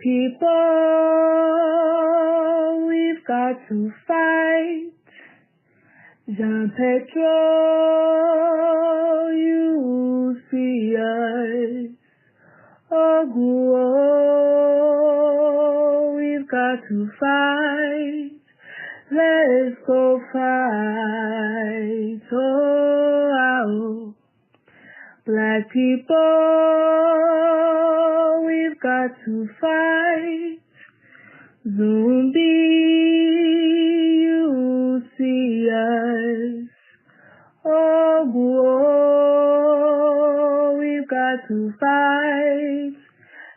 people, we've got to fight. Jean Petro, you see us. Oh, we've got to fight. Let's go fight. Oh, black people, we've got to fight. Zumbi, you see us. Oh, we've got to fight.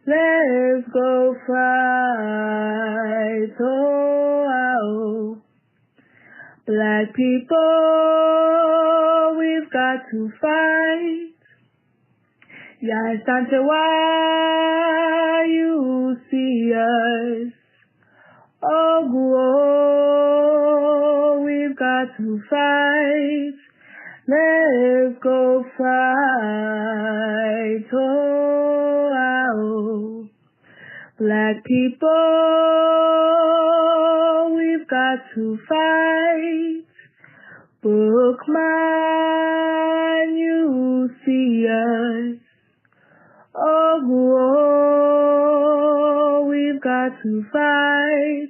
Let's go fight. Oh, black people, we've got to fight. Yes, Santewa, you see us. Oh, we've got to fight. Let's go fight. Oh, black people, we've got to fight. Bookman, you see us. Oh, we've got to fight.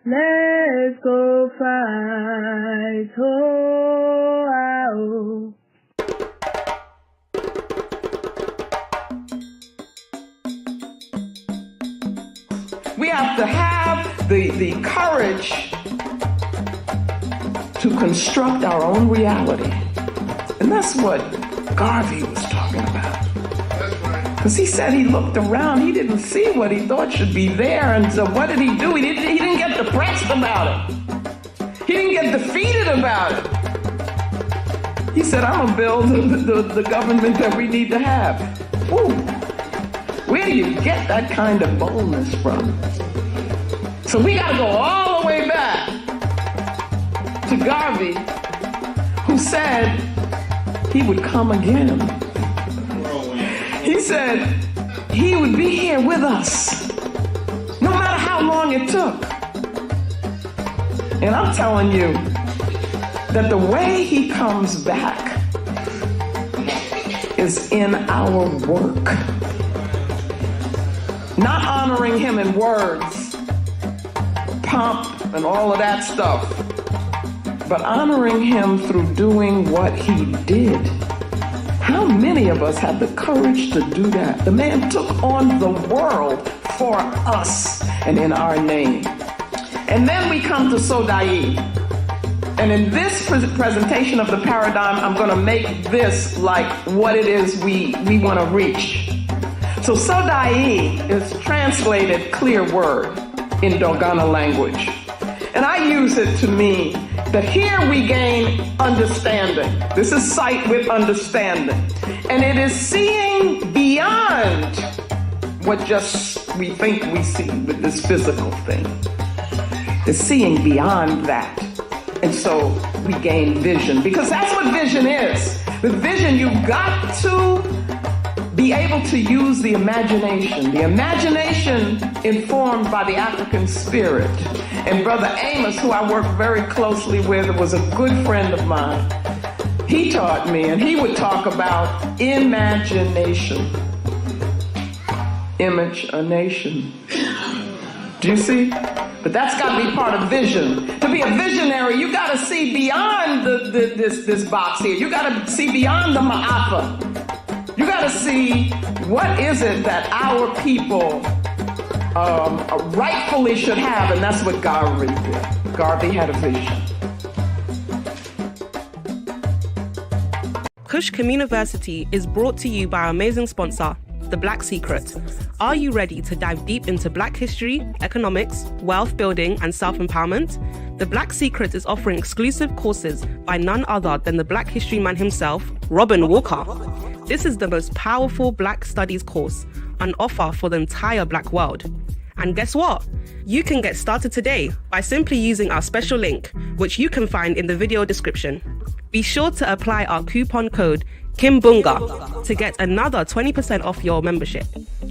Let's go fight. Oh, we have to have the courage to construct our own reality. And that's what Garvey was talking about. Because he said he looked around, he didn't see what he thought should be there, and so what did he do? He didn't get depressed about it. He didn't get defeated about it. He said, I'm gonna build the government that we need to have. Ooh, where do you get that kind of boldness from? So we gotta go all the way back to Garvey, who said he would come again. He said he would be here with us, no matter how long it took. And I'm telling you that the way he comes back is in our work. Not honoring him in words, pomp and all of that stuff, but honoring him through doing what he did. How many of us have the courage to do that? The man took on the world for us and in our name. And then we come to Sodai. And in this presentation of the paradigm, I'm going to make this like what it is we want to reach. So Sodai is translated clear word in Dogana language. And I use it to mean that here we gain understanding. This is sight with understanding. And it is seeing beyond what just we think we see with this physical thing. It's seeing beyond that. And so we gain vision, because that's what vision is. With vision, you've got to be able to use the imagination informed by the African spirit. And Brother Amos, who I work very closely with, was a good friend of mine. He taught me, and he would talk about imagination. Image a nation. Do you see? But that's got to be part of vision. To be a visionary, you got to see beyond this box here. You got to see beyond the ma'afa. You got to see what is it that our people rightfully should have, and that's what Garvey did. Garvey had a vision. Kushkim University is brought to you by our amazing sponsor, The Black Secret. Are you ready to dive deep into Black history, economics, wealth building, and self-empowerment? The Black Secret is offering exclusive courses by none other than the Black history man himself, Robin Walker. This is the most powerful Black studies course on offer for the entire Black world. And guess what? You can get started today by simply using our special link, which you can find in the video description. Be sure to apply our coupon code Kimbunga to get another 20% off your membership.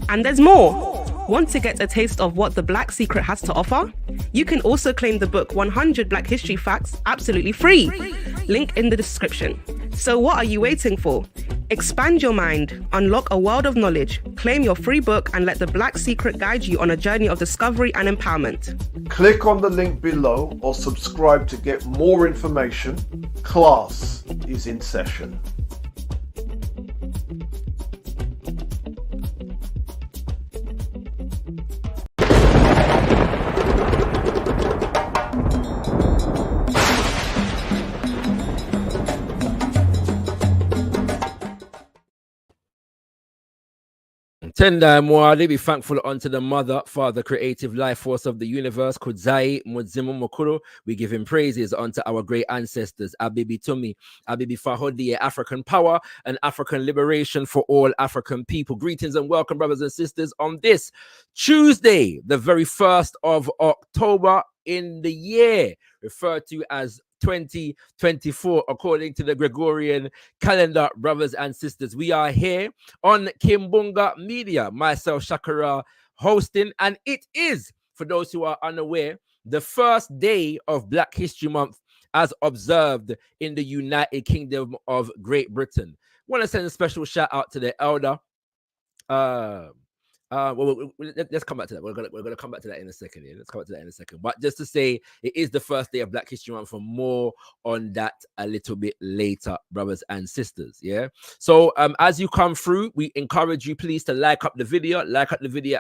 And there's more! Want to get a taste of what the Black Secret has to offer? You can also claim the book 100 Black History Facts absolutely free. Link in the description. So what are you waiting for? Expand your mind, unlock a world of knowledge, claim your free book, and let the Black Secret guide you on a journey of discovery and empowerment. Click on the link below or subscribe to get more information. Class is in session. Tendai Moali, be thankful unto the Mother, Father, creative life force of the universe, Kudzai, Mudzimu Mokuro. We give him praises unto our great ancestors, Abibi Tumi, Abibi Fahodi, African power and African liberation for all African people. Greetings and welcome, brothers and sisters, on this Tuesday, the very 1st of October in the year, referred to as 2024 according to the Gregorian calendar. Brothers and sisters, we are here on Kimbunga Media, myself Shakara hosting, and it is, for those who are unaware, the first day of Black History Month as observed in the United Kingdom of Great Britain. Want to send a special shout out to the elder. Let's come back to that. We're gonna come back to that in a second. Yeah? Let's come back to that in a second. But just to say, it is the first day of Black History Month. For more on that a little bit later, brothers and sisters. Yeah. So as you come through, we encourage you please to like up the video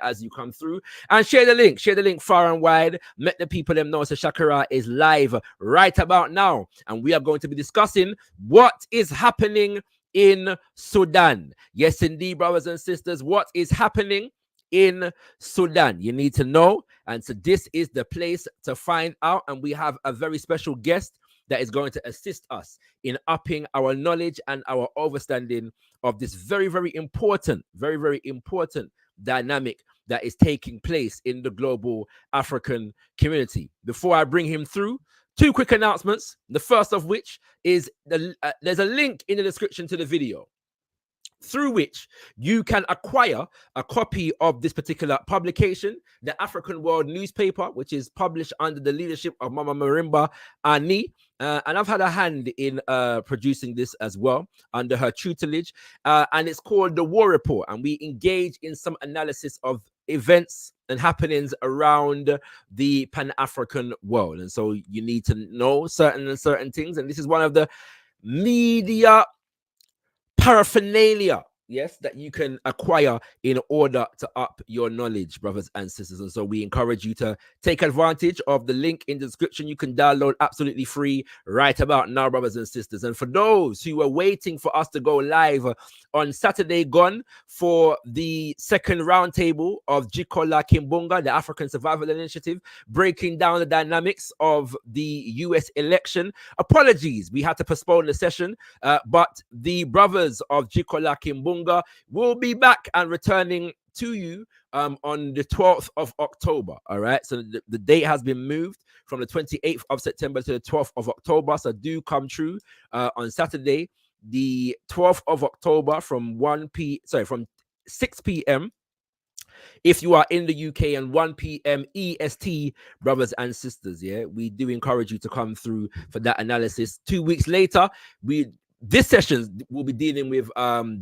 as you come through, and share the link. Share the link far and wide. Let the people them know. So Shakara is live right about now, and we are going to be discussing what is happening in Sudan. Yes, indeed, brothers and sisters, what is happening in Sudan? You need to know, and so this is the place to find out. And we have a very special guest that is going to assist us in upping our knowledge and our understanding of this very, very important dynamic that is taking place in the global African community. Before I bring him through, two quick announcements. The first of which is there's a link in the description to the video through which you can acquire a copy of this particular publication, the African World newspaper, which is published under the leadership of Mama Marimba Ani. And I've had a hand in producing this as well under her tutelage. And it's called The War Report. And we engage in some analysis of events and happenings around the Pan-African world. And so you need to know certain things. And this is one of the media paraphernalia, yes, that you can acquire in order to up your knowledge, brothers and sisters. And so we encourage you to take advantage of the link in the description. You can download absolutely free right about now, brothers and sisters. And for those who are waiting for us to go live on Saturday gone for the second roundtable of Jikola Kimbunga, the African Survival Initiative, breaking down the dynamics of the US election. Apologies, we had to postpone the session, but the brothers of Jikola Kimbunga will be back and returning to you on the 12th of October. All right, so the date has been moved from the 28th of September to the 12th of October. So do come true on Saturday, the 12th of October from 6 p.m. if you are in the UK, and 1 p.m. EST, brothers and sisters. Yeah, we do encourage you to come through for that analysis. 2 weeks later, this session will be dealing with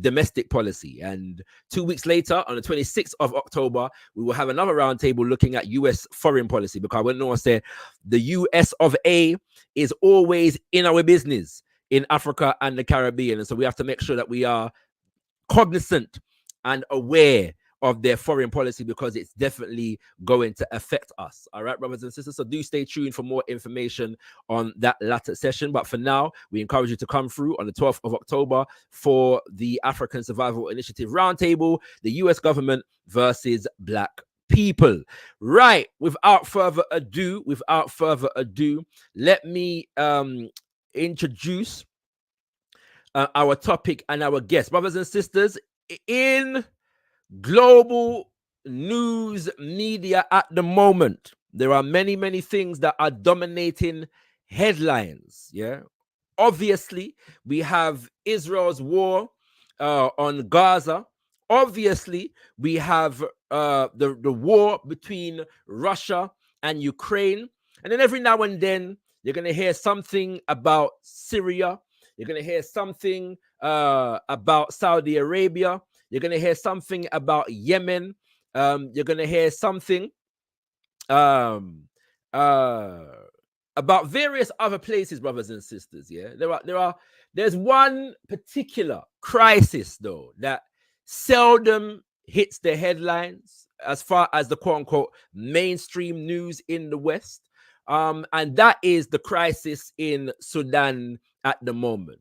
domestic policy, and 2 weeks later, on the 26th of October, we will have another roundtable looking at US foreign policy, because when no one said the US of A is always in our business in Africa and the Caribbean, and so we have to make sure that we are cognizant and aware of their foreign policy, because it's definitely going to affect us. All right, brothers and sisters. So do stay tuned for more information on that latter session. But for now, we encourage you to come through on the 12th of October for the African Survival Initiative Roundtable, the US government versus Black people. Right. Without further ado, let me introduce our topic and our guest. Brothers and sisters, in global news media at the moment, there are many things that are dominating headlines. Yeah, obviously we have Israel's war on Gaza, obviously, we have the war between Russia and Ukraine. And then every now and then, you're going to hear something about Syria. You're going to hear something about Saudi Arabia. You're going to hear something about Yemen. You're going to hear something um, uh, about various other places, brothers and sisters. Yeah, there's one particular crisis though that seldom hits the headlines as far as the quote unquote mainstream news in the West. And that is the crisis in Sudan at the moment.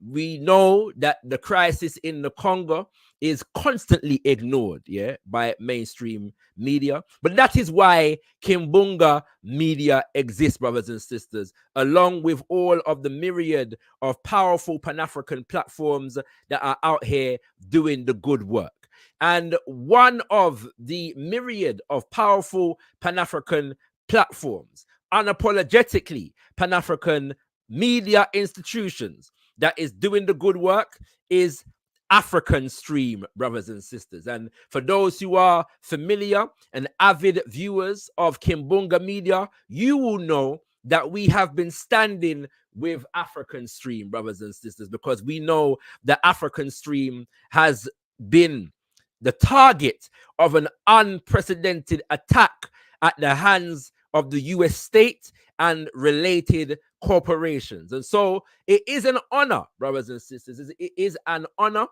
We know that the crisis in the Congo is constantly ignored, yeah, by mainstream media. But that is why Kimbunga media exists, brothers and sisters, along with all of the myriad of powerful Pan-African platforms that are out here doing the good work. And one of the myriad of powerful Pan-African platforms, unapologetically Pan-African media institutions that is doing the good work is Afrikan Stream, brothers and sisters. And for those who are familiar and avid viewers of Kimbunga Media, you will know that we have been standing with Afrikan Stream, brothers and sisters, because we know that Afrikan Stream has been the target of an unprecedented attack at the hands of the US state and related corporations. And so it is an honor, brothers and sisters, it is an honor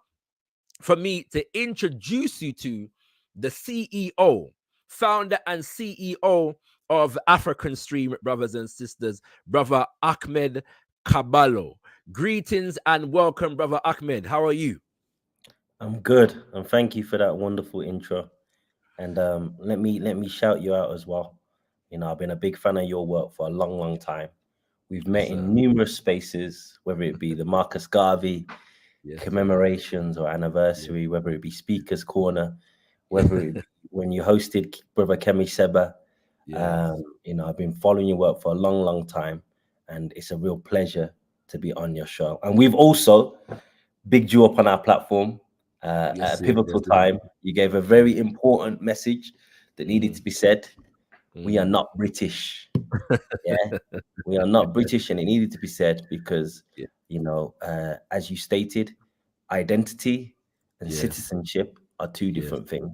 for me to introduce you to the CEO, founder and CEO of Afrikan Stream, brothers and sisters, Brother Ahmed Kaballo. Greetings and welcome, Brother Ahmed. How are you? I'm good, and thank you for that wonderful intro. And let me shout you out as well. You know, I've been a big fan of your work for a long, long time. We've met in numerous spaces, whether it be the Marcus Garvey commemorations or anniversary, whether it be Speaker's Corner, whether it be when you hosted Brother Kemi Seba. You know, I've been following your work for a long, long time, and it's a real pleasure to be on your show. And we've also bigged you up on our platform at a pivotal time. You gave a very important message that needed to be said. We are not British. Yeah, we are not British, and it needed to be said because, you know, as you stated, identity and citizenship are two different things.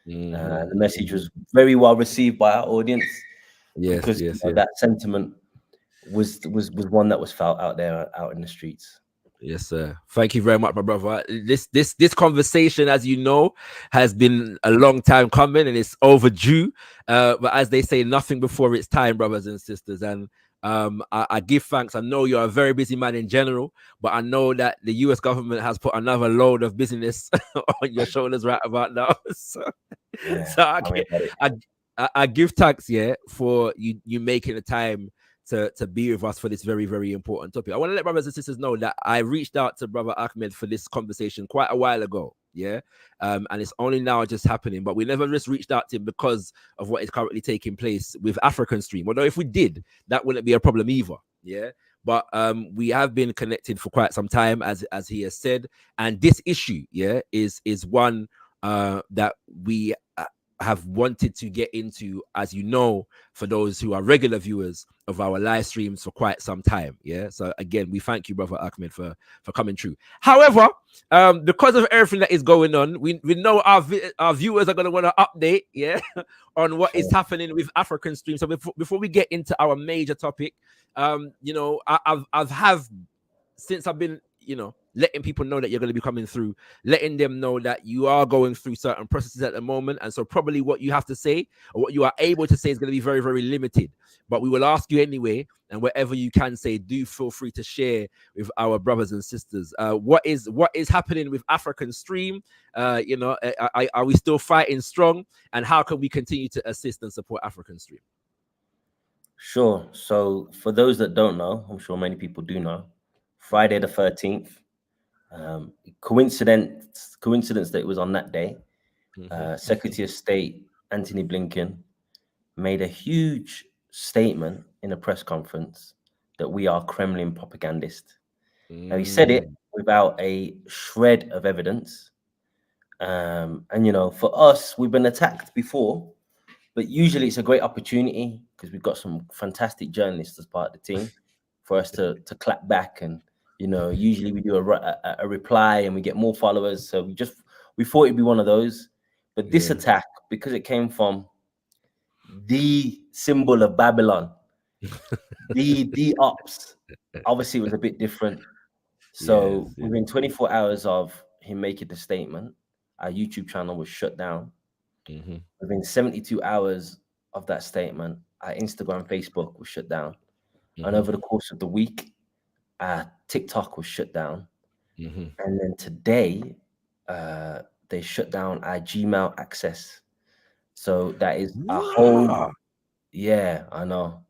The message was very well received by our audience because you know, that sentiment was one that was felt out there, out in the streets. Yes, sir. Thank you very much, my brother. This conversation, as you know, has been a long time coming and it's overdue. But as they say, nothing before its time, brothers and sisters. And I give thanks. I know you're a very busy man in general, but I know that the US government has put another load of business on your shoulders right about now. So I give thanks, for you making the time to be with us for this very, very important topic. I want to let brothers and sisters know that I reached out to Brother Ahmed for this conversation quite a while ago, and it's only now just happening, but we never just reached out to him because of what is currently taking place with Afrikan Stream. Although if we did, that wouldn't be a problem either, but we have been connected for quite some time, as he has said, and this issue, is one that we have wanted to get into, as you know, for those who are regular viewers of our live streams for quite some time. So again, we thank you, Brother Ahmed, for coming through. However, because of everything that is going on, we know our viewers are going to want to update on what is happening with Afrikan Stream. So before we get into our major topic, you know, since I've been, you know, letting people know that you're going to be coming through, letting them know that you are going through certain processes at the moment. And so probably what you have to say or what you are able to say is going to be very, very limited. But we will ask you anyway. And whatever you can say, do feel free to share with our brothers and sisters. What is happening with Afrikan Stream? You know, are we still fighting strong? And how can we continue to assist and support Afrikan Stream? Sure. So for those that don't know, I'm sure many people do know, Friday the 13th, coincidence that it was on that day, Secretary of State Anthony Blinken made a huge statement in a press conference that we are Kremlin propagandists. Now, he said it without a shred of evidence, And you know, for us, we've been attacked before, but usually it's a great opportunity because we've got some fantastic journalists as part of the team for us to clap back. And you know, usually we do a reply and we get more followers. So we thought it'd be one of those. But this attack, because it came from the symbol of Babylon, the ops, obviously it was a bit different. So within 24 hours of him making the statement, our YouTube channel was shut down. Within 72 hours of that statement, our Instagram, Facebook was shut down. And over the course of the week, our TikTok was shut down. And then today, they shut down our Gmail access. So that is a whole, yeah, I know.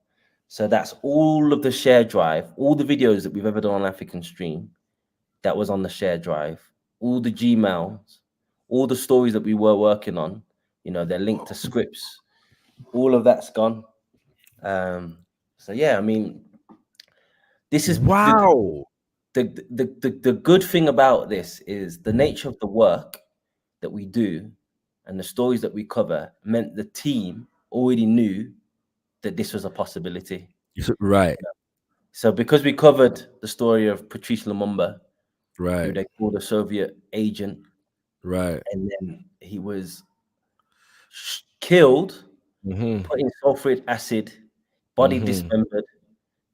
So that's all of the share drive, all the videos that we've ever done on African Stream, that was on the share drive, all the Gmails, all the stories that we were working on, you know, they're linked to scripts, all of that's gone. So yeah, I mean, this is the good thing about this is the nature of the work that we do and the stories that we cover meant the team already knew that this was a possibility. Right. So because we covered the story of Patrice Lumumba, right, who they called a Soviet agent, right, and then he was killed, mm-hmm. put in sulfuric acid, body dismembered,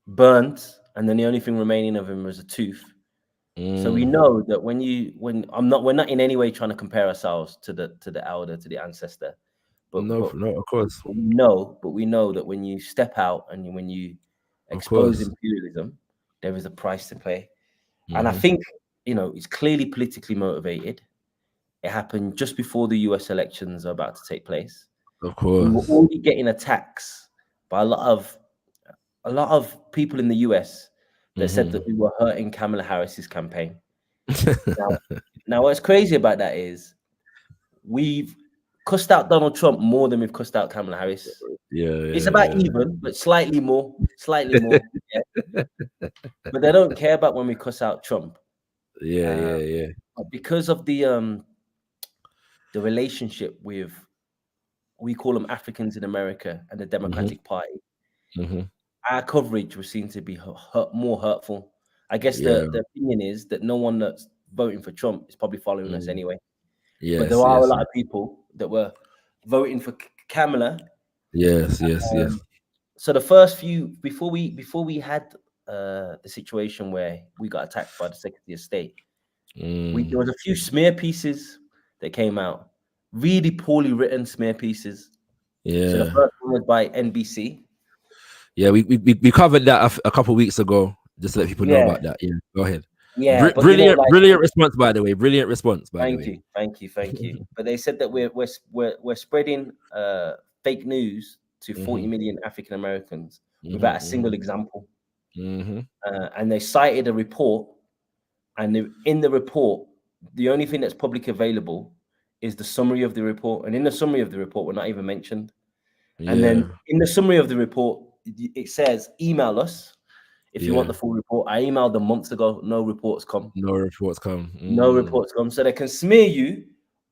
burnt, and then the only thing remaining of him was a tooth. So we know that we're not in any way trying to compare ourselves to the elder, to the ancestor. But no, of course. We know that when you step out and when you expose imperialism, there is a price to pay. And I think, you know, it's clearly politically motivated. It happened just before the US elections are about to take place. Of course. We were already getting attacks by a lot of people in the US that said that we were hurting Kamala Harris's campaign. Now, what's crazy about that is we've cussed out Donald Trump more than we've cussed out Kamala Harris. It's about even, but slightly more. Yeah. But they don't care about when we cuss out Trump. But because of the relationship with, we call them Africans in America and the Democratic Party, our coverage was seen to be more hurtful. I guess the opinion is that no one that's voting for Trump is probably following us anyway. But there are a lot of people that were voting for Kamala. Yes. So the first few, before we had the situation where we got attacked by the Secretary of State, there was a few smear pieces that came out, really poorly written smear pieces. So the first one was by NBC. Yeah, we covered that a couple of weeks ago, just to let people know about that. Yeah, go ahead. Yeah, brilliant response, by the way. Brilliant response, by the way. Thank you. But they said that we're spreading fake news to 40 million African Americans without a single example. And they cited a report, and in the report, the only thing that's publicly available is the summary of the report. And in the summary of the report, we're not even mentioned. And then in the summary of the report, it says, email us if you want the full report. I emailed them months ago. No reports come. No reports come. No reports come. So they can smear you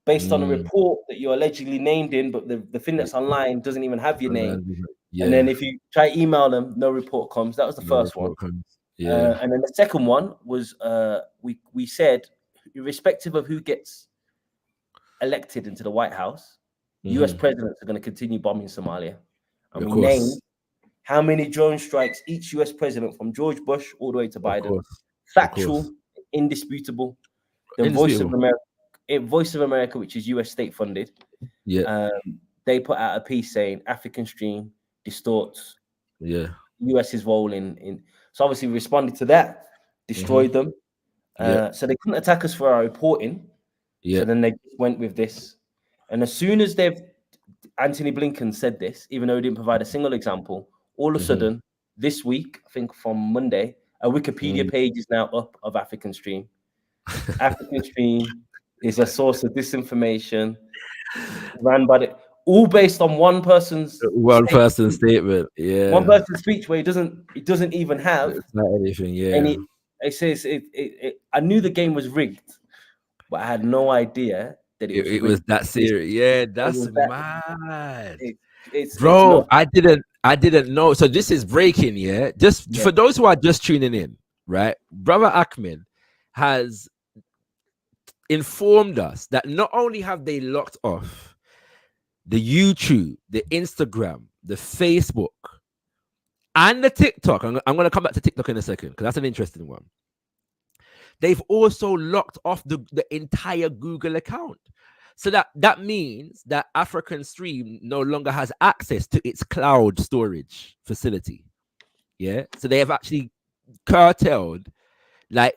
based on a report that you're allegedly named in, but the thing that's online doesn't even have your name. And then if you try email them, no report comes. That was the first one. And then the second one was we said, irrespective of who gets elected into the White House, US presidents are going to continue bombing Somalia. And we named how many drone strikes each US president, from George Bush all the way to Biden. Factual, indisputable. The Voice of America, which is US state funded, they put out a piece saying African Stream distorts US's role in. So obviously we responded to that, destroyed them. So they couldn't attack us for our reporting. So then they went with this. And as soon as Anthony Blinken said this, even though he didn't provide a single example, all of a sudden, this week, I think from Monday, a Wikipedia page is now up of African Stream. African Stream is a source of disinformation ran by all based on one person's statement. Yeah. One person's speech where it doesn't even have anything. Yeah. And it says I knew the game was rigged, but I had no idea that it was that serious. Yeah, that's was that- mad. It's Bro, not. I didn't know. So this is breaking, yeah. Just for those who are just tuning in, right? Brother Ahmed has informed us that not only have they locked off the YouTube, the Instagram, the Facebook, and the TikTok. I'm going to come back to TikTok in a second because that's an interesting one. They've also locked off the entire Google account. So that means that Afrikan Stream no longer has access to its cloud storage facility. Yeah. So they have actually curtailed, like,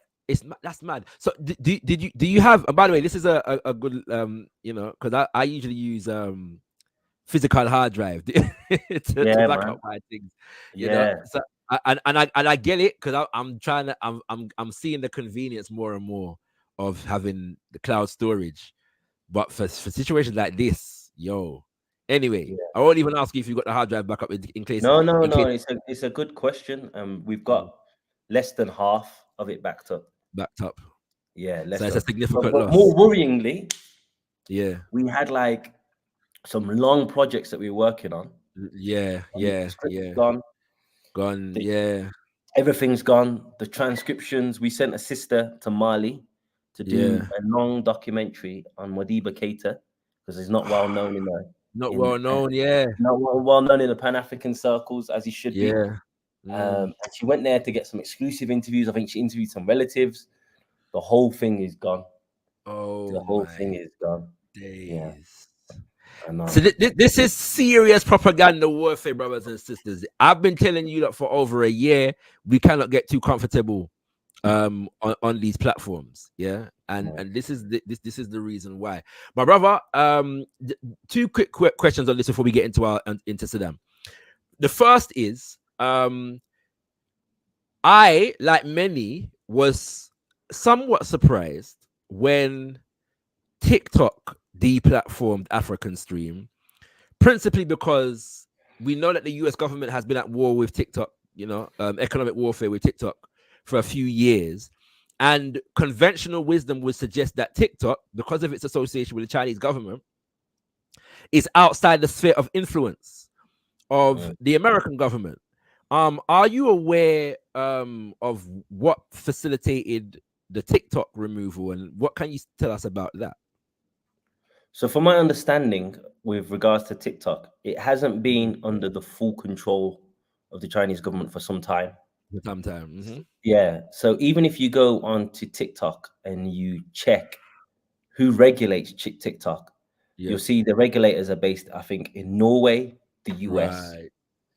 that's mad. So do you have, and by the way, this is a good because I usually use physical hard drive to back up my things. You know? So I get it because I'm seeing the convenience more and more of having the cloud storage. But for situations like this, anyway, I won't even ask you if you got the hard drive back up in case. No. It's a good question. We've got less than half of it backed up. Yeah, so it's a significant loss. More worryingly, we had like some long projects that we were working on. Gone. Everything's gone. The transcriptions. We sent a sister to Mali to do a long documentary on Modiba Keita because he's not well known not well known in the Pan-African circles as he should be. And she went there to get some exclusive interviews. I think she interviewed some relatives. The whole thing is gone. The whole thing is gone. Yeah. So this is serious propaganda warfare, brothers and sisters. I've been telling you that for over a year. We cannot get too comfortable on these platforms. And this is the reason why. My brother, two quick questions on this before we get into Sudan. The first is I, like many, was somewhat surprised when TikTok deplatformed Afrikan Stream, principally because we know that the US government has been at war with TikTok, economic warfare with TikTok for a few years. And conventional wisdom would suggest that TikTok, because of its association with the Chinese government, is outside the sphere of influence of the American government. Are you aware of what facilitated the TikTok removal, and what can you tell us about that? So from my understanding with regards to TikTok, it hasn't been under the full control of the Chinese government for some time. Yeah. So even if you go on to TikTok and you check who regulates TikTok, you'll see the regulators are based, I think, in Norway, the US.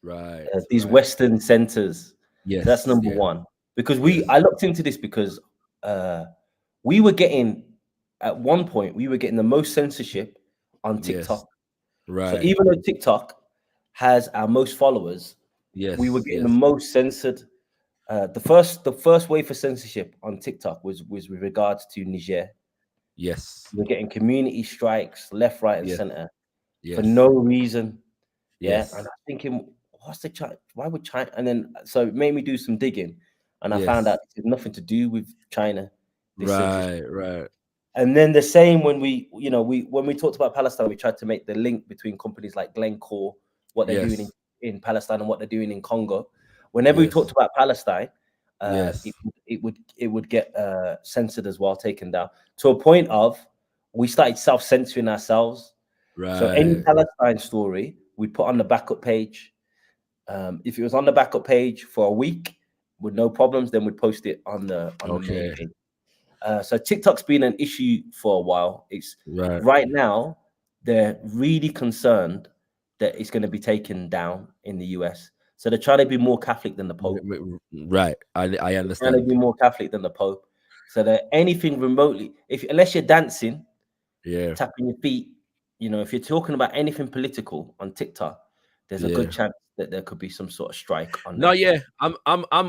Right. These Western centers. Yes. So that's number one. Because I looked into this because we were getting, at one point, we were getting the most censorship on TikTok. Right. So even though TikTok has our most followers, we were getting the most censored. The first wave for censorship on TikTok was with regards to Niger. Yes. We're getting community strikes left, right, and center for no reason. And I'm thinking, why would China? And then so it made me do some digging, and I found out it had nothing to do with China. Right. And then the same when we talked about Palestine, we tried to make the link between companies like Glencore, what they're doing in Palestine and what they're doing in Congo. Whenever we talked about Palestine, it would get censored as well, taken down to a point of we started self-censoring ourselves. Right. So any Palestine story we put on the backup page. If it was on the backup page for a week with no problems, then we'd post it on the main page. So TikTok's been an issue for a while. It's right now they're really concerned that it's going to be taken down in the US. So they're trying to be more Catholic than the Pope. Right. I understand. They're trying to be more Catholic than the Pope. So that anything remotely, unless you're dancing, tapping your feet, if you're talking about anything political on TikTok, there's a good chance that there could be some sort of strike on that.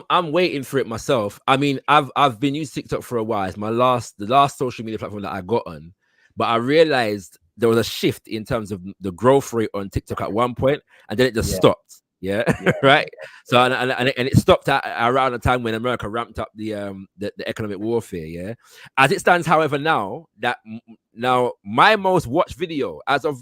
I'm waiting for it myself. I mean, I've been using TikTok for a while. It's the last social media platform that I got on, but I realized there was a shift in terms of the growth rate on TikTok at one point, and then it just stopped. Yeah, right. So and it stopped at around the time when America ramped up the economic warfare. Yeah, as it stands, however, now my most watched video as of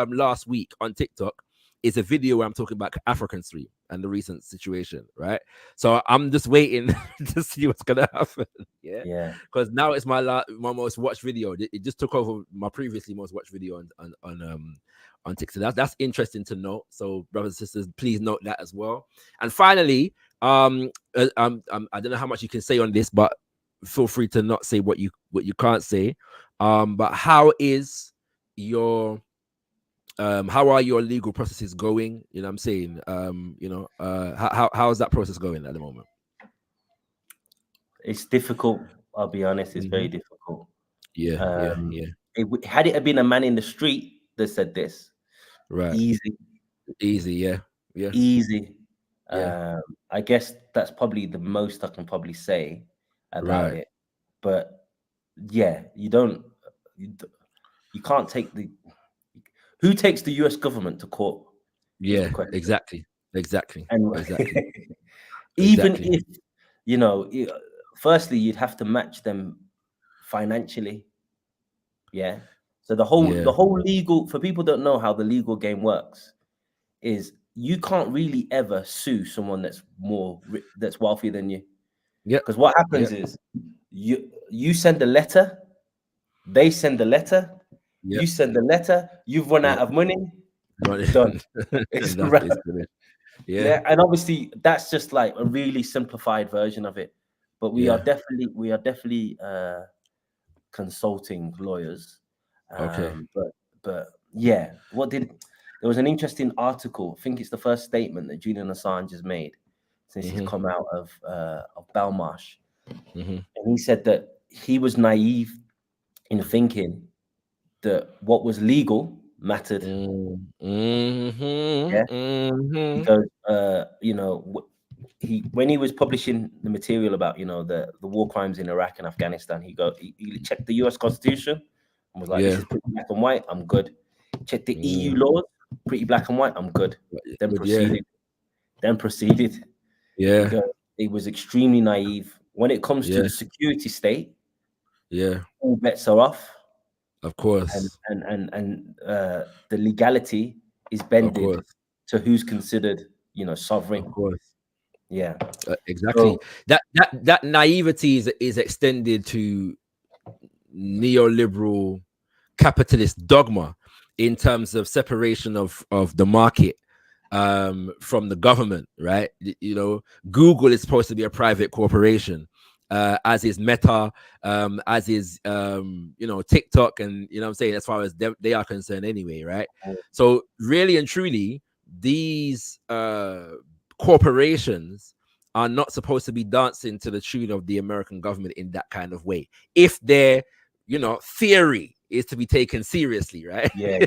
last week on TikTok is a video where I'm talking about African stream and the recent situation. Right. So I'm just waiting to see what's gonna happen. Yeah. Because now it's my most watched video. It just took over my previously most watched video on TikTok. That's interesting to note. So, brothers and sisters, please note that as well. And finally, I don't know how much you can say on this, but feel free to not say what you can't say. But how is your how are your legal processes going? You know what I'm saying? How is that process going at the moment? It's difficult. I'll be honest. It's very difficult. Yeah. Had it been a man in the street that said this, right? Easy. Yeah. Easy. I guess that's probably the most I can probably say about it. But yeah, you can't take who takes the US government to court? Yeah, exactly. And exactly. Even if, firstly, you'd have to match them financially. Yeah. So the whole legal, for people that don't know how the legal game works, is you can't really ever sue someone that's wealthier than you. Yeah. Because what happens is you send a letter, they send a letter, you send a letter, you've run out of money, done. It's yeah. And obviously that's just like a really simplified version of it. But we are definitely consulting lawyers. But yeah, there was an interesting article. I think it's the first statement that Julian Assange has made since he's come out of Belmarsh. And he said that he was naive in thinking that what was legal mattered. Because when he was publishing the material about the war crimes in Iraq and Afghanistan, he checked the US Constitution and was like, this is pretty black and white, I'm good. Check the EU laws, pretty black and white, I'm good. Then proceeded. Yeah. Because he was extremely naive. When it comes to the security state, all bets are off. Of course. And the legality is bended to who's considered, sovereign. Of course. Yeah. Exactly. So, that naivety is extended to neoliberal capitalist dogma in terms of separation of the market from the government, right? Google is supposed to be a private corporation, as is Meta, as is TikTok, and what I'm saying, as far as they are concerned anyway, right? So really and truly, these corporations are not supposed to be dancing to the tune of the American government in that kind of way, if their theory is to be taken seriously, right? Yeah.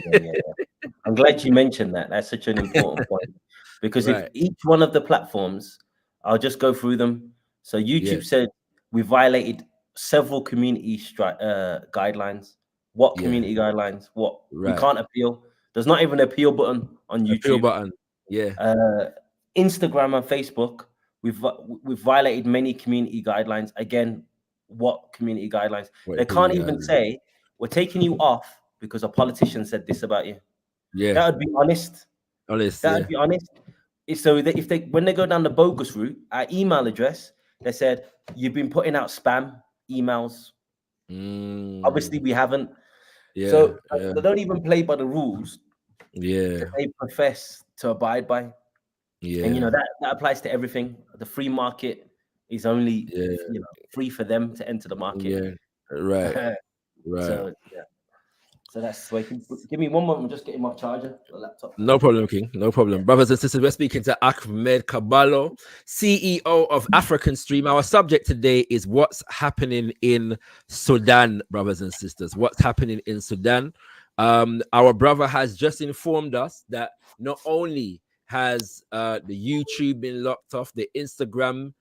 I'm glad you mentioned that. That's such an important point, because if each one of the platforms, I'll just go through them. So YouTube said we violated several community guidelines. What community guidelines? What? We can't appeal. There's not even an appeal button on YouTube. Appeal button. Yeah. Instagram and Facebook, we've violated many community guidelines. Again, what community guidelines? They can't even say we're taking you off because a politician said this about you. Yeah, that would be honest. That would be honest. So that when they go down the bogus route, our email address, they said you've been putting out spam emails. Obviously, we haven't. So they don't even play by the rules. That they profess to abide by. And that applies to everything. The free market is only free for them to enter the market. Right. So that's why. Give me one moment. I'm just getting my charger, the laptop. No problem, King. No problem. Brothers and sisters, we're speaking to Ahmed Kaballo, CEO of Afrikan Stream. Our subject today is what's happening in Sudan, brothers and sisters. What's happening in Sudan? Our brother has just informed us that not only has the YouTube been locked off, the Instagram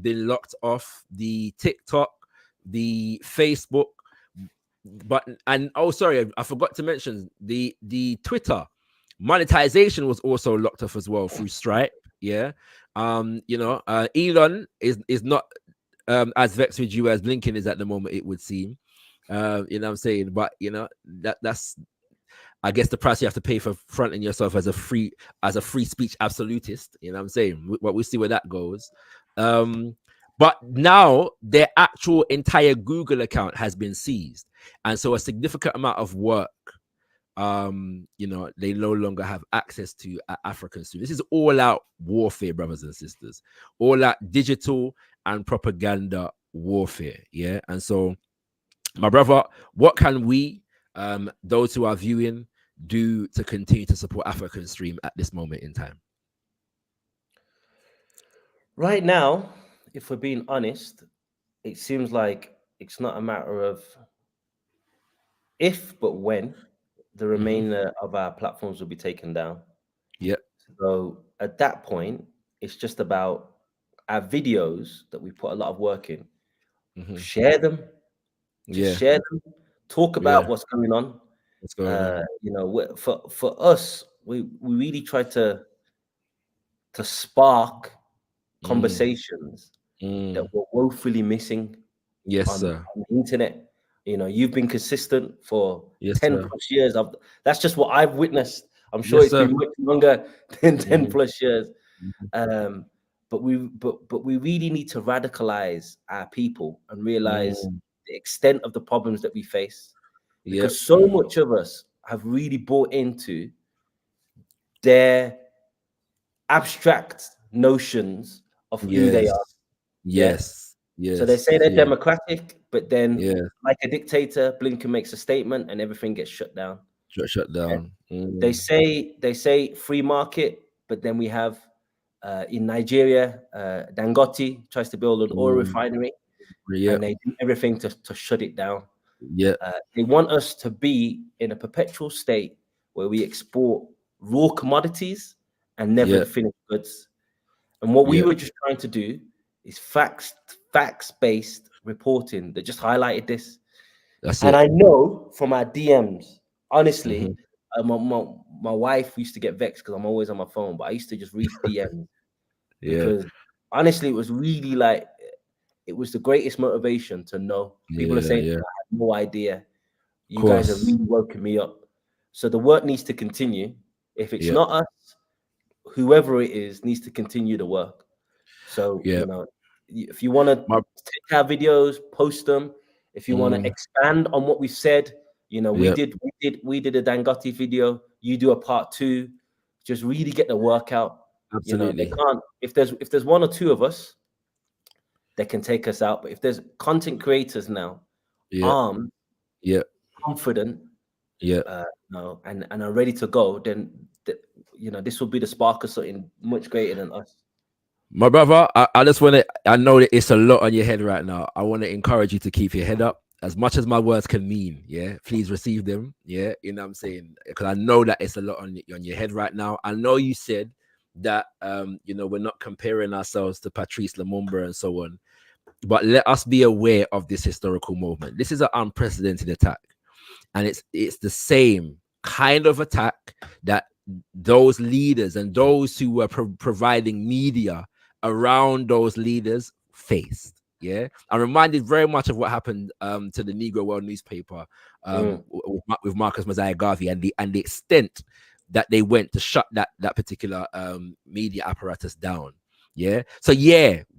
been locked off, the TikTok, the Facebook, I forgot to mention the Twitter Monetization was also locked off as well through Stripe. Yeah. Elon is not as vexed with you as Blinken is at the moment, it would seem. You know what I'm saying? But that's I guess the price you have to pay for fronting yourself as a free speech absolutist. You know what I'm saying? But we'll see where that goes. But now their actual entire Google account has been seized, and so a significant amount of work, they no longer have access to African students. This is all out warfare, brothers and sisters, all out digital and propaganda warfare. Yeah. And so, my brother, what can we, those who are viewing, do to continue to support African Stream at this moment in time? Right now, if we're being honest, it seems like it's not a matter of if, but when the remainder of our platforms will be taken down. Yep. So at that point, it's just about our videos that we put a lot of work in. Share them. Share them. Talk about what's going on. What's going on? For us, we really try to spark conversations that we're woefully missing. Yes, on the internet. You've been consistent for 10 sir. plus years. That's just what I've witnessed. I'm sure it's been much longer than 10 plus years. But we really need to radicalize our people and realize the extent of the problems that we face. Because so much of us have really bought into their abstract notions of who they are. Yes. So they say they're democratic, but then like a dictator, Blinken makes a statement and everything gets shut down. Shut down. They say free market, but then we have in Nigeria, Dangote tries to build an oil refinery, and they do everything to shut it down. They want us to be in a perpetual state where we export raw commodities and never the finished goods. And what we were just trying to do is facts-based reporting that just highlighted this. I know from our DMs, honestly, my wife used to get vexed because I'm always on my phone, but I used to just read DMs because honestly, it was really like, it was the greatest motivation to know. People are saying, I had no idea. You guys are really woken me up. So the work needs to continue. If it's not us, whoever it is needs to continue the work. So, if you want to take our videos, post them. If you want to expand on what we said, we did a Dangote video. You do a part 2. Just really get the work out. Absolutely. They can't. If there's one or two of us, they can take us out. But if there's content creators now, armed, confident, and are ready to go, then this will be the spark of something much greater than us. My brother, I just want to, I know that it's a lot on your head right now. I want to encourage you to keep your head up. As much as my words can mean, please receive them. You know what I'm saying? Because I know that it's a lot on your head right now. I know you said that, we're not comparing ourselves to Patrice Lumumba and so on. But let us be aware of this historical moment. This is an unprecedented attack. And it's the same kind of attack that those leaders and those who were providing media around those leaders faced. I'm reminded very much of what happened to the Negro World newspaper with Marcus Mosiah Garvey and the extent that they went to shut that particular media apparatus down. So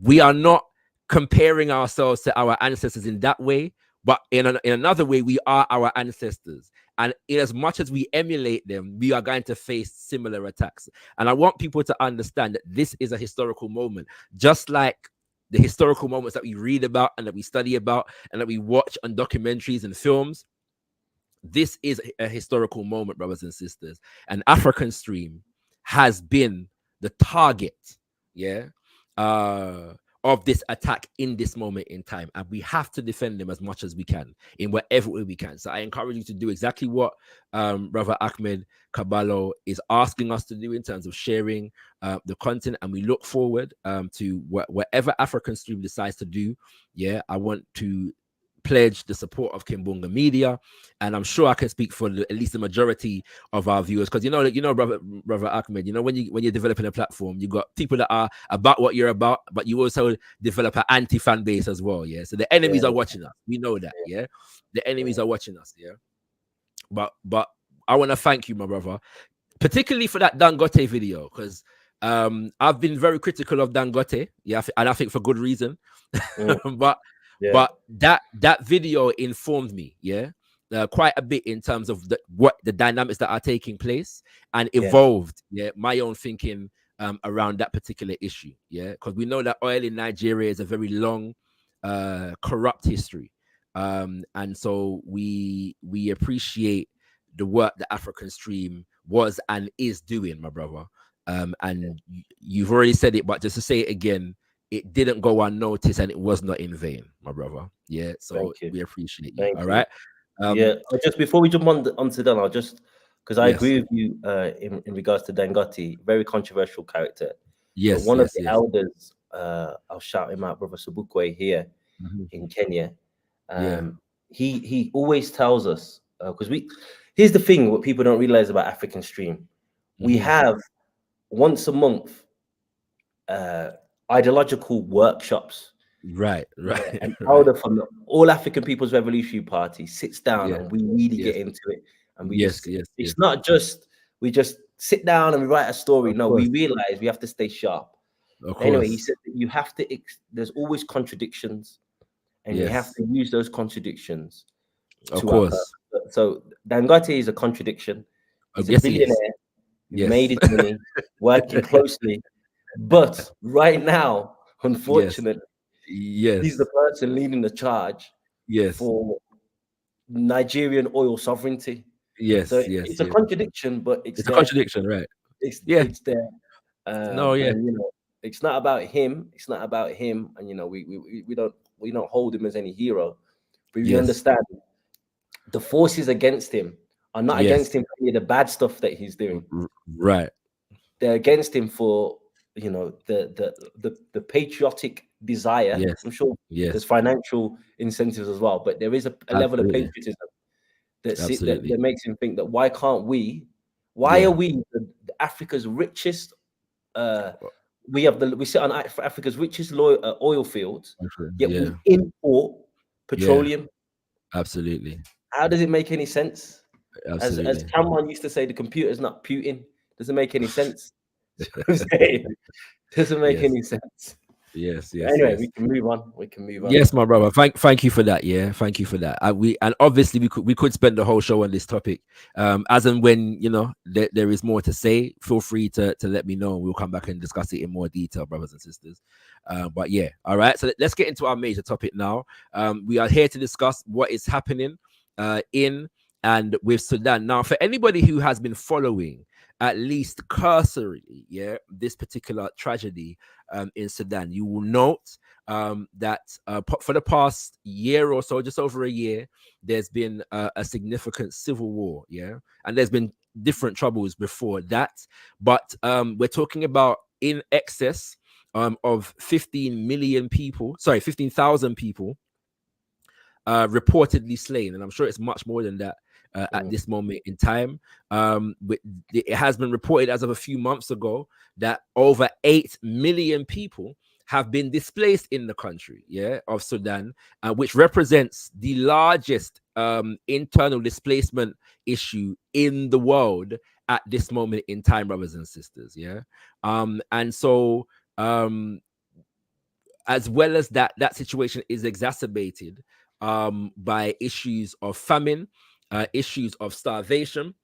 we are not comparing ourselves to our ancestors in that way, but in another way, we are our ancestors. And in as much as we emulate them, we are going to face similar attacks. And I want people to understand that this is a historical moment, just like the historical moments that we read about and that we study about and that we watch on documentaries and films. This is a historical moment, brothers and sisters. And Afrikan Stream has been the target, of this attack in this moment in time, and we have to defend them as much as we can in whatever way we can. So I encourage you to do exactly what Brother Ahmed Kaballo is asking us to do in terms of sharing the content, and we look forward to whatever Afrikan Stream decides to do. I want to pledge the support of Kimbunga Media, and I'm sure I can speak for at least the majority of our viewers, because brother Ahmed, when you're developing a platform, you got people that are about what you're about, but you also develop an anti-fan base as well. Yeah, so the enemies are watching us. We know that. Yeah, the enemies are watching us. Yeah, but I want to thank you, my brother, particularly for that Dangote video, because I've been very critical of Dangote, and I think for good reason. but that video informed me, quite a bit in terms of what the dynamics that are taking place, and evolved my own thinking around that particular issue, because we know that oil in Nigeria is a very long corrupt history, and so we appreciate the work the African Stream was and is doing, my brother. And you've already said it, but just to say it again, it didn't go unnoticed and it was not in vain, my brother. Yeah, so we appreciate you. All right. Just before we jump onto that, I'll just, because I agree with you in regards to Dangote, very controversial character. Yes. But one of the elders, I'll shout him out, Brother Sobukwe here in Kenya. He always tells us, because here's the thing, what people don't realize about African Stream. We have once a month ideological workshops, right. And elder from the All African People's Revolutionary Party sits down and we really get into it, and we it's not just we just sit down and we write a story. We realize we have to stay sharp. Anyway, he said that you have to there's always contradictions, and you have to use those contradictions. Of course. So Dangote is a contradiction. He's a billionaire. He made his money working closely. But right now, unfortunately, he's the person leading the charge for Nigerian oil sovereignty. It's a contradiction, but it's a contradiction, right? It's there. And, it's not about him. It's not about him. And we don't hold him as any hero, but we understand the forces against him are not against him for any of the bad stuff that he's doing. Right. They're against him for the patriotic desire. I'm sure there's financial incentives as well, but there is a level of patriotism that makes him think that why are we Africa's richest we sit on Africa's richest oil fields, yet we import petroleum. Absolutely. How does it make any sense? As Cameron used to say, the computer's not Putin. Doesn't make any sense. Doesn't make any sense. Anyway, we can move on. Yes, my brother. Thank you for that. Yeah, thank you for that. And obviously we could spend the whole show on this topic. As and when there is more to say, feel free to let me know. We'll come back and discuss it in more detail, brothers and sisters. But yeah, all right. So let's get into our major topic now. We are here to discuss what is happening in and with Sudan. Now, for anybody who has been following at least cursorily, this particular tragedy in Sudan, you will note that for the past year or so, just over a year, there's been a significant civil war, and there's been different troubles before that, but we're talking about in excess of 15,000 people reportedly slain, and I'm sure it's much more than that at this moment in time. It has been reported as of a few months ago that over 8 million people have been displaced in the country of Sudan, which represents the largest internal displacement issue in the world at this moment in time, brothers and sisters. And so as well as that situation is exacerbated by issues of famine, issues of starvation,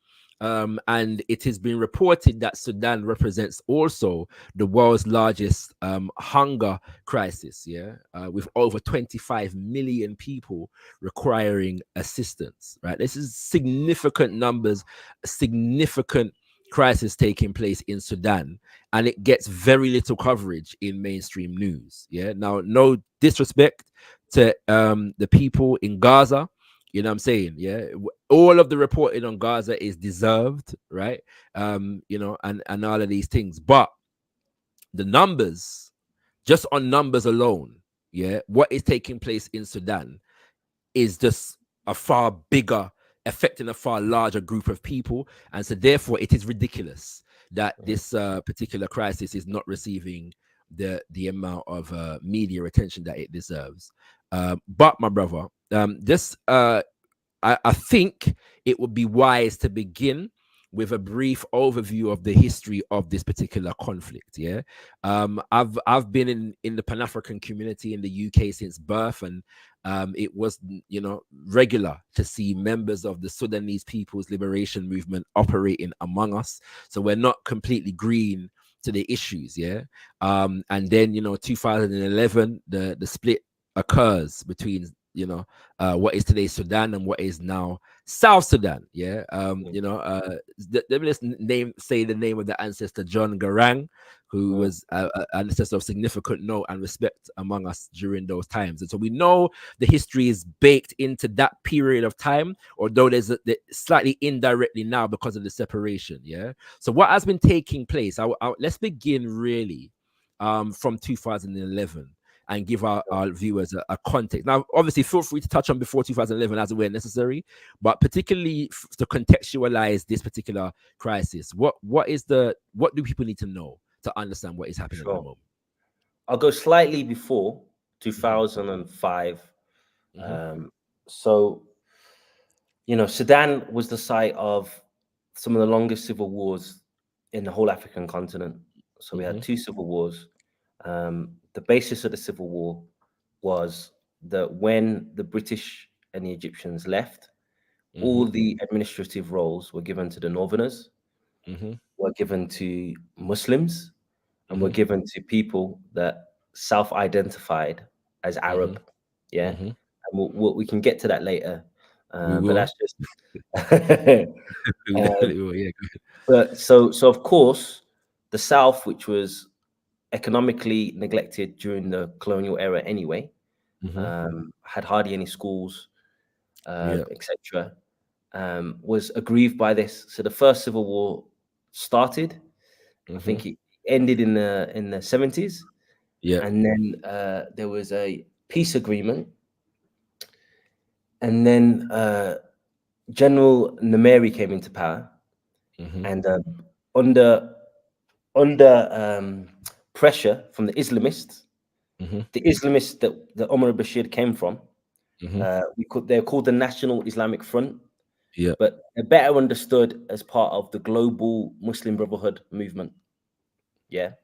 and it has been reported that Sudan represents also the world's largest hunger crisis, with over 25 million people requiring assistance, right? This is significant numbers, significant crisis taking place in Sudan, and it gets very little coverage in mainstream news. Now, no disrespect to the people in Gaza, you know what I'm saying? All of the reporting on Gaza is deserved, right? And all of these things. But the numbers, just on numbers alone, what is taking place in Sudan is just a far bigger, affecting a far larger group of people, and so therefore it is ridiculous that this particular crisis is not receiving the amount of media attention that it deserves. But my brother, I think it would be wise to begin with a brief overview of the history of this particular conflict. Yeah, I've been in the Pan-African community in the UK since birth, and it was, you know, regular to see members of the Sudanese People's Liberation Movement operating among us. So we're not completely green to the issues. Yeah, and then, you know, 2011, the split occurs between, you know, what is today Sudan and what is now South Sudan. Yeah. You know, let me just say the name of the ancestor, John Garang, who was an ancestor of significant note and respect among us during those times. And so we know the history is baked into that period of time, although there's slightly indirectly now because of the separation. Yeah. So what has been taking place? Let's begin really from 2011. And give our viewers a context. Now, obviously, feel free to touch on before 2011 as where necessary, but particularly to contextualize this particular crisis. What do people need to know to understand what is happening at the moment? I'll go slightly before 2005. So, you know, Sudan was the site of some of the longest civil wars in the whole African continent. So we had 2 civil wars. The basis of the civil war was that when the British and the Egyptians left, all the administrative roles were given to the Northerners, were given to Muslims, and were given to people that self-identified as Arab. Yeah, and we can get to that later. But that's just. But so of course, the South, which was economically neglected during the colonial era anyway, had hardly any schools, etc., was aggrieved by this. So the first civil war started. I think it ended in the 70s. Yeah, and then there was a peace agreement, and then General Numeri came into power, and under pressure from the Islamists, that Omar al-Bashir came from, they're called the National Islamic Front, but they're better understood as part of the global Muslim Brotherhood movement. Yeah,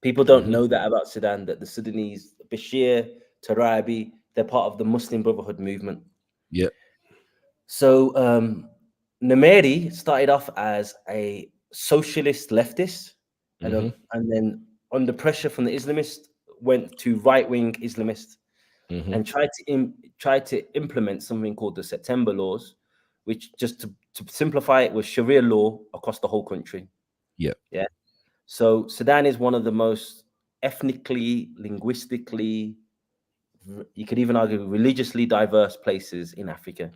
people don't know that about Sudan, that the Sudanese, Bashir, Tarabi, they're part of the Muslim Brotherhood movement. Yeah. So Numeri started off as a socialist leftist, and then under pressure from the Islamists went to right-wing Islamists, and tried to implement something called the September laws, which, just to simplify it, was Sharia law across the whole country. Yeah. So Sudan is one of the most ethnically, linguistically, you could even argue religiously diverse places in Africa.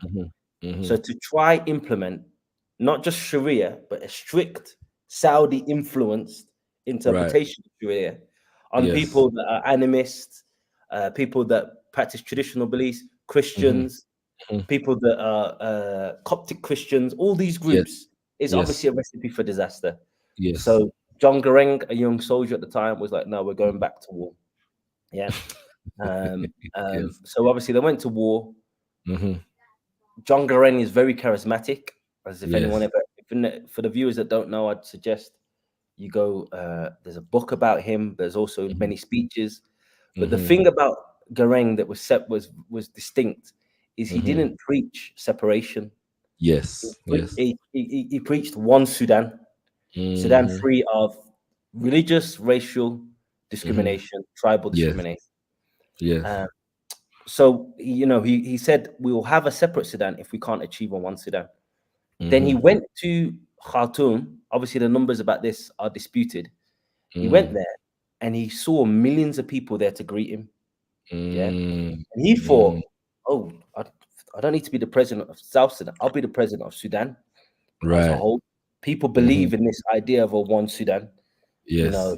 So to try implement not just Sharia, but a strict Saudi-influenced interpretation of Sharia on people that are animists, people that practice traditional beliefs, Christians, people that are Coptic Christians, all these groups is obviously a recipe for disaster. So John Garang, a young soldier at the time, was like, no, we're going back to war. Yeah. So obviously they went to war. John Garang is very charismatic, as if anyone ever, for the viewers that don't know, I'd suggest you go, there's a book about him. There's also many speeches. But the thing about Garang that was distinct is he didn't preach separation. He preached one Sudan, Sudan free of religious, racial discrimination, tribal discrimination. So, you know, he said, we will have a separate Sudan if we can't achieve a one Sudan. Then he went to Khartoum. Obviously, the numbers about this are disputed. He went there and he saw millions of people there to greet him. And he thought, oh, I don't need to be the president of South Sudan. I'll be the president of Sudan as a whole. People believe in this idea of a one Sudan. You know,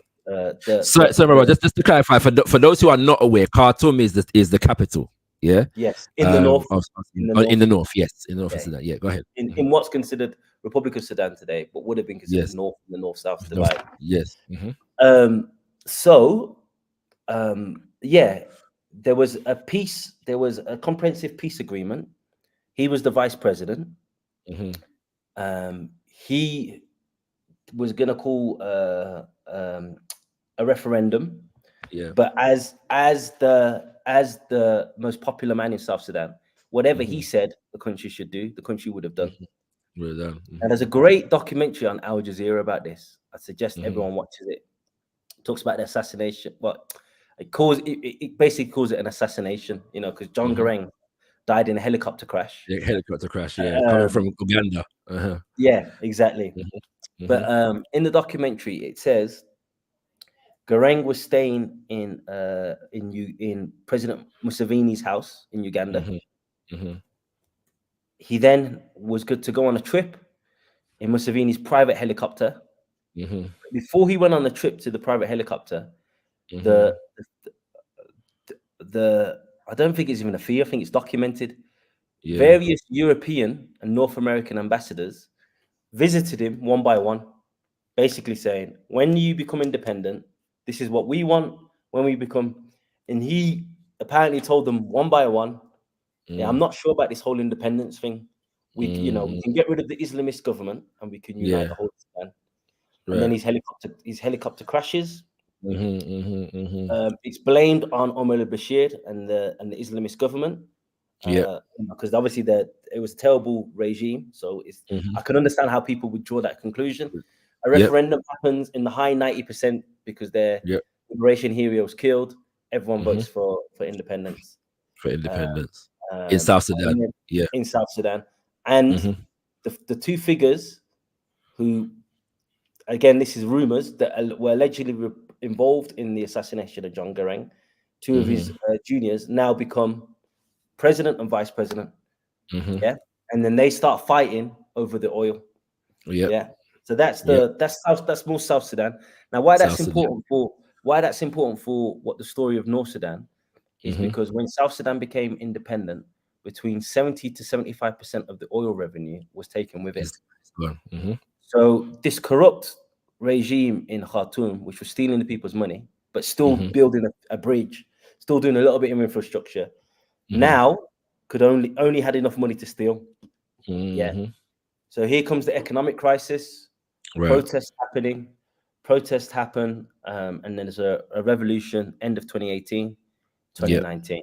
so just to clarify, for those who are not aware, Khartoum is the capital. Yeah. Yes, in the north. In the north, yes, in the north of Yeah. Sudan. Yeah, go ahead. In what's considered Republic of Sudan today, but would have been considered Yes. north, the north-south North, divide. yes. So, yeah, there was a peace. There was a comprehensive peace agreement. He was the vice president. He was going to call a referendum. Yeah. But as the most popular man in South Sudan, whatever he said the country should do, the country would have done. And there's a great documentary on Al Jazeera about this. I suggest everyone watches it. It talks about the assassination. Well, it basically calls it an assassination, you know, because John Garang died in a helicopter crash. Yeah, helicopter crash. Yeah, coming from Uganda. Yeah, exactly. But in the documentary, it says Garang was staying in President Museveni's house in Uganda. He then was good to go on a trip in Museveni's private helicopter. Before he went on the trip to the private helicopter, the I don't think it's even a fee. I think it's documented. Yeah. Various European and North American ambassadors visited him one by one, basically saying, "When you become independent, this is what we want. When we become," and he apparently told them one by one, "Yeah, I'm not sure about this whole independence thing. We can get rid of the Islamist government and we can unite the whole Sudan." And then his helicopter crashes. It's blamed on Omar al-Bashir and the Islamist government. Because obviously it was a terrible regime. So I can understand how people would draw that conclusion. A referendum happens in the high 90% because their liberation hero was killed. Everyone votes for independence. For independence in South Sudan. In South Sudan. And the two figures who, again, this is rumors, that were allegedly involved in the assassination of John Garang, two of his juniors, now become president and vice president. Yeah. And then they start fighting over the oil. Yeah. So that's more South Sudan. Now, why that's important for what the story of North Sudan is, because when South Sudan became independent, between 70 to 75% of the oil revenue was taken with it. So this corrupt regime in Khartoum, which was stealing the people's money, but still building a bridge, still doing a little bit of infrastructure, now could only had enough money to steal. Yeah. So here comes the economic crisis. Protests happen, and then there's a revolution, end of 2018, 2019.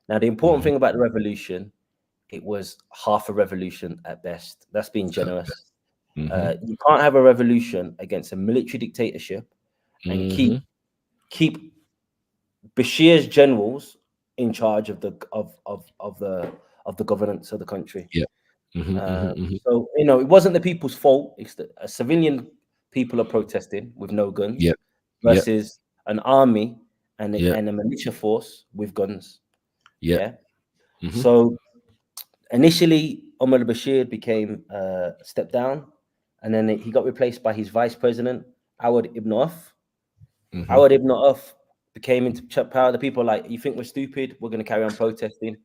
Now, the important thing about the revolution, it was half a revolution at best. That's being generous. You can't have a revolution against a military dictatorship and keep Bashir's generals in charge of the governance of the country. So it wasn't the people's fault. It's a civilian people are protesting with no guns versus an army and a militia force with guns. So initially, Omar al-Bashir stepped down, and then he got replaced by his vice president, Awad ibn Auf. Awad ibn Auf became into power. The people were like, "You think we're stupid? We're going to carry on protesting."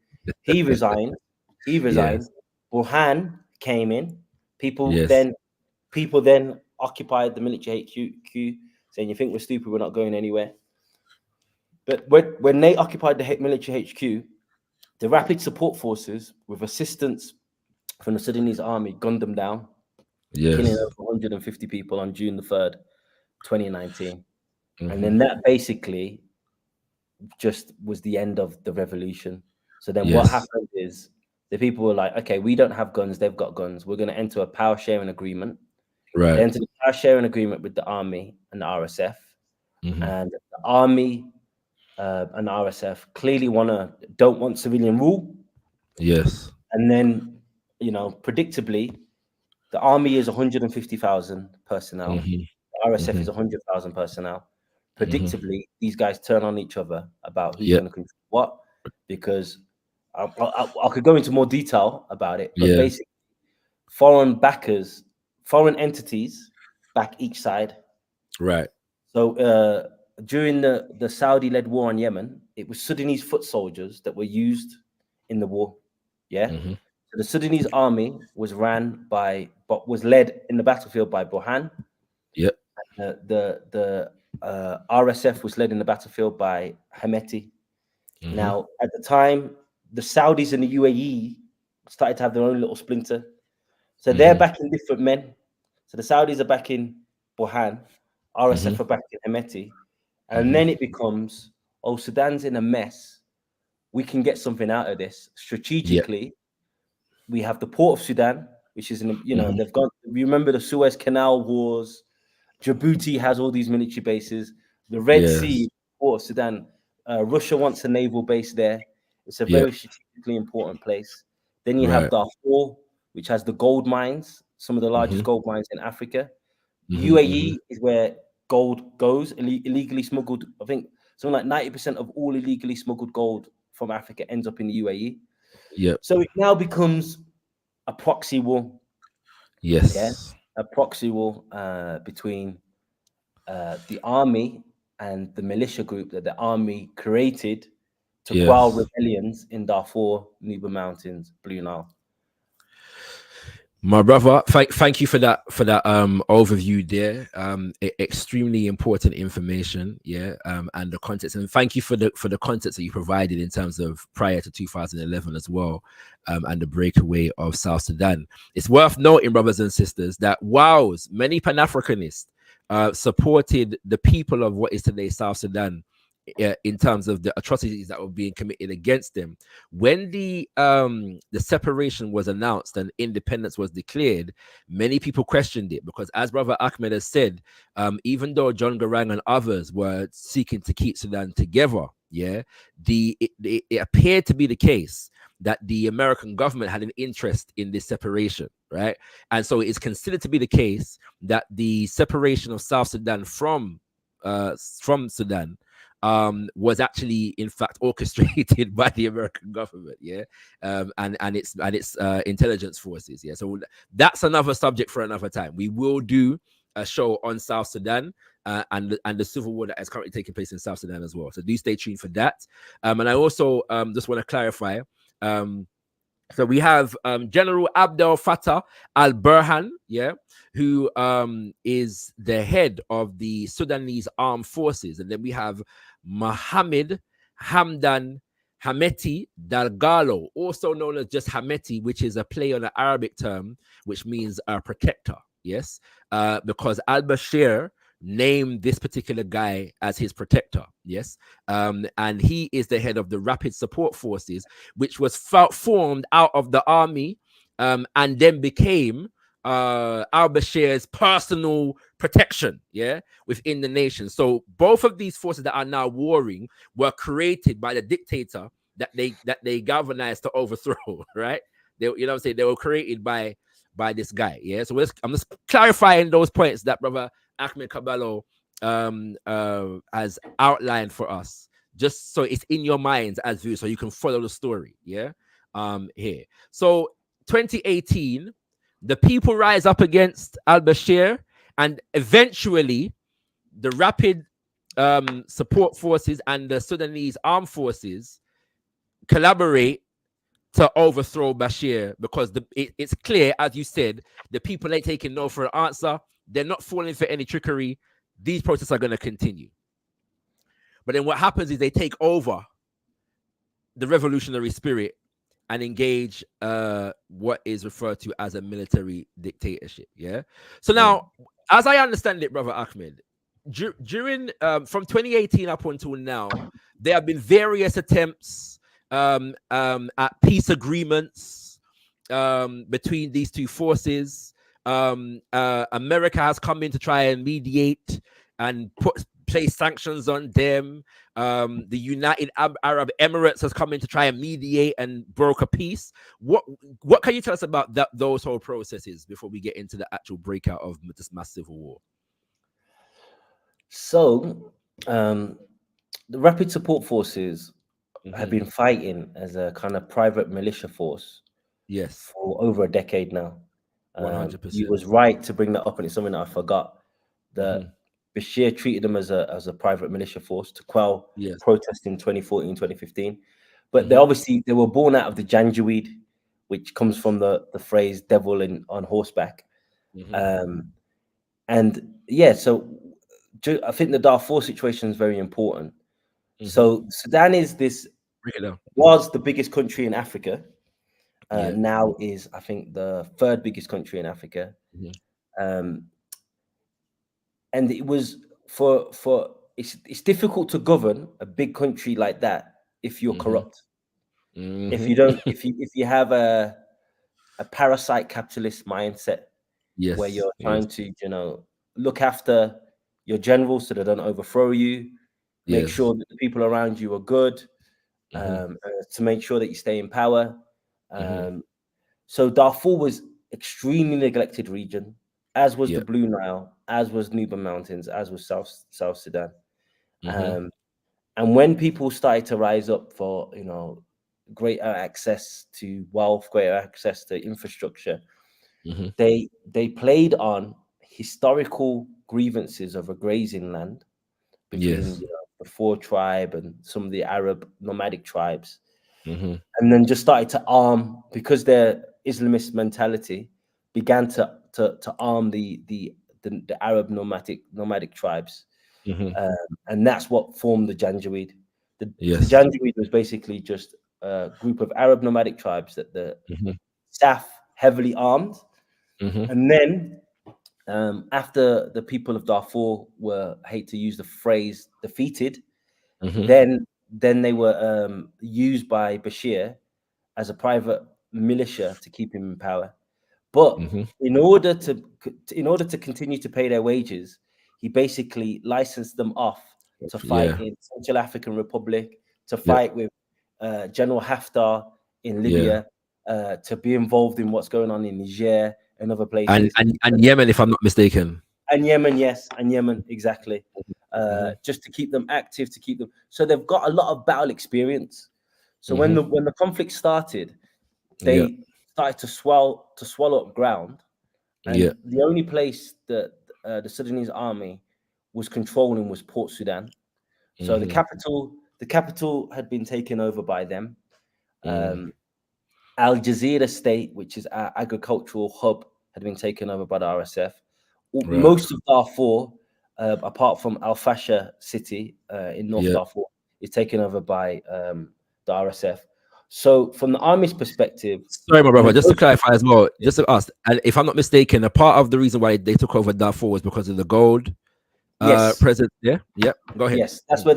He resigned. Burhan came in. People then occupied the military HQ, saying, "You think we're stupid? We're not going anywhere." But when they occupied the military HQ, the Rapid Support Forces, with assistance from the Sudanese army, gunned them down, killing over 150 people on June the 3rd, 2019. And then that basically just was the end of the revolution. So then what happened is the people were like, "Okay, we don't have guns, they've got guns. We're going to enter a power sharing agreement." They entered a power sharing agreement with the army and the RSF. And the army and the RSF clearly don't want civilian rule. And then, predictably, the army is 150,000 personnel. The RSF is 100,000 personnel. Predictably, these guys turn on each other about who's going to control what, because I could go into more detail about it, but basically, foreign entities back each side. Right. So during the Saudi-led war on Yemen, it was Sudanese foot soldiers that were used in the war. Yeah. Mm-hmm. So the Sudanese army was led in the battlefield by Burhan. Yep. The RSF was led in the battlefield by Hemeti. Mm-hmm. Now, at the time, the Saudis and the UAE started to have their own little splinter. So they're backing different men. So the Saudis are backing Burhan, RSF are backing Hemeti. And then it becomes, oh, Sudan's in a mess. We can get something out of this. Strategically, we have the port of Sudan, which is, they've got, you remember the Suez Canal wars. Djibouti has all these military bases. The Red Sea, port of Sudan. Russia wants a naval base there. It's a very strategically important place. Then you have Darfur, which has the gold mines, some of the largest gold mines in Africa. UAE is where gold goes, illegally smuggled. I think something like 90% of all illegally smuggled gold from Africa ends up in the UAE. Yep. So it now becomes a proxy war. Yes. Yeah, a proxy war between the army and the militia group that the army created to quell rebellions in Darfur, Nuba Mountains, Blue Nile. My brother, thank you for that overview there. Extremely important information, and the context, and thank you for the context that you provided in terms of prior to 2011 as well, and the breakaway of South Sudan. It's worth noting, brothers and sisters, that whilst many Pan-Africanists supported the people of what is today South Sudan in terms of the atrocities that were being committed against them, when the separation was announced and independence was declared, many people questioned it, because as Brother Ahmed has said, even though John Garang and others were seeking to keep Sudan together, it appeared to be the case that the American government had an interest in this separation, right? And so it's considered to be the case that the separation of South Sudan from Sudan was actually, in fact, orchestrated by the American government, and its intelligence forces, So that's another subject for another time. We will do a show on South Sudan and the civil war that is currently taking place in South Sudan as well. So do stay tuned for that. And I also just want to clarify. So we have General Abdel Fattah al-Burhan, who is the head of the Sudanese armed forces. And then we have Mohammed Hamdan Hameti Dagalo, also known as just Hameti, which is a play on an Arabic term, which means protector, because al-Bashir named this particular guy as his protector, and he is the head of the Rapid Support Forces, which was formed out of the army and then became al-Bashir's personal protection, within the nation. So both of these forces that are now warring were created by the dictator that they galvanized to overthrow, right? They were created by this guy, So I'm just clarifying those points that Brother Ahmed Kaballo has outlined for us, just so it's in your minds as view, so you can follow the story, here. So 2018, the people rise up against al-Bashir, and eventually the Rapid Support Forces and the Sudanese armed forces collaborate to overthrow Bashir, because it's clear, as you said, the people ain't taking no for an answer. They're not falling for any trickery. These protests are going to continue. But then what happens is they take over the revolutionary spirit and engage what is referred to as a military dictatorship. So now, as I understand it, Brother Ahmed, during from 2018 up until now, there have been various attempts at peace agreements between these two forces. America has come in to try and mediate and place sanctions on them. The United Arab Emirates has come in to try and mediate and broker peace. What can you tell us about those whole processes before we get into the actual breakout of this massive civil war? So the Rapid Support Forces have been fighting as a kind of private militia force for over a decade now. 100%. You was right to bring that up, and it's something that I forgot. That Bashir treated them as a private militia force to quell protests in 2014, 2015. But they were born out of the Janjaweed, which comes from the phrase "devil on horseback." And yeah, so I think the Darfur situation is very important. So Sudan was the biggest country in Africa. Now is, I think, the third biggest country in Africa. And it was it's difficult to govern a big country like that if you're corrupt. If you have a parasite capitalist mindset, where you're trying to, look after your generals so they don't overthrow you, make sure that the people around you are good, to make sure that you stay in power. So Darfur was extremely neglected region, as was the Blue Nile, as was Nuba Mountains, as was South Sudan. And when people started to rise up for, greater access to wealth, greater access to infrastructure, they played on historical grievances of a grazing land between the Four tribe and some of the Arab nomadic tribes, and then just started to arm, because their Islamist mentality began to arm the Arab nomadic tribes, and that's what formed the Janjaweed. The Janjaweed was basically just a group of Arab nomadic tribes that the staff heavily armed. And then after the people of Darfur were, I hate to use the phrase, defeated, then they were used by Bashir as a private militia to keep him in power. But in order to continue to pay their wages, he basically licensed them off to fight in Central African Republic, to fight with General Haftar in Libya, to be involved in what's going on in Niger and other places, and Yemen, if I'm not mistaken. And Yemen, yes, and Yemen, exactly. Just to keep them active, to keep them. So they've got a lot of battle experience. So when the conflict started, they started to swallow up ground, and the only place that the Sudanese army was controlling was Port Sudan. So the capital had been taken over by them. Al Jazeera State, which is our agricultural hub, had been taken over by the RSF. Most of Darfur, apart from Al Fasher city in North Darfur, is taken over by the RSF. So from the army's perspective, sorry, my brother, just to clarify as well, just to ask, and if I'm not mistaken, a part of the reason why they took over Darfur was because of the gold. Present. Go ahead. Yes, that's where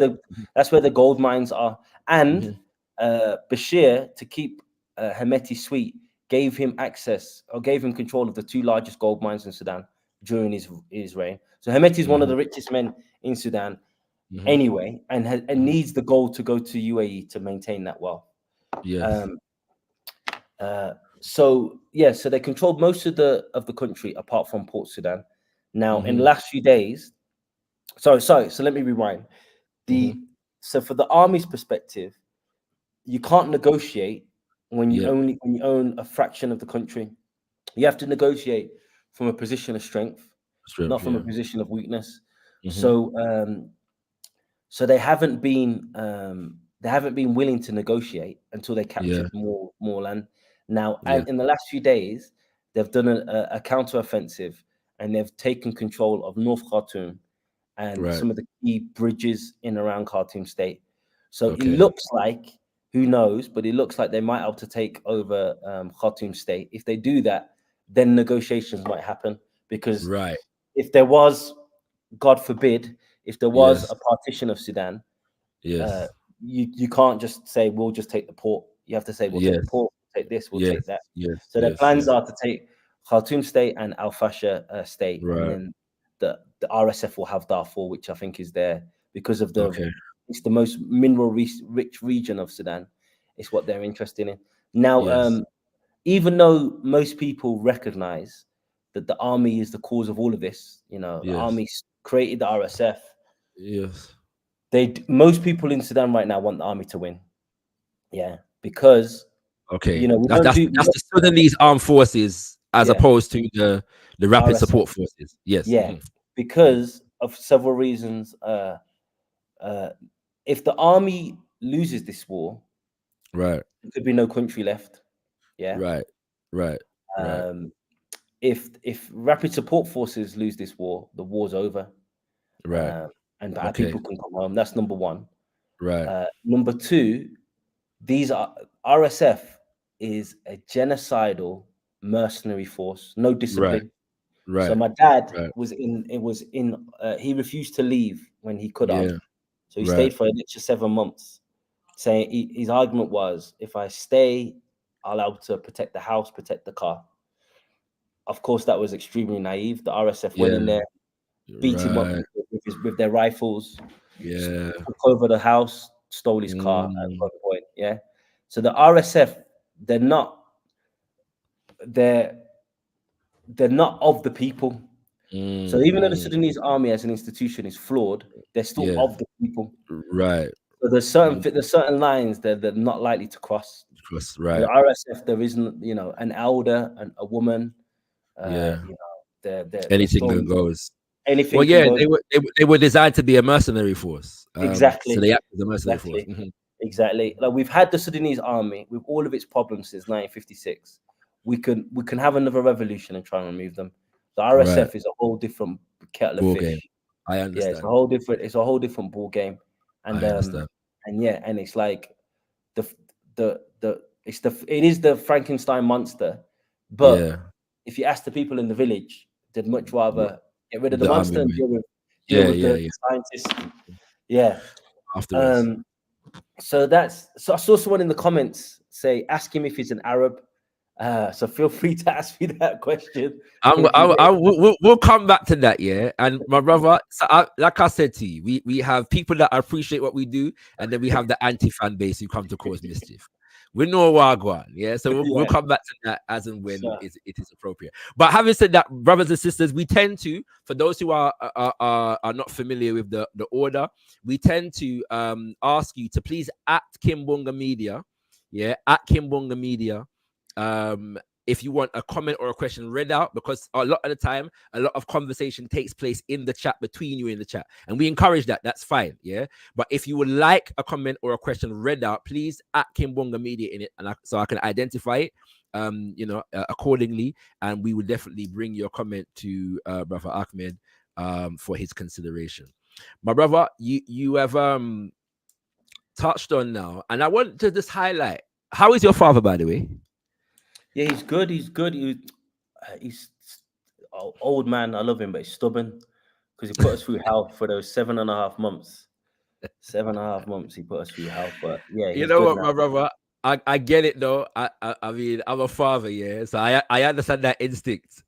the gold mines are, and Bashir, to keep Hemeti sweet, gave him access, or gave him control of the two largest gold mines in Sudan during his reign. So Hemeti is one of the richest men in Sudan anyway, and needs the gold to go to UAE to maintain that wealth. So they controlled most of the country apart from Port Sudan. Now, in the last few days, so let me rewind. So for the army's perspective, you can't negotiate when you own a fraction of the country. You have to negotiate from a position of strength, not from a position of weakness. So they haven't been willing to negotiate until they captured more land. Now, and in the last few days, they've done a counteroffensive, and they've taken control of North Khartoum and some of the key bridges in around Khartoum state. So it looks like, who knows, but it looks like they might have to take over Khartoum state. If they do that, then negotiations might happen, because if there was, God forbid, if there was a partition of Sudan, you can't just say, we'll just take the port. You have to say, we'll take the port, we'll take this, we'll take that. So their plans are to take Khartoum state and Al Fasher state, and then the RSF will have Darfur, which I think is there because of it's the most mineral rich region of Sudan. It's what they're interested in. Now, even though most people recognize that the army is the cause of all of this, the army created the RSF. Most people in Sudan right now want the army to win. Because that's the Sudanese armed forces as opposed to the rapid RSF support forces. Because of several reasons. If the army loses this war, Right. There could be no country left. Yeah. Right. Right. Right. If rapid support forces lose this war, the war's over. Right. And our Okay. people can come home. That's number one. Right. Number two, these are RSF is a genocidal mercenary force, no discipline. Right. So my dad Right. he refused to leave when he could have. Yeah. So he Right. stayed for an extra 7 months, saying his argument was, if I stay, I'll able to protect the house, protect the car. Of course, that was extremely naive. The RSF went in there, beat him up Right. with their rifles, Yeah. took over the house, stole his car at one point. Yeah. So the RSF, they're not of the people. So even though the Sudanese army as an institution is flawed, they're still of the people. Right. So there's certain lines that they're not likely to cross. Right. The RSF, there isn't, an elder and a woman. Anything goes. Anything. Well, yeah, they were designed to be a mercenary force. Exactly. So they act as a mercenary force. Exactly. Like we've had the Sudanese army with all of its problems since 1956. We can have another revolution and try and remove them. The RSF is a whole different kettle of fish. Game. I understand. Yeah, it's a whole different ball game. And I understand. And it's like it is the Frankenstein monster. But if you ask the people in the village, they'd much rather get rid of the monster and deal with the scientists. Yeah. Afterwards. So I saw someone in the comments say, ask him if he's an Arab. So feel free to ask me that question. We'll come back to that, yeah. And my brother, like I said to you, we have people that appreciate what we do, and then we have the anti-fan base who come to cause mischief. We know Wagwan, yeah. So we'll come back to that as and when it is appropriate. But having said that, brothers and sisters, we tend to, for those who are not familiar with the order, we tend to ask you to please at Kimbunga Media, yeah, at Kimbunga Media. If you want a comment or a question read out, because a lot of the time, a lot of conversation takes place in the chat between you in the chat, and we encourage that. That's fine, yeah. But if you would like a comment or a question read out, please at Kimbunga Media in it, and so I can identify it, accordingly, and we will definitely bring your comment to Brother Ahmed for his consideration. My brother, you have touched on now, and I want to just highlight, how is your father, by the way? Yeah, he's good. He's good. He's an old man. I love him, but he's stubborn because he put us through hell for those 7.5 months. 7.5 months he put us through hell. But yeah, you know what, my brother, I get it though. I mean, I'm a father, yeah, so I understand that instinct.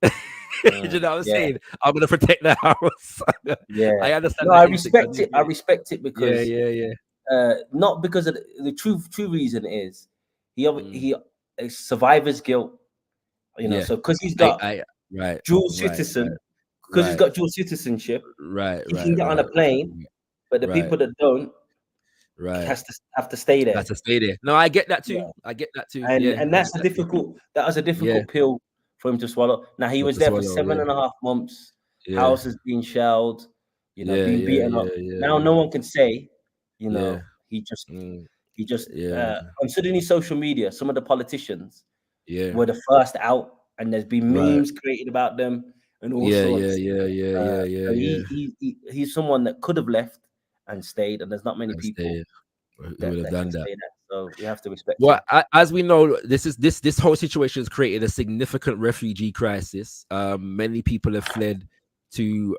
You know what I'm saying? I'm gonna protect the house. Yeah, I understand. No, I respect it. I respect it because not because of the true reason is he survivor's guilt, so because he's got dual citizen, because he's got dual citizenship, he can get on a plane, but the people that don't have to stay there. No, I get that too. I get that too. And that's a difficult pill for him to swallow. Now he was there for 7.5 months. House has been shelled, being beaten up. Now no one can say, he just on Sudanese social media, some of the politicians were the first out, and there's been memes created about them and all sorts. He's someone that could have left and stayed, and there's not many people who would have done that. So we have to respect. Well, as we know, this whole situation has created a significant refugee crisis. Many people have fled to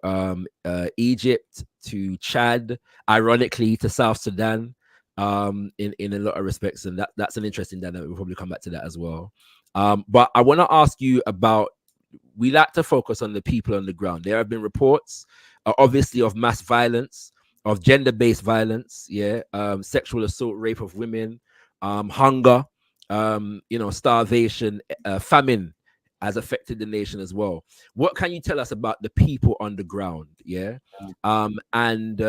Egypt, to Chad, ironically to South Sudan. In a lot of respects, and that's an interesting dynamic. We'll probably come back to that as well. But I want to ask you about, we like to focus on the people on the ground. There have been reports, obviously, of mass violence, of gender-based violence, sexual assault, rape of women, hunger, starvation, famine has affected the nation as well. What can you tell us about the people on the ground? And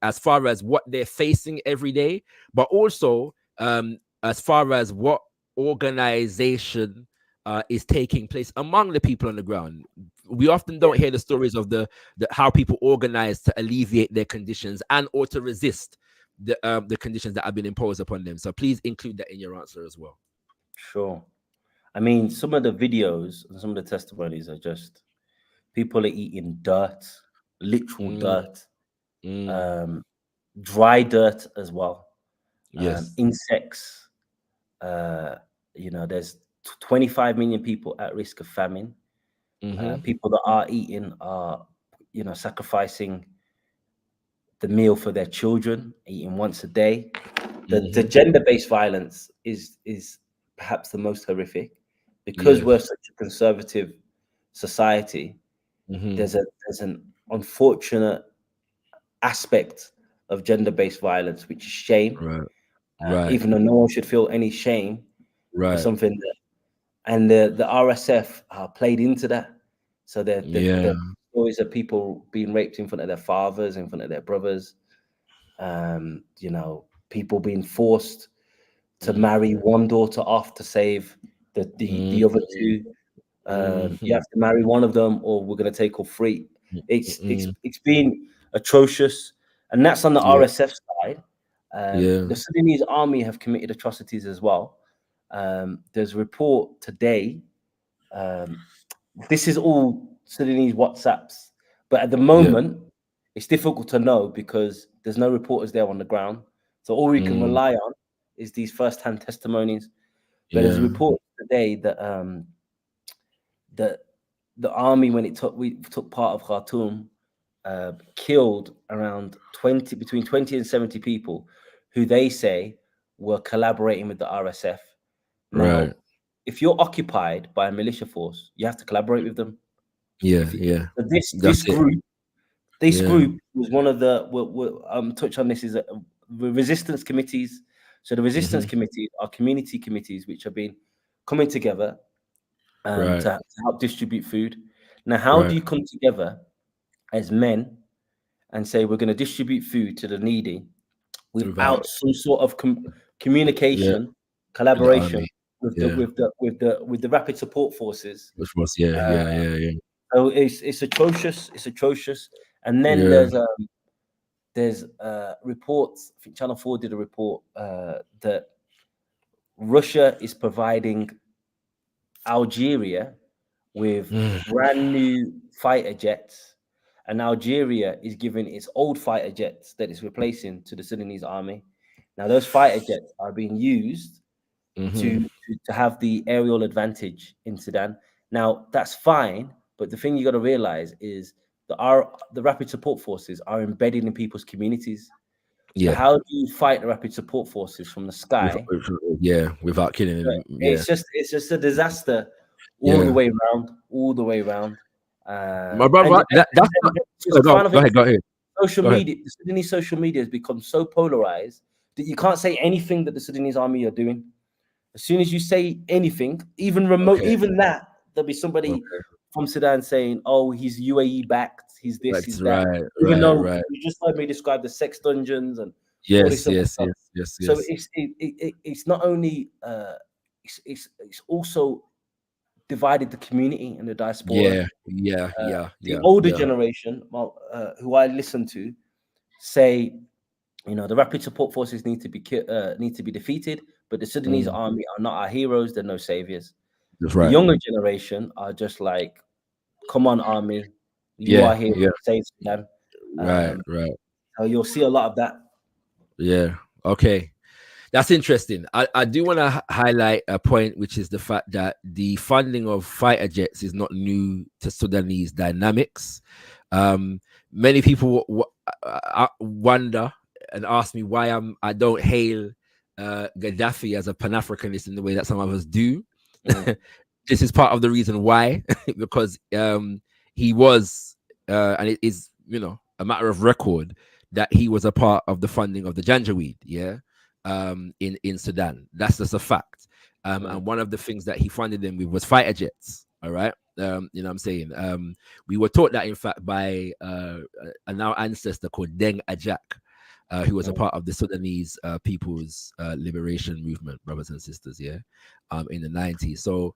as far as what they're facing every day, but also as far as what organization is taking place among the people on the ground. We often don't hear the stories of the how people organize to alleviate their conditions and or to resist the conditions that have been imposed upon them. So please include that in your answer as well. Sure. I mean, some of the videos and some of the testimonies are just people are eating dirt, literal dirt, dry dirt as well. Yes. Insects. There's 25 million people at risk of famine. People that are eating are, sacrificing the meal for their children, eating once a day. The gender-based violence is perhaps the most horrific, because we're such a conservative society. There's an unfortunate aspect of gender-based violence, which is shame. Right. Even though no one should feel any shame for something that, and the RSF played into that. So the stories of people being raped in front of their fathers, in front of their brothers, people being forced to marry one daughter off to save the other two. You have to marry one of them, or we're going to take all three. It's been atrocious, and that's on the RSF side. The Sudanese army have committed atrocities as well. There's a report today. This is all Sudanese WhatsApps, but at the moment, it's difficult to know because there's no reporters there on the ground. So all we can rely on is these first-hand testimonies. But there's a report today that the army, when we took part of Khartoum, killed around between 20 and 70 people who they say were collaborating with the RSF. Now, if you're occupied by a militia force, you have to collaborate with them. So this group was one of the touch on this, is the resistance committees. So the resistance committees are community committees which have been coming together to help distribute food. Now, how do you come together as men and say we're going to distribute food to the needy without some sort of communication, collaboration with the rapid support forces? Which was So it's atrocious. It's atrocious. And then there's reports. I think Channel 4 did a report that Russia is providing Algeria with brand new fighter jets, and Algeria is giving its old fighter jets that it's replacing to the Sudanese army. Now, those fighter jets are being used to have the aerial advantage in Sudan. Now, that's fine, but the thing you got to realize is the rapid support forces are embedded in people's communities. So how do you fight the rapid support forces from the sky? Without killing them. It's just a disaster all the way around. My brother, go ahead. Social media, the Sudanese social media has become so polarized that you can't say anything that the Sudanese army are doing. As soon as you say anything, even remote, even that, there'll be somebody from Sudan saying, "Oh, he's UAE backed, he's this, he's that." Even though you just heard me describe the sex dungeons and yes. So it's not only it's also divided the community and the diaspora. The older generation, who I listen to, say, the rapid support forces need to be defeated, but the Sudanese army are not our heroes. They're no saviors. The younger generation are just like, come on, army, you are here to save Sudan. Right. So you'll see a lot of that. Yeah. Okay. That's interesting. I do want to highlight a point, which is the fact that the funding of fighter jets is not new to Sudanese dynamics. Many people wonder and ask me why I don't hail Gaddafi as a Pan-Africanist in the way that some of us do. This is part of the reason why, because he was, and it is, a matter of record that he was a part of the funding of the Janjaweed, in Sudan. That's just a fact. And one of the things that he funded them with was fighter jets. All right. What I'm saying? We were taught that, in fact, by a now ancestor called Deng Ajak, who was a part of the Sudanese People's Liberation Movement, brothers and sisters, in the 90s. So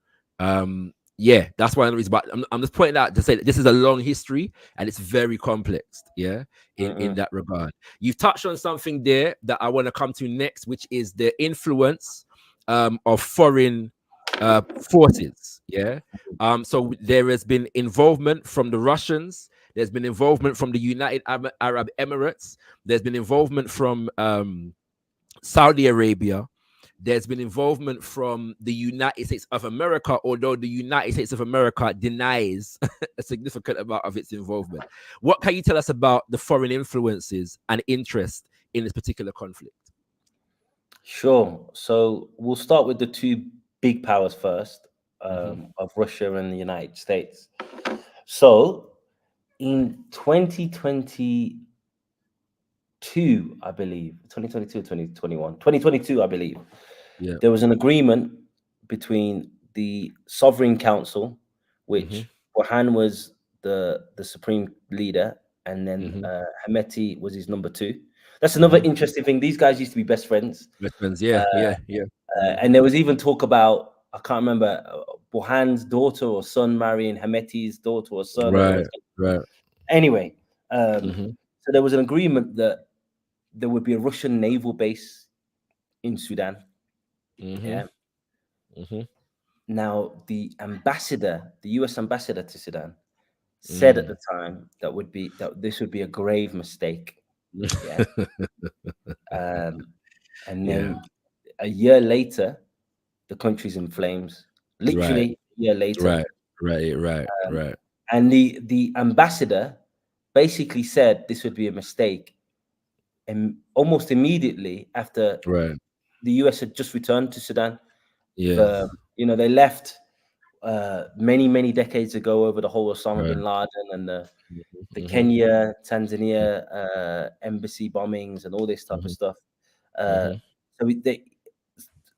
Yeah, that's one of the reasons. But I'm just pointing out to say that this is a long history and it's very complex. Yeah, in that regard. You've touched on something there that I want to come to next, which is the influence of foreign forces. Yeah. So there has been involvement from the Russians. There's been involvement from the United Arab Emirates. There's been involvement from Saudi Arabia. There's been involvement from the United States of America, although the United States of America denies a significant amount of its involvement. What can you tell us about the foreign influences and interest in this particular conflict? Sure. So we'll start with the two big powers first, of Russia and the United States. So in 2022, I believe, 2022, 2021, 2022, I believe, there was an agreement between the Sovereign Council, which Burhan was the supreme leader, and then Hemeti was his number two. That's another interesting thing. These guys used to be best friends. Best friends, yeah. And there was even talk about, I can't remember, Burhan's daughter or son marrying Hemeti's daughter or son. Right. Anyway, so there was an agreement that there would be a Russian naval base in Sudan. Yeah. Now, the US ambassador to Sudan, said at the time that this would be a grave mistake. Yeah. And then a year later, the country's in flames. Literally a year later. Right. And the ambassador basically said this would be a mistake, and almost immediately after the US had just returned to Sudan. Yeah. They left many decades ago over the whole Osama bin Laden and the Kenya, Tanzania embassy bombings and all this type of stuff.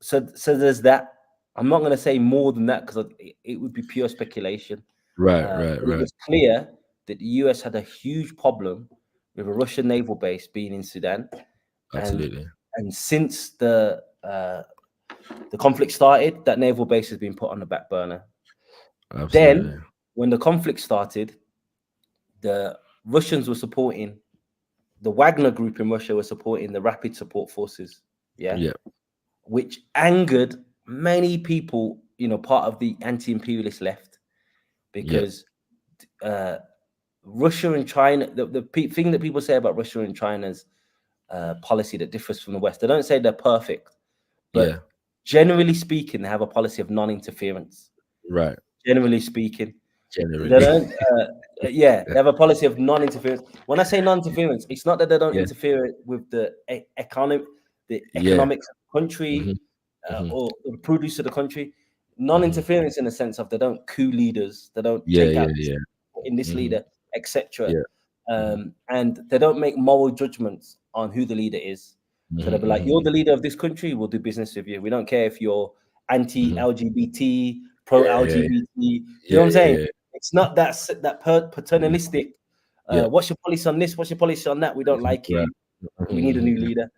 So there's that. I'm not going to say more than that because it would be pure speculation. Right. It was clear that the US had a huge problem with a Russian naval base being in Sudan. Absolutely. And since the conflict started, that naval base has been put on the back burner. Absolutely. Then, when the conflict started, the Russians were supporting the Wagner group in Russia, were supporting the Rapid Support Forces. Yeah. Which angered many people, part of the anti-imperialist left, because Russia and China, the thing that people say about Russia and China's policy that differs from the West, they don't say they're perfect, but generally speaking, they have a policy of non-interference. Right. Generally speaking. Generally. They don't, they have a policy of non-interference. When I say non-interference, it's not that they don't interfere with the economics of the country or the produce of the country. Non-interference in the sense of they don't coup leaders, they don't take out in this leader, etc. And they don't make moral judgments on who the leader is. So they'll be like, you're the leader of this country, we'll do business with you. We don't care if you're anti-LGBT, pro-LGBT. You know what I'm saying? It's not that paternalistic. What's your policy on this? What's your policy on that? We don't like you. We need a new leader.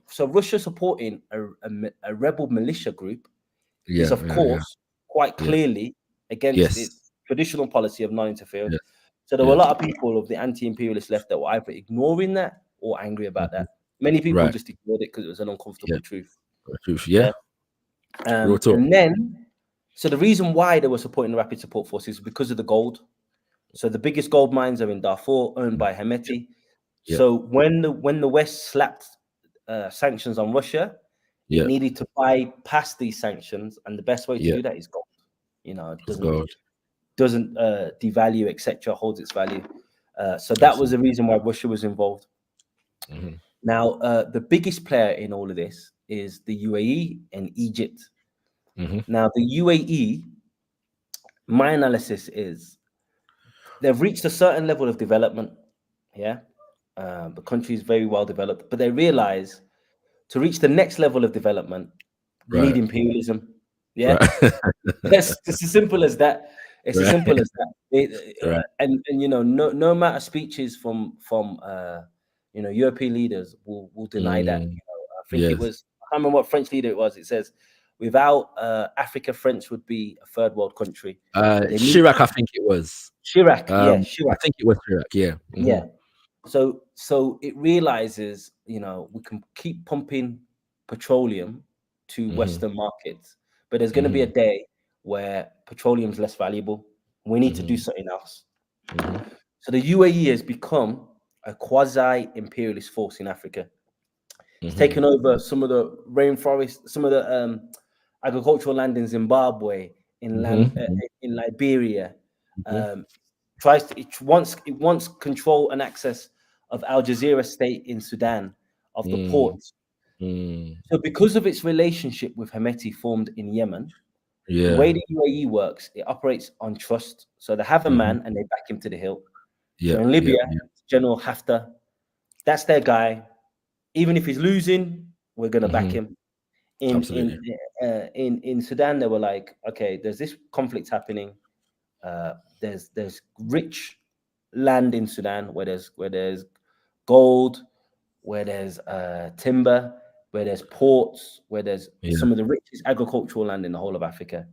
So Russia supporting a rebel militia group is, of course, quite clearly against its traditional policy of non-interference. So there were a lot of people of the anti-imperialist left that were either ignoring that or angry about that. Many people just ignored it because it was an uncomfortable truth. And then, so the reason why they were supporting the Rapid Support Forces is because of the gold. So the biggest gold mines are in Darfur, owned by Hemeti. So when the West slapped sanctions on Russia, it needed to bypass these sanctions, and the best way to do that is gold. It doesn't devalue, etc., holds its value. So that was the reason why Russia was involved. Now, the biggest player in all of this is the UAE and Egypt. Now, the UAE, my analysis is they've reached a certain level of development. The country is very well developed, but they realize to reach the next level of development, you need imperialism. It's as simple as that. It's as simple as that. And no matter speeches from European leaders will deny that. I think it was, I can't remember what French leader it was. It says, without Africa, France would be a third world country. Chirac, I think it was. Chirac, I Chirac. think it was Chirac, yeah. Mm-hmm. Yeah. So it realizes, we can keep pumping petroleum to Western markets, but there's going to be a day where petroleum is less valuable. We need to do something else. So the UAE has become a quasi-imperialist force in Africa. It's taken over some of the rainforest, some of the agricultural land in Zimbabwe, in Liberia. It wants control and access of Al Jazeera state in Sudan, of the ports. So because of its relationship with Hemeti formed in Yemen, the way the UAE works, it operates on trust. So they have a man and they back him to the hilt. So in Libya, General Haftar, that's their guy. Even if he's losing, we're gonna back him. In Sudan, they were like, okay, there's this conflict happening. There's rich land in Sudan where there's gold, where there's timber, where there's ports, where there's some of the richest agricultural land in the whole of Africa.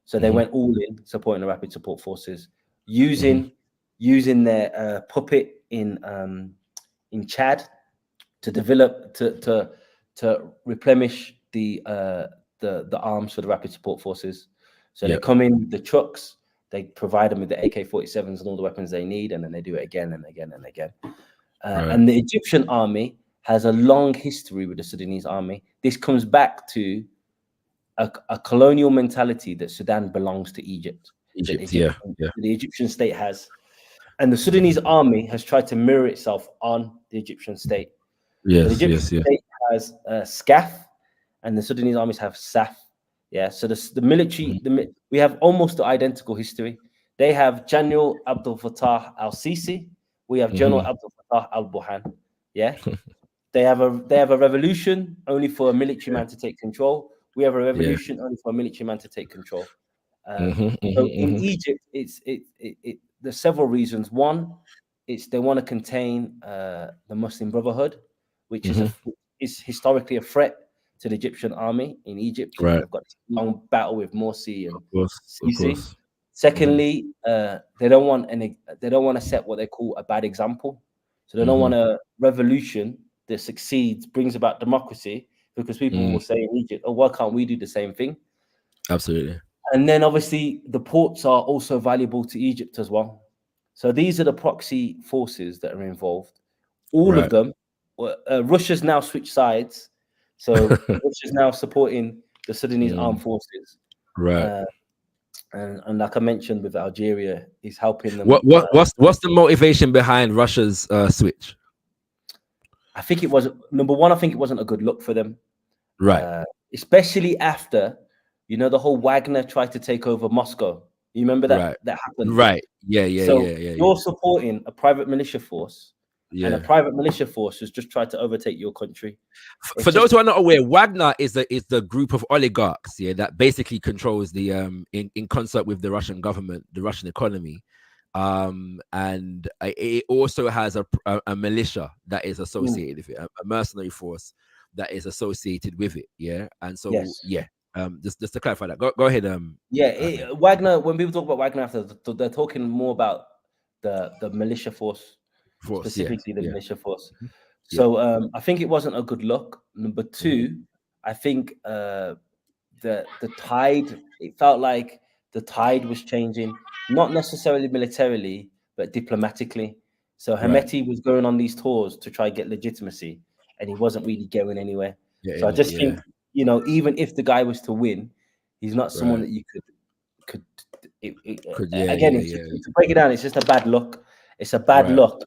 So they went all in supporting the Rapid Support Forces, using their puppet in Chad to develop to replenish the arms for the Rapid Support Forces. So they come in with the trucks, they provide them with the AK-47s and all the weapons they need, and then they do it again and again and again. And the Egyptian army has a long history with the Sudanese army. This comes back to a colonial mentality that Sudan belongs to Egypt. The Egyptian state has. And the Sudanese army has tried to mirror itself on the Egyptian state. The Egyptian state has SCAF, and the Sudanese armies have SAF. Yeah, so the military, we have almost the identical history. They have General Abdel Fattah al-Sisi. We have General Abdel Fattah al-Burhan. Yeah, they have a revolution only for a military man to take control. We have a revolution only for a military man to take control. So in Egypt, there's several reasons. One, they want to contain the Muslim Brotherhood, which is historically a threat to the Egyptian army in Egypt. They've got a long battle with Morsi and Sisi. Secondly, they don't want to set what they call a bad example. So they don't want a revolution that succeeds, brings about democracy, because people will say in Egypt, oh, why can't we do the same thing? Absolutely. And then obviously the ports are also valuable to Egypt as well. So these are the proxy forces that are involved. All of them. Russia's now switched sides. So Russia's now supporting the Sudanese armed forces. Right. And like I mentioned with Algeria, is helping them. What's the motivation behind Russia's switch? I think it was, number one, I think it wasn't a good look for them. Right. Especially after, the whole Wagner tried to take over Moscow. You remember that that happened? Right. Yeah. You're supporting a private militia force. Yeah. And a private militia force has just tried to overtake your country. For those who are not aware, Wagner is the group of oligarchs, that basically controls the in concert with the Russian government, the Russian economy, and it also has a militia that is associated with it, a mercenary force that is associated with it. Yeah, and so just to clarify that, go ahead. Wagner. When people talk about Wagner, they're talking more about the militia force. Specifically the militia force. So I think it wasn't a good look. Number two, I think the tide, it felt like the tide was changing, not necessarily militarily, but diplomatically. So Hemeti was going on these tours to try and get legitimacy, and he wasn't really going anywhere. So I just think, even if the guy was to win, he's not someone that you could to break it down, it's just a bad look. It's a bad look.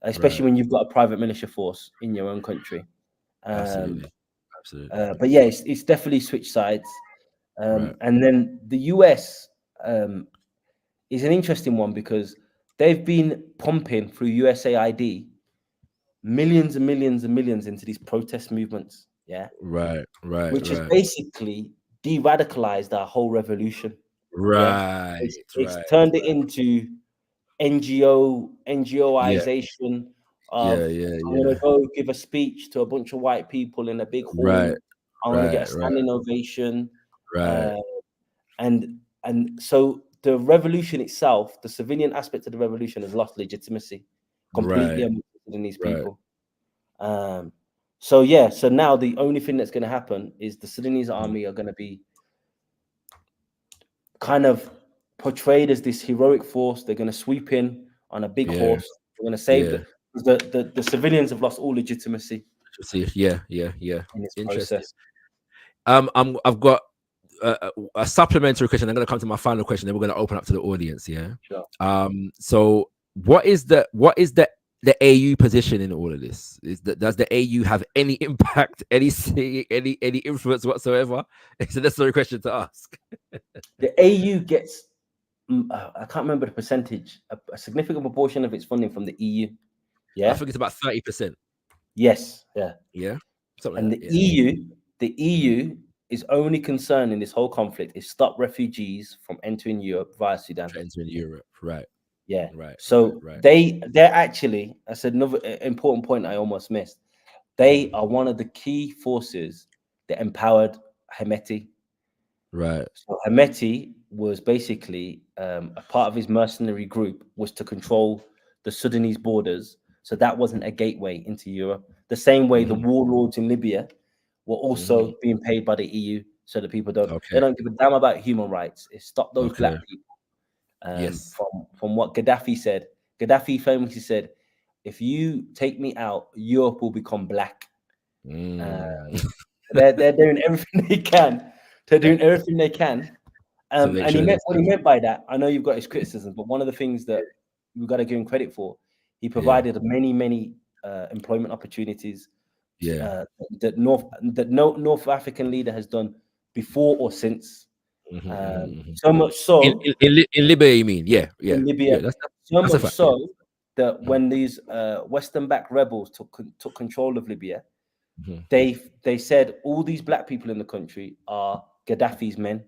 Especially when you've got a private militia force in your own country. Absolutely. But yeah, it's definitely switched sides. And then the US is an interesting one because they've been pumping through USAID millions and millions and millions into these protest movements. Yeah. Right. Which has basically de-radicalized our whole revolution. Right. It's turned it into NGOization of I'm gonna go give a speech to a bunch of white people in a big hall. I'm gonna get a standing ovation. Right. And so the revolution itself, the civilian aspect of the revolution, has lost legitimacy completely Right. among the Sudanese Right. people. So yeah, so now the only thing that's going to happen is the Sudanese army are going to be kind of portrayed as this heroic force. They're going to sweep in on a big horse. They're going to save the civilians have lost all legitimacy Yeah. in this Interesting. process. I've got a supplementary question. I'm going to come to my final question. Then we're going to open up to the audience. Yeah. Sure. So what is the AU position in all of this? Does the AU have any impact, any influence whatsoever? It's a necessary question to ask. The AU gets, I can't remember the percentage, a significant proportion of its funding from the EU. Yeah, I think it's about 30%. Yes, yeah. Something And like the EU is only concerned in this whole conflict is stop refugees from entering Europe via Sudan. Entering Europe, right? Yeah, right. So they're actually, that's another important point I almost missed. They are one of the key forces that empowered Hemeti. Right. So Hemeti was basically a part of his mercenary group was to control the Sudanese borders. So that wasn't a gateway into Europe. The same way the warlords in Libya were also being paid by the EU, so that people they don't give a damn about human rights. It stopped those black people. From what Gaddafi said. Gaddafi famously said, "If you take me out, Europe will become black." They're doing everything they can. They're doing everything they can. And he meant what he meant by that. I know you've got his criticism, but one of the things that we've got to give him credit for, he provided many employment opportunities that no North African leader has done before or since. So much so in Libya, you mean? Yeah. In Libya, so much so that when these Western-backed rebels took control of Libya, they said all these black people in the country are Gaddafi's men,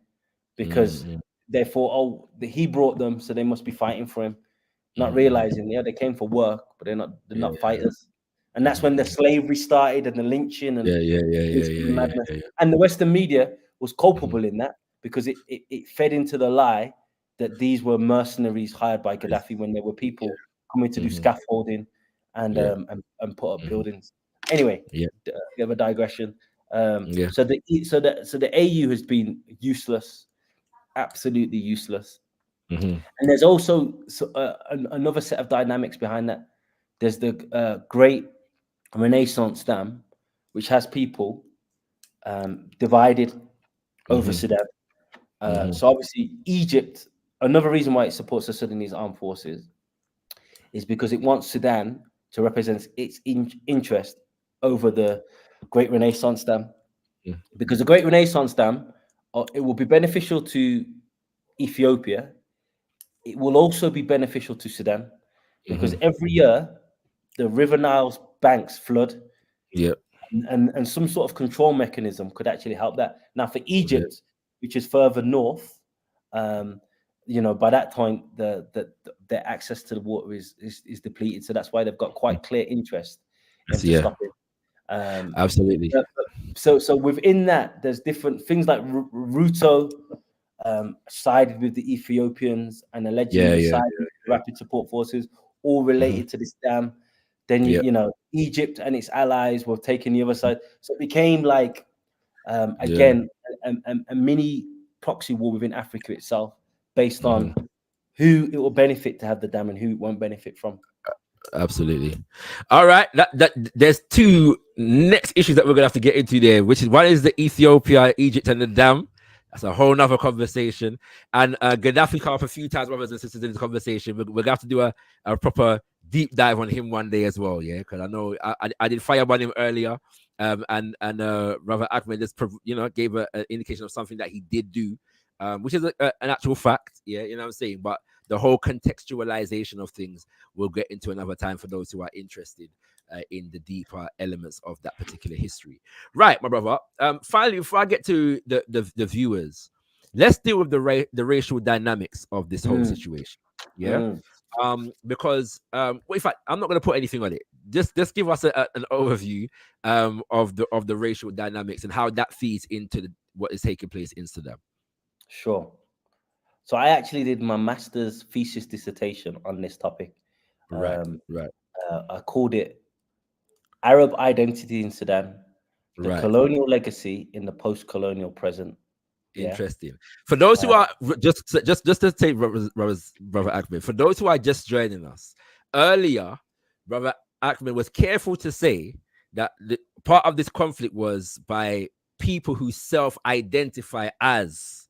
because they thought, he brought them, so they must be fighting for him, not realizing they came for work, but they're not fighters. And that's when the slavery started and the lynching and madness. And the Western media was culpable in that, because it fed into the lie that these were mercenaries hired by Gaddafi, when there were people coming to do scaffolding and put up buildings. Anyway, bit of a digression. So the AU has been useless, absolutely useless. And there's also another set of dynamics behind that. There's the Great Renaissance Dam, which has people divided over Sudan. So obviously Egypt, another reason why it supports the Sudanese armed forces is because it wants Sudan to represent its interest over the Great Renaissance Dam. Because the Great Renaissance Dam, it will be beneficial to Ethiopia. It will also be beneficial to Sudan, because every year the River Nile's banks flood. And some sort of control mechanism could actually help that. Now for Egypt, which is further north, by that point their access to the water is depleted. So that's why they've got quite clear interest in stopping. Absolutely. So within that, there's different things like Ruto sided with the Ethiopians and allegedly sided with the Rapid Support Forces, all related to this dam. Then Egypt and its allies were taking the other side. So it became like again a mini proxy war within Africa itself, based on who it will benefit to have the dam and who it won't benefit from. Absolutely. All right. That there's two next issues that we're gonna have to get into there, which is one is the Ethiopia, Egypt, and the dam. That's a whole nother conversation. And Gaddafi come up a few times, brothers and sisters, in this conversation. We're gonna have to do a proper deep dive on him one day as well. Yeah, because I know I did fire on him earlier. And Brother Ahmed just gave an indication of something that he did do, which is an actual fact. Yeah, you know what I'm saying. But the whole contextualization of things we'll get into another time for those who are interested in the deeper elements of that particular history. Right, my brother. Finally, before I get to the viewers, let's deal with the racial dynamics of this whole situation. Yeah. Because in fact, I'm not going to put anything on it. Just give us an overview of the racial dynamics and how that feeds into what is taking place in Sudan? Sure. So I actually did my master's thesis dissertation on this topic. Right, Um, right, I called it Arab Identity in Sudan, the right. Colonial Legacy in the Post-Colonial Present. Yeah. Interesting. For those who are just to say, brother Ahmed, for those who are just joining us, earlier, brother Ahmed was careful to say that the part of this conflict was by people who self-identify as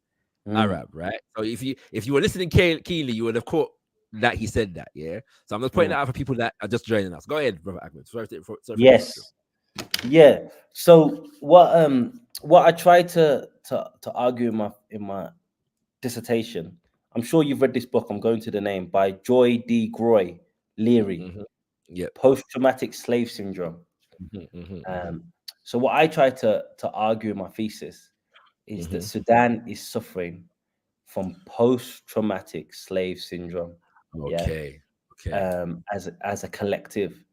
Arab, right? So if you were listening keenly, you would have caught that he said that, yeah. So I'm just pointing that out for people that are just joining us. Go ahead, brother Ahmed. Sorry for Yes. Yeah. So what I tried to argue in my dissertation, I'm sure you've read this book. I'm going to the name by Joy D. Groy Leary. Yeah. Post-traumatic slave syndrome. So what I tried to argue in my thesis is that Sudan is suffering from post-traumatic slave syndrome. Okay. As a collective.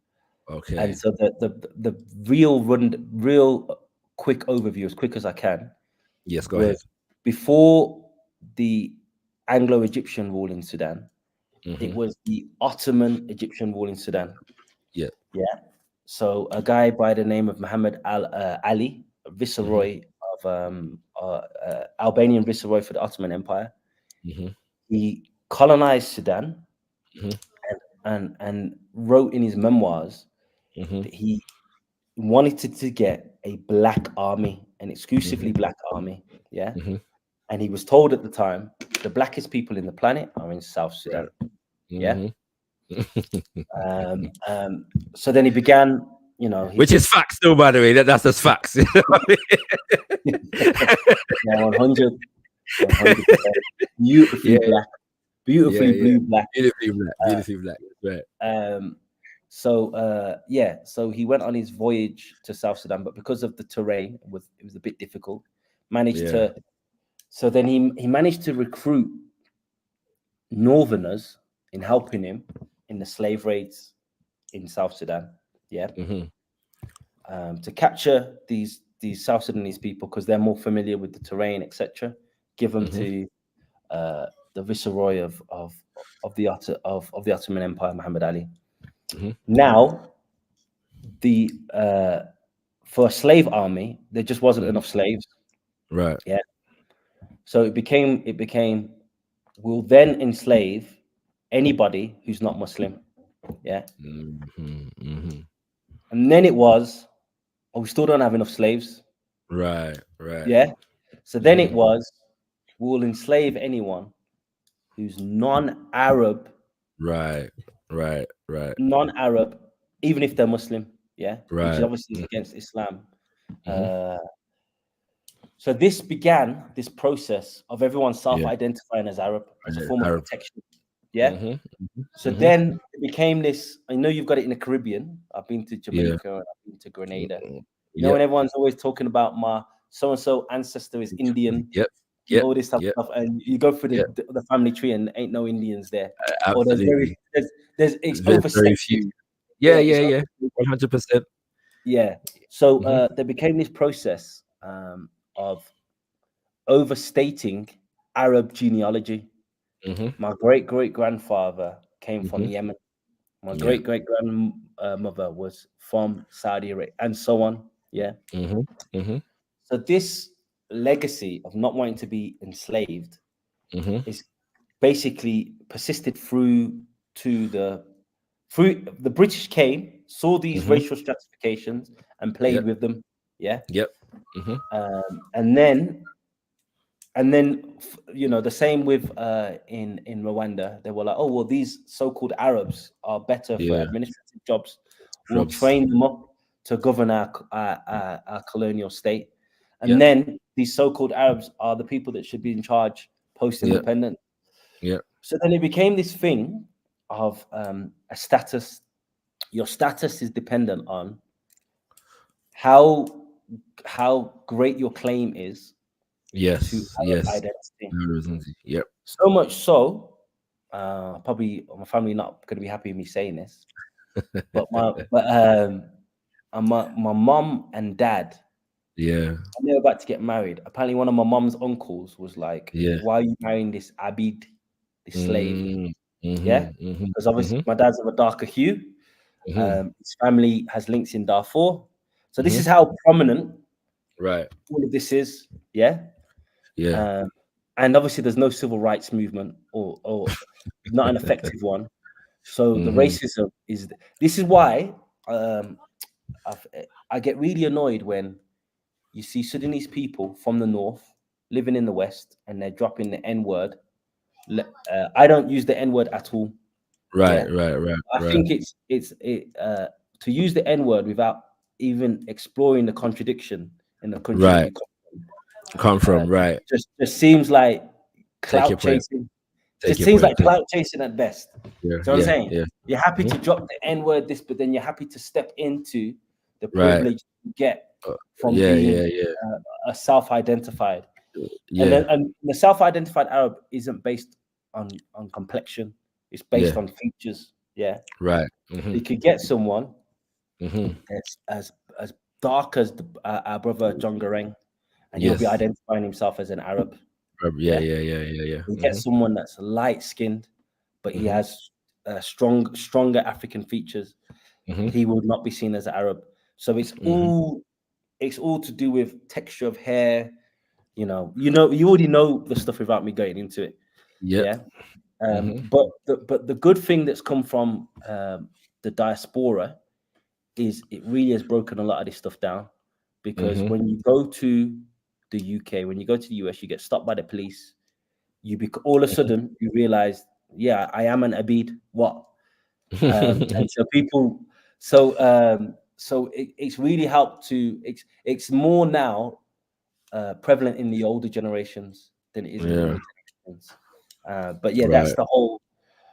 Okay. And so the real quick overview, as quick as I can. Yes, go ahead. Before the Anglo-Egyptian rule in Sudan, it was the Ottoman Egyptian rule in Sudan. Yeah. Yeah. So a guy by the name of Muhammad Ali, viceroy of Albanian viceroy for the Ottoman Empire, he colonized Sudan and wrote in his memoirs that he wanted to get a black army, an exclusively black army. Yeah. And he was told at the time, the blackest people in the planet are in South Sudan. Yeah. So then he began, which is facts, though, by the way. That's just facts. Yeah, 100. Beautifully black, beautifully blue black, beautifully black. Right. So he went on his voyage to South Sudan, but because of the terrain, it was a bit difficult. So then he managed to recruit Northerners in helping him in the slave raids in South Sudan. Yeah. To capture these South Sudanese people because they're more familiar with the terrain, etc. Give them to the viceroy of the Ottoman Empire, Muhammad Ali. Now, for a slave army, there just wasn't enough slaves. Right. Yeah. So it became we'll then enslave anybody who's not Muslim. Yeah. And then it was, we still don't have enough slaves. Right. Yeah. So then it was, we'll enslave anyone who's non-Arab. Right. Non-Arab, even if they're Muslim. Yeah. Right. Which is obviously against Islam. So this began this process of everyone self-identifying as Arab as a form of protection. Yeah. So then it became this. I know you've got it in the Caribbean. I've been to Jamaica and I've been to Grenada. You know, when everyone's always talking about my so-and-so ancestor is Indian. All this stuff, and you go through the family tree and ain't no Indians there. Absolutely. Or there's very few. Yeah. 100%. Yeah. So there became this process of overstating Arab genealogy. My great-great-grandfather came from Yemen. My great-great-grandmother was from Saudi Arabia, and so on. Yeah. So this legacy of not wanting to be enslaved is basically persisted through the British came, saw these racial stratifications and played with them. Yeah. And then the same with in Rwanda, they were like, oh well, these so-called Arabs are better for administrative jobs. We'll train them up to govern our colonial state. And then these so-called Arabs are the people that should be in charge post-independence. So then it became this thing of a status. Your status is dependent on how great your claim is. To identity. So much so, probably my family not going to be happy with me saying this, but my mom and dad Yeah. And they were about to get married. Apparently, one of my mum's uncles was like, Yeah. "Why are you marrying this Abid, this slave?" Yeah, Mm-hmm. because obviously my dad's of a darker hue. His family has links in Darfur, so this is how prominent Right. all of this is. Yeah, Yeah. and obviously there's no civil rights movement or not an effective one. So the racism is. This is why I get really annoyed when you see Sudanese people from the north living in the west and they're dropping the N word. I don't use the N word at all. Right. Yeah? Right. I think it's to use the N word without even exploring the contradiction in the country that you come from. Right. just seems like Take your clout point. chasing. Take Just your seems point. like clout chasing at best. Yeah. Do you know what I'm saying? Yeah. You're happy to drop the N word, but then you're happy to step into the Right. privilege you get from Yeah. being Yeah. a self-identified. Yeah. And the self-identified Arab isn't based on complexion. It's based Yeah. on features. Yeah. Right. You could get someone Mm-hmm. as dark as our brother John Garang, and he'll be Yes. identifying himself as an Arab. Yeah. You get someone that's light-skinned, but he has stronger African features. He will not be seen as an Arab. So it's all to do with texture of hair. You already know the stuff without me going into it. Yep. Yeah. But the good thing that's come from the diaspora is it really has broken a lot of this stuff down, because when you go to the UK, when you go to the US, you get stopped by the police. All of a sudden you realize, yeah, I am an Abid. What? And so people, it's really helped to. It's more now prevalent in the older generations than it is in the younger generations. But yeah, that's the whole.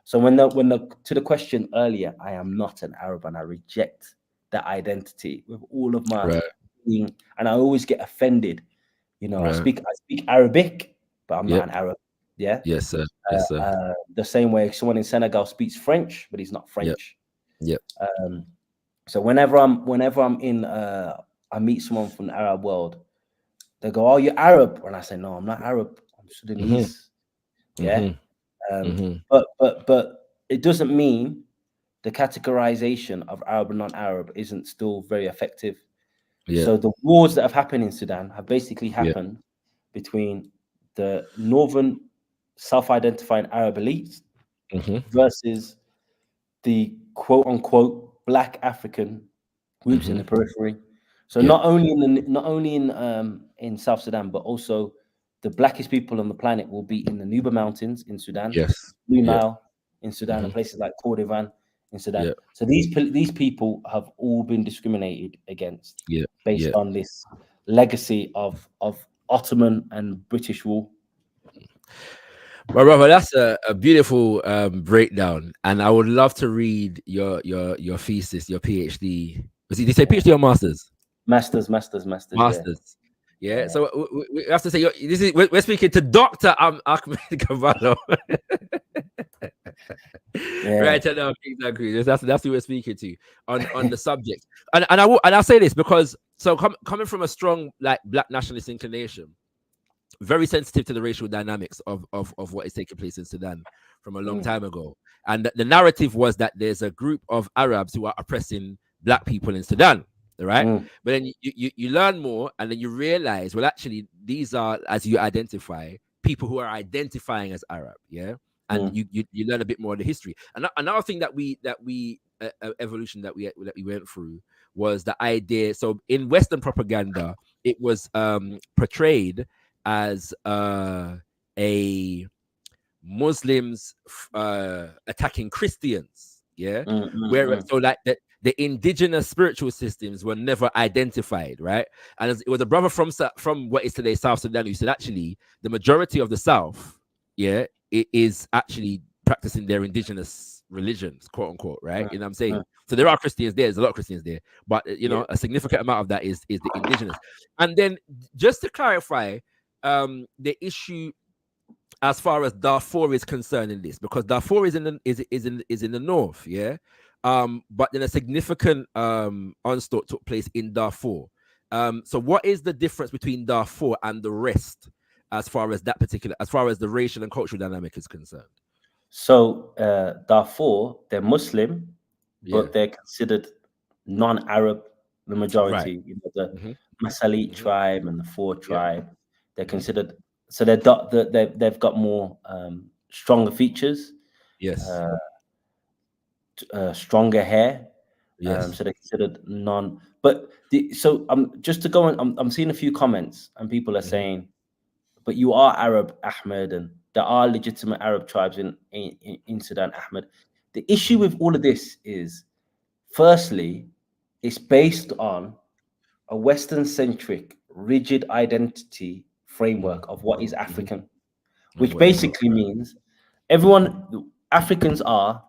So when to the question earlier, I am not an Arab and I reject that identity with all of my being, and I always get offended. I speak Arabic, but I'm not an Arab. Yeah. Yes, sir. Yes, sir. The same way someone in Senegal speaks French, but he's not French. Yep. So whenever I'm in, I meet someone from the Arab world, they go, "Oh, you're Arab," and I say, "No, I'm not Arab. I'm Sudanese." Yeah. But it doesn't mean the categorization of Arab and non-Arab isn't still very effective. So the wars that have happened in Sudan have basically happened between the northern self-identifying Arab elites versus the quote-unquote Black African groups in the periphery. So not only in South Sudan, but also the blackest people on the planet will be in the Nuba Mountains in Sudan, Blue Nile in Sudan, and places like Kordofan in Sudan. So these people have all been discriminated against based on this legacy of Ottoman and British rule. Well, brother, that's a beautiful breakdown, and I would love to read your thesis, your PhD. Did you say PhD or masters? Masters. Yeah. So we have to say we're speaking to Dr. Ahmed Kaballo. Right now, exactly. That's who we're speaking to on the subject. And I'll say this because coming from a strong like Black nationalist inclination, very sensitive to the racial dynamics of what is taking place in Sudan from a long time ago. And the narrative was that there's a group of Arabs who are oppressing Black people in Sudan, right? But then you learn more, and then you realize, well, actually, these are, as you identify, people who are identifying as Arab, and you learn a bit more of the history. And another thing that we evolution that we went through was the idea. So in Western propaganda, it was portrayed as a Muslims attacking Christians, where so like the indigenous spiritual systems were never identified, right? And it was a brother from what is today South Sudan who said actually the majority of the South, it is actually practicing their indigenous religions, quote unquote, right? You know what I'm saying? So there are Christians there, there's a lot of Christians there, but a significant amount of that is the indigenous. And then just to clarify, the issue as far as Darfur is concerned in this, because Darfur is in the north, but then a significant onslaught took place in Darfur. So what is the difference between Darfur and the rest as far as the racial and cultural dynamic is concerned? So Darfur, they're Muslim, but they're considered non-Arab, the majority. You know, the Masalit tribe and the Four tribe, they're considered. So they've got more stronger features. Yes. Stronger hair. Yes. So they're considered non. But just to go on, I'm seeing a few comments and people are saying, but you are Arab, Ahmed, and there are legitimate Arab tribes in Sudan, Ahmed. The issue with all of this is, firstly, it's based on a Western-centric, rigid identity framework of what is African, which basically means Africans are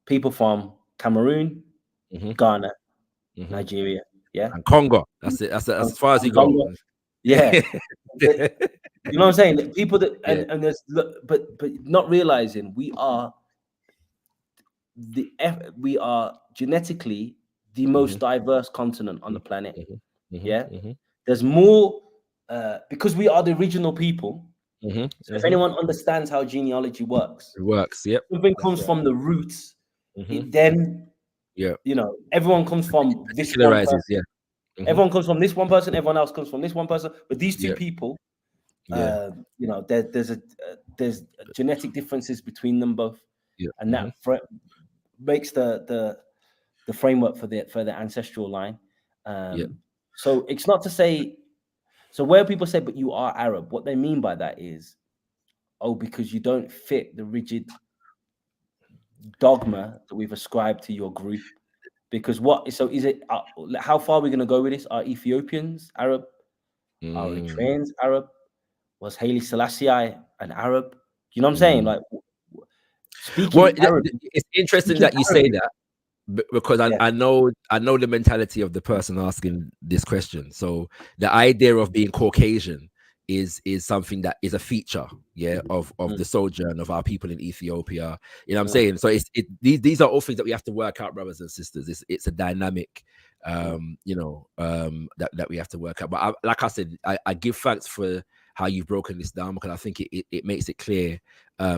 people from Cameroon, Ghana, Nigeria, and Congo. That's it. That's as far as you go. Yeah. You know what I'm saying? People that and there's but not realizing we are genetically the most diverse continent on the planet. There's more because we are the original people. So if anyone understands how genealogy works, something comes from the roots. Then you know, everyone comes from this one person. Everyone comes from this one person. Everyone else comes from this one person. But these two people, you know, there's genetic differences between them both, and that makes the framework for the ancestral line. So it's not to say. So where people say, "But you are Arab," what they mean by that is, because you don't fit the rigid dogma that we've ascribed to your group. Because is it? How far are we going to go with this? Are Ethiopians Arab? Are Eritreans Arab? Was Haile Selassie an Arab? You know what I'm saying? Like, speaking Arab, it's interesting that you say that, because I know the mentality of the person asking this question. So the idea of being Caucasian is something that is a feature, of the sojourn of our people in Ethiopia. You know what I'm saying? So these are all things that we have to work out, brothers and sisters. It's a dynamic, that we have to work out. But like I said, I give thanks for how you've broken this down, because I think it makes it clear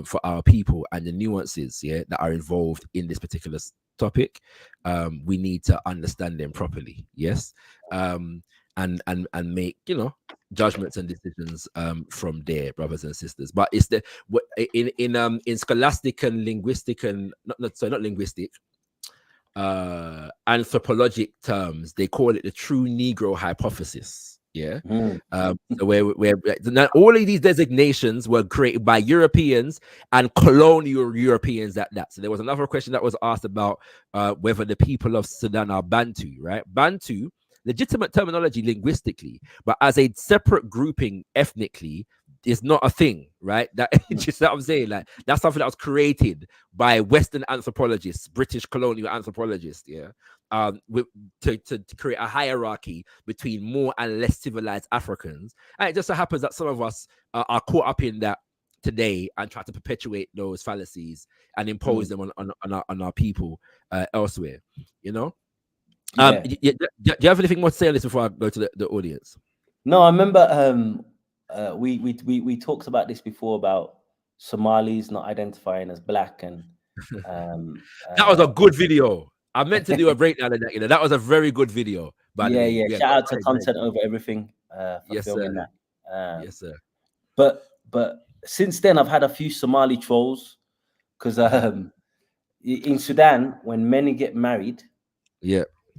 for our people and the nuances, that are involved in this particular topic. We need to understand them properly, and make, judgments and decisions from there, brothers and sisters. But it's in scholastic and linguistic and not linguistic, anthropologic terms, they call it the true Negro hypothesis. So where now all of these designations were created by Europeans and colonial Europeans at that. So there was another question that was asked about whether the people of Sudan are Bantu, right? Bantu, legitimate terminology linguistically, but as a separate grouping ethnically, is not a thing, right? That just what I'm saying. Like, that's something that was created by Western anthropologists, British colonial anthropologists, to create a hierarchy between more and less civilized Africans. And it just so happens that some of us are caught up in that today and try to perpetuate those fallacies and impose them on our people elsewhere. Do you have anything more to say on this before I go to the audience? No, I remember we talked about this before, about Somalis not identifying as black, and that was a good video. I meant to do a breakdown of that. That was a very good video. By the way. Shout out to Content Over Everything for filming that. Yes, sir. But since then, I've had a few Somali trolls, because in Sudan, when men get married,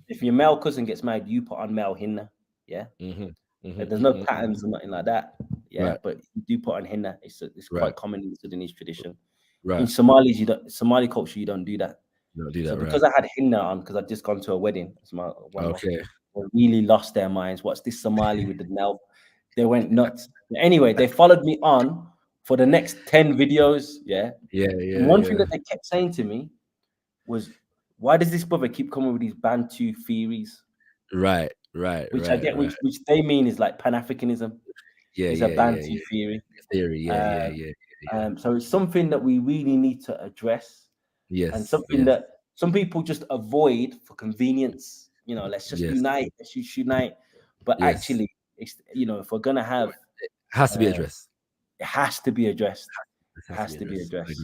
if your male cousin gets married, you put on male hinna. There's no patterns or nothing like that. But you do put on hinna. It's quite common in the Sudanese tradition. In Somali culture, you don't do that. So because I had hinna on, because I'd just gone to a wedding, they really lost their minds. What's this Somali with the nail? They went nuts. Anyway, they followed me on for the next 10 videos. And one thing that they kept saying to me was, why does this brother keep coming with these Bantu theories? Right. Which I get, which they mean is like Pan-Africanism. It's a Bantu theory. So it's something that we really need to address. And something that some people just avoid for convenience. Let's just unite. Let's just unite. But Yes. actually, it's, you know, if we're gonna have, It has to be addressed. it has to be addressed. It Has to be addressed.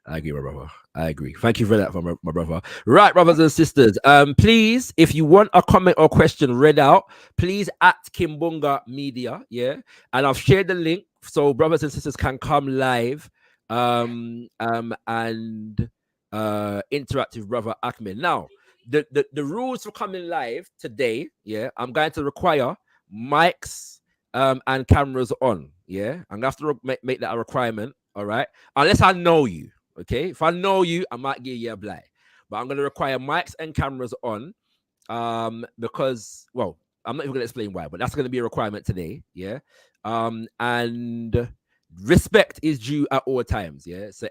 I agree, my brother. I agree. Thank you for that, my brother. Right, brothers and sisters. Please, if you want a comment or question read out, please at Kimbunga Media, yeah. And I've shared the link so brothers and sisters can come live, and interact with brother Ahmed. Now, the rules for coming live today, yeah. I'm going to require mics, and cameras on, yeah. I'm gonna have to make that a requirement, all right. Unless I know you. Okay, if I know you, I might give you a blight, but I'm going to require mics and cameras on, because, well, I'm not even going to explain why, but that's going to be a requirement today, yeah. And respect is due at all times, yeah. So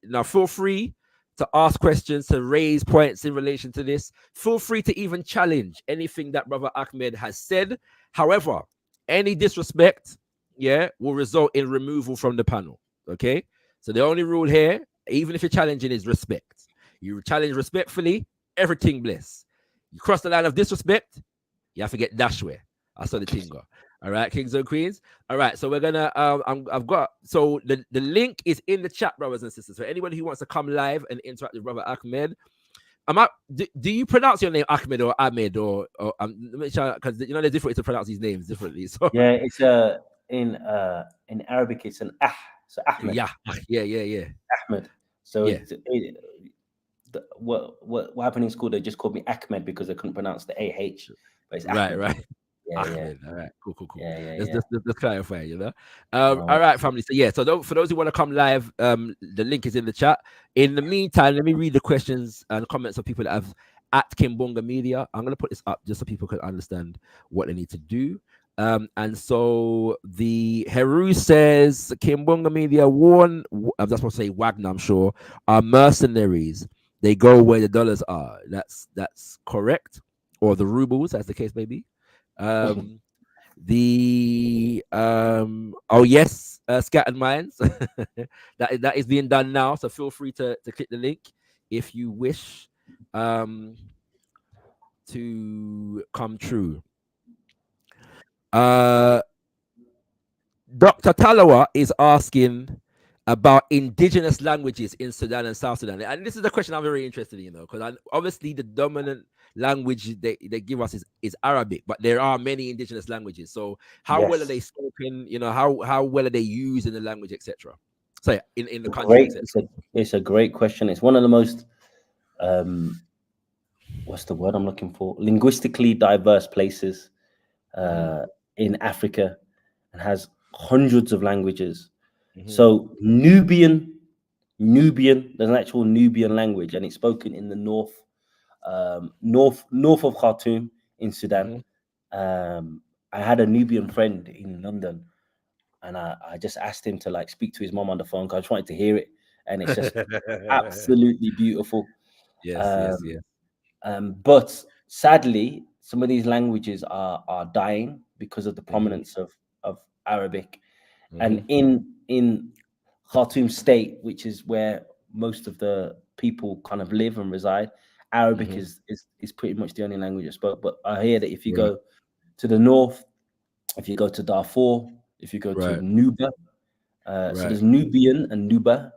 now feel free to ask questions, to raise points in relation to this. Feel free to even challenge anything that brother Ahmed has said. However, any disrespect, yeah, will result in removal from the panel. Okay. So the only rule here, even if you're challenging, is respect. You challenge respectfully, everything bless. You cross the line of disrespect, you have to get dashware. I saw the thing go. All right, kings and queens. All right, so we're gonna I've got, so the link is in the chat, brothers and sisters. For anybody who wants to come live and interact with brother Ahmed, do you pronounce your name Ahmed or Ahmed or let me try, because you know there's different ways to pronounce these names differently. So yeah, it's in Arabic it's an so Ahmed. Yeah. Ahmed. So yeah. What happened in school? They just called me Ahmed because they couldn't pronounce the AH. But it's Ahmed. Right. Yeah, Ahmed. All right, cool. Yeah. Let's clarify, you know. All right, family. So yeah, so for those who want to come live, the link is in the chat. In the meantime, let me read the questions and comments of people that have at Kimbunga Media. I'm gonna put this up just so people can understand what they need to do. And so the Heru says Kimbunga Media warn, I'm just supposed to say Wagner, I'm sure, are mercenaries. They go where the dollars are. That's correct, or the rubles, as the case may be. Scattered minds. that is being done now. So feel free to click the link if you wish to come true. Dr. Talawa is asking about indigenous languages in Sudan and South Sudan, and this is the question I'm very interested in, because obviously the dominant language they give us is Arabic, but there are many indigenous languages. So how well are they spoken? You know, how well are they used in the language, etc. So in the country, it's a great question. It's one of the most what's the word I'm looking for? Linguistically diverse places in Africa, and has hundreds of languages. So Nubian, there's an actual Nubian language, and it's spoken in the north of Khartoum in Sudan. I had a Nubian friend in London, and I just asked him to like speak to his mom on the phone because I just wanted to hear it, and it's just absolutely beautiful. Yes. But sadly, some of these languages are dying because of the prominence of Arabic. And in Khartoum state, which is where most of the people kind of live and reside, Arabic is pretty much the only language that's spoke. But I hear that if you go to the north, if you go to Darfur, if you go to Nuba, so there's Nubian and Nuba.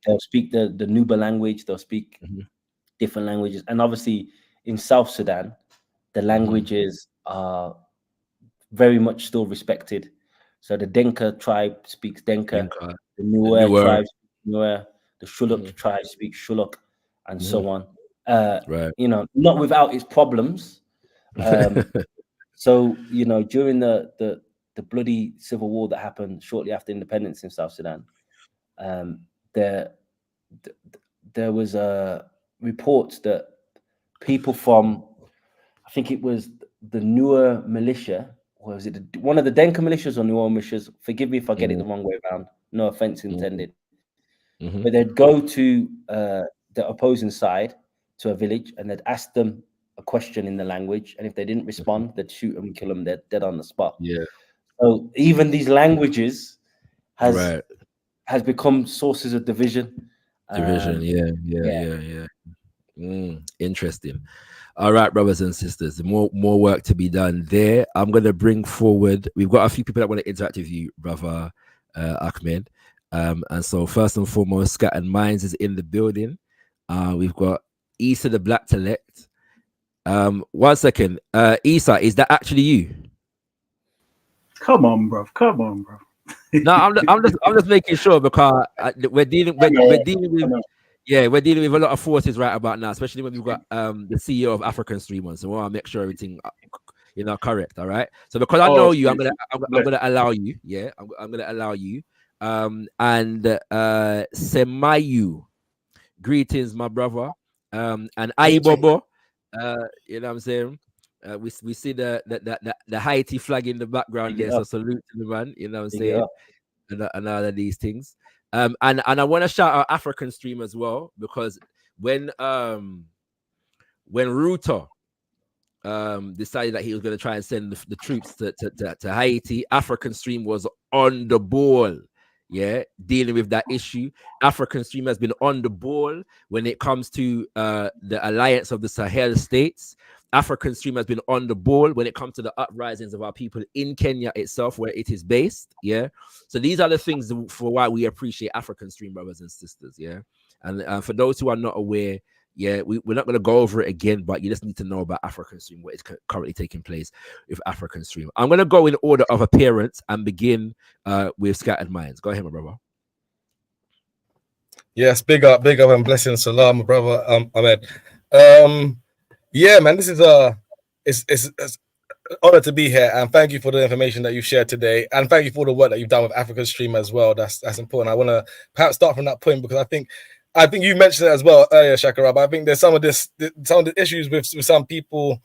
They'll speak the Nuba language. They'll speak different languages, and obviously in South Sudan, the languages are very much still respected. So the Denka tribe speaks Denka, the Nuer tribe speaks Nuer, the Shuluk tribe speaks Shuluk, and so on. You know, not without its problems. So, you know, during the bloody civil war that happened shortly after independence in South Sudan, there was a report that people from, I think it was the Nuer militia, or was it one of the Denka militias or Nuer militias? Forgive me if I get it the wrong way around. No offense intended. But they'd go to the opposing side, to a village, and they'd ask them a question in the language, and if they didn't respond, they'd shoot them and kill them dead on the spot. Yeah. So even these languages has become sources of division. Yeah. Interesting. All right, brothers and sisters, more work to be done there. I'm gonna bring forward. We've got a few people that want to interact with you, brother Ahmed. And so first and foremost, Scattered Minds is in the building. We've got Issa the Black Telect. 1 second, Issa, is that actually you? Come on, bro. Come on, bro. No, I'm just making sure because we're dealing with a lot of forces right about now, especially when we've got the CEO of African Streamers. So we want to make sure everything correct. All right. So because I know you, I'm gonna allow you. Yeah, I'm gonna allow you. And Semayu, greetings, my brother. And Aibobo, you know what I'm saying. We see the Haiti flag in the background there, so salute to the man. You know what I'm saying, and all of these things. And I want to shout out African Stream as well, because when Ruto decided that he was going to try and send the troops to Haiti, African Stream was on the ball. Yeah, dealing with that issue. African Stream has been on the ball when it comes to the alliance of the Sahel states. African Stream has been on the ball when it comes to the uprisings of our people in Kenya itself, where it is based. Yeah, so these are the things for why we appreciate African Stream, brothers and sisters. Yeah, and for those who are not aware, yeah, we're not going to go over it again, but you just need to know about African Stream, what is currently taking place with African Stream. I'm going to go in order of appearance and begin with Scattered Minds. Go ahead, my brother. Yes, big up, and blessings. Salam, my brother Ahmed. Yeah, man, this is it's an honor to be here, and thank you for the information that you shared today, and thank you for the work that you've done with African Stream as well. That's important. I want to perhaps start from that point, because I think you mentioned it as well earlier, Shakara, but I think there's some of the issues with some people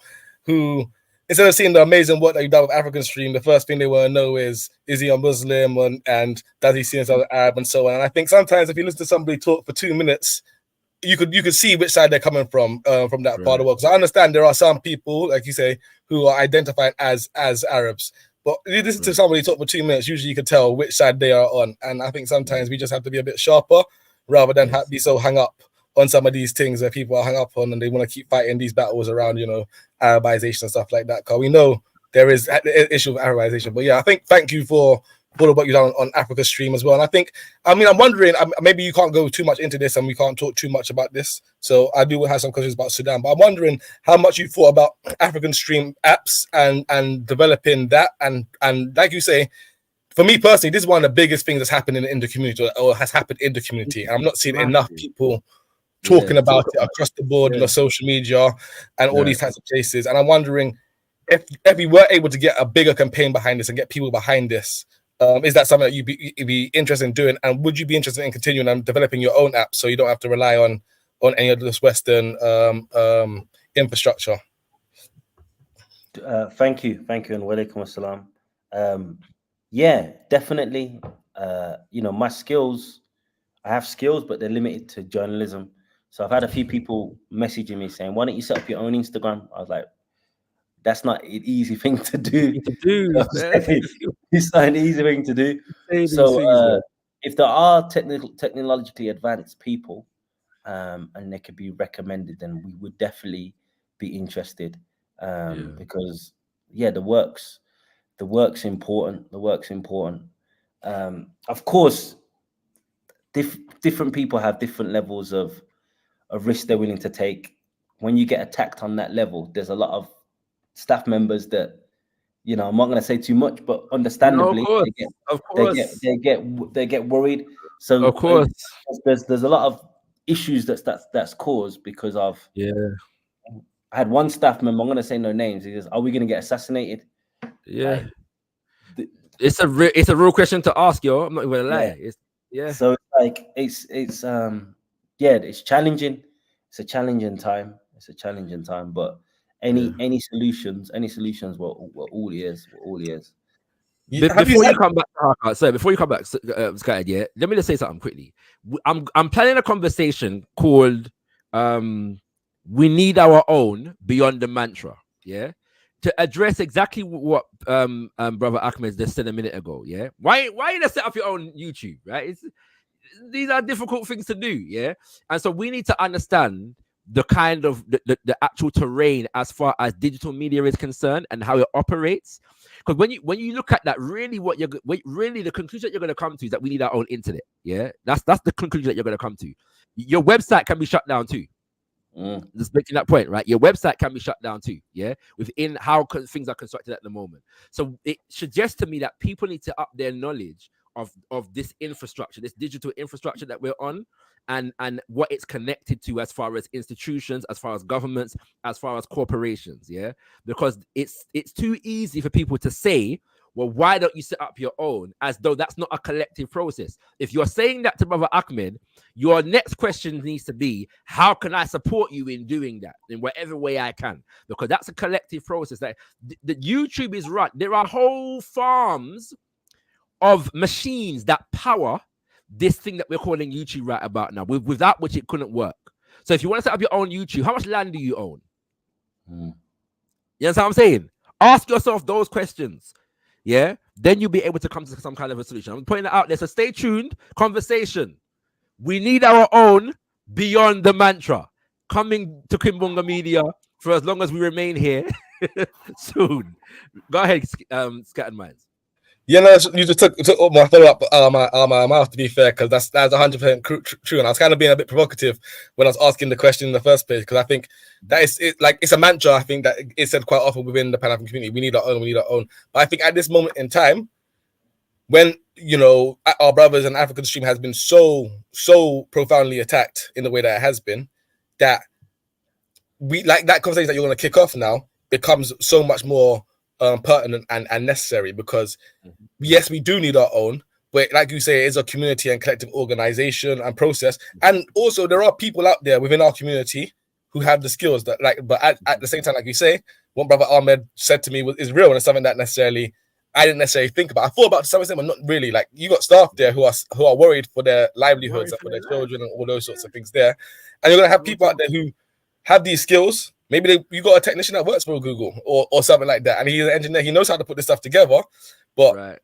who, instead of seeing the amazing work that you've done with African Stream, the first thing they want to know is he a Muslim, and does he see himself as Arab, and so on. And I think sometimes if you listen to somebody talk for 2 minutes, you could see which side they're coming from that part of the world. Because I understand there are some people, like you say, who are identified as Arabs. But you listen to somebody talk for 2 minutes, usually you can tell which side they are on. And I think sometimes we just have to be a bit sharper, rather than be so hung up on some of these things that people are hung up on, and they want to keep fighting these battles around, Arabization and stuff like that. Because we know there is an issue of Arabization. But yeah, I think thank you for what you've done on Africa Stream as well. And I'm wondering, maybe you can't go too much into this and we can't talk too much about this. So I do have some questions about Sudan, but I'm wondering how much you thought about African Stream apps and developing that. And like you say, for me personally, this is one of the biggest things that's happening in the community, or has happened in the community. And I'm not seeing enough people talking about it across the board, social media and all these types of places. And I'm wondering if we were able to get a bigger campaign behind this and get people behind this, is that something that you'd be interested in doing? And would you be interested in continuing and developing your own app, so you don't have to rely on any of this Western infrastructure? Thank you, and walaikum assalam. Yeah, definitely. My skills, I have skills, but they're limited to journalism. So I've had a few people messaging me saying, why don't you set up your own Instagram? I was like, that's not an easy thing to do. It's not an easy thing to do. So if there are technologically advanced people and they could be recommended, then we would definitely be interested. Because the work's important. The work's important. Of course, different people have different levels of risk they're willing to take. When you get attacked on that level, there's a lot of staff members that, I'm not going to say too much, but understandably, they get worried. So of course, there's a lot of issues that's caused because of. I had one staff member, I'm going to say no names. He says, "Are we going to get assassinated?" Yeah, it's a real question to ask, yo. I'm not even going to lie. So it's challenging. It's a challenging time. But any solutions were all ears. Before you come back, Scattered, let me just say something quickly. I'm planning a conversation called "We Need Our Own Beyond the Mantra," to address exactly what Brother Ahmed just said a minute ago. Why you not set up your own YouTube, right? These are difficult things to do, and so we need to understand the kind of the actual terrain as far as digital media is concerned and how it operates. Because when you look at that, really really the conclusion that you're going to come to is that we need our own internet. Yeah, that's the conclusion that you're going to come to. Your website can be shut down too. Just making that point, right? Your website can be shut down too, yeah, within how things are constructed at the moment. So it suggests to me that people need to up their knowledge of this infrastructure, this digital infrastructure that we're on, and what it's connected to as far as institutions, as far as governments, as far as corporations, yeah. Because it's too easy for people to say, well, why don't you set up your own, as though that's not a collective process. If you're saying that to Brother Ahmed, your next question needs to be, how can I support you in doing that in whatever way I can? Because that's a collective process. That the YouTube is run. There are whole farms of machines that power this thing that we're calling YouTube right about now, without which it couldn't work. So if you want to set up your own YouTube, how much land do you own? You know what I'm saying? Ask yourself those questions. Yeah, then you'll be able to come to some kind of a solution. I'm putting it out there, so stay tuned. Conversation. We need our own beyond the mantra. Coming to Kimbunga Media for as long as we remain here. Soon. Go ahead, Scattered Minds. Yeah, no, you just took my follow up my mouth, to be fair, because that's 100% true. And I was kind of being a bit provocative when I was asking the question in the first place, because I think that it's a mantra. I think that it's said quite often within the Pan-African community. We need our own. But I think at this moment in time, when our brothers and African stream has been so profoundly attacked in the way that it has been, that we like that conversation that you're going to kick off now becomes so much more pertinent and necessary, because yes, we do need our own, but like you say, it is a community and collective organization and process. And also there are people out there within our community who have the skills that but at the same time, like you say, what Brother Ahmed said to me is real, and it's something that I didn't necessarily think about. I thought about some of them, but not really. Like, you got staff there who are worried for their livelihoods and for their children and all those sorts of things there. And you're gonna have people out there who have these skills. Maybe you got a technician that works for Google or something like that, and he's an engineer. He knows how to put this stuff together, but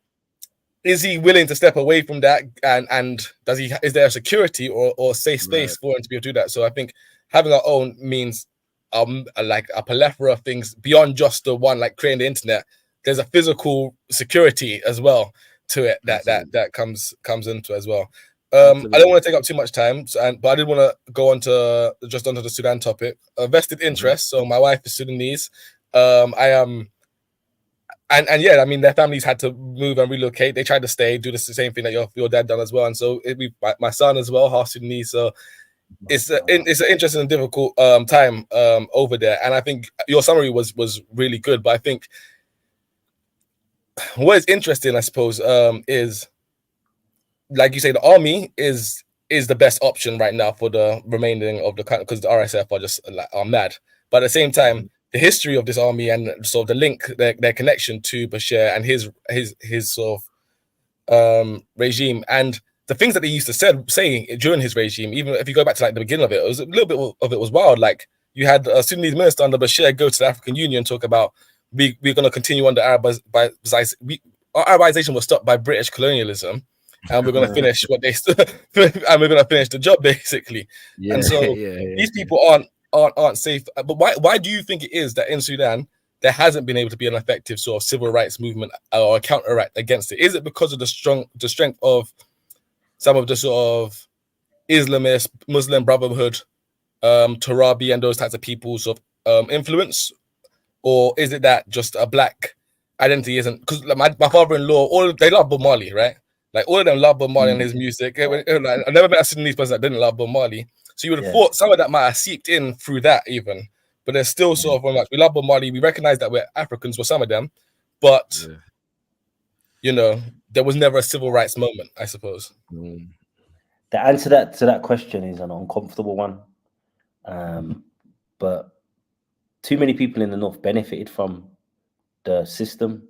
is he willing to step away from that? And is there a security or safe space for him to be able to do that? So I think having our own means like a plethora of things beyond just the one, like creating the internet. There's a physical security as well to it that comes into as well. I don't want to take up too much time, but I did want to go onto the Sudan topic. Vested interest. So my wife is Sudanese. I am, and yeah, I mean, their families had to move and relocate. They tried to stay, do the same thing that your dad done as well. And so my son as well, half Sudanese. So it's an interesting and difficult time over there. And I think your summary was really good. But I think what is interesting, I suppose, is, like you say, the army is the best option right now for the remaining of the country, because the RSF are mad. But at the same time, the history of this army and sort of the link, their connection to Bashir and his sort of regime, and the things that they used to say during his regime, even if you go back to like the beginning of it, a little bit of it was wild. Like, you had a Sudanese minister under Bashir go to the African Union, talk about we're going to continue under Arabization. Our Arabization was stopped by British colonialism, and we're going to finish what they and we're going to finish the job, basically. And so these people aren't safe. But why do you think it is that in Sudan there hasn't been able to be an effective sort of civil rights movement or a counteract against it? Is it because of the strength of some of the sort of Islamist Muslim Brotherhood, Tarabi, and those types of people's sort of influence? Or is it that just a black identity isn't? Because my father-in-law, they love Bob Marley, right? Like, all of them love Bob Marley and his music. I never met a Sudanese person that didn't love Bob Marley. So you would have thought some of that might have seeped in through that even. But there's still sort of very much, we love Bob Marley. We recognize that we're Africans for some of them. But, there was never a civil rights moment, I suppose. The answer to that question is an uncomfortable one. But too many people in the north benefited from the system.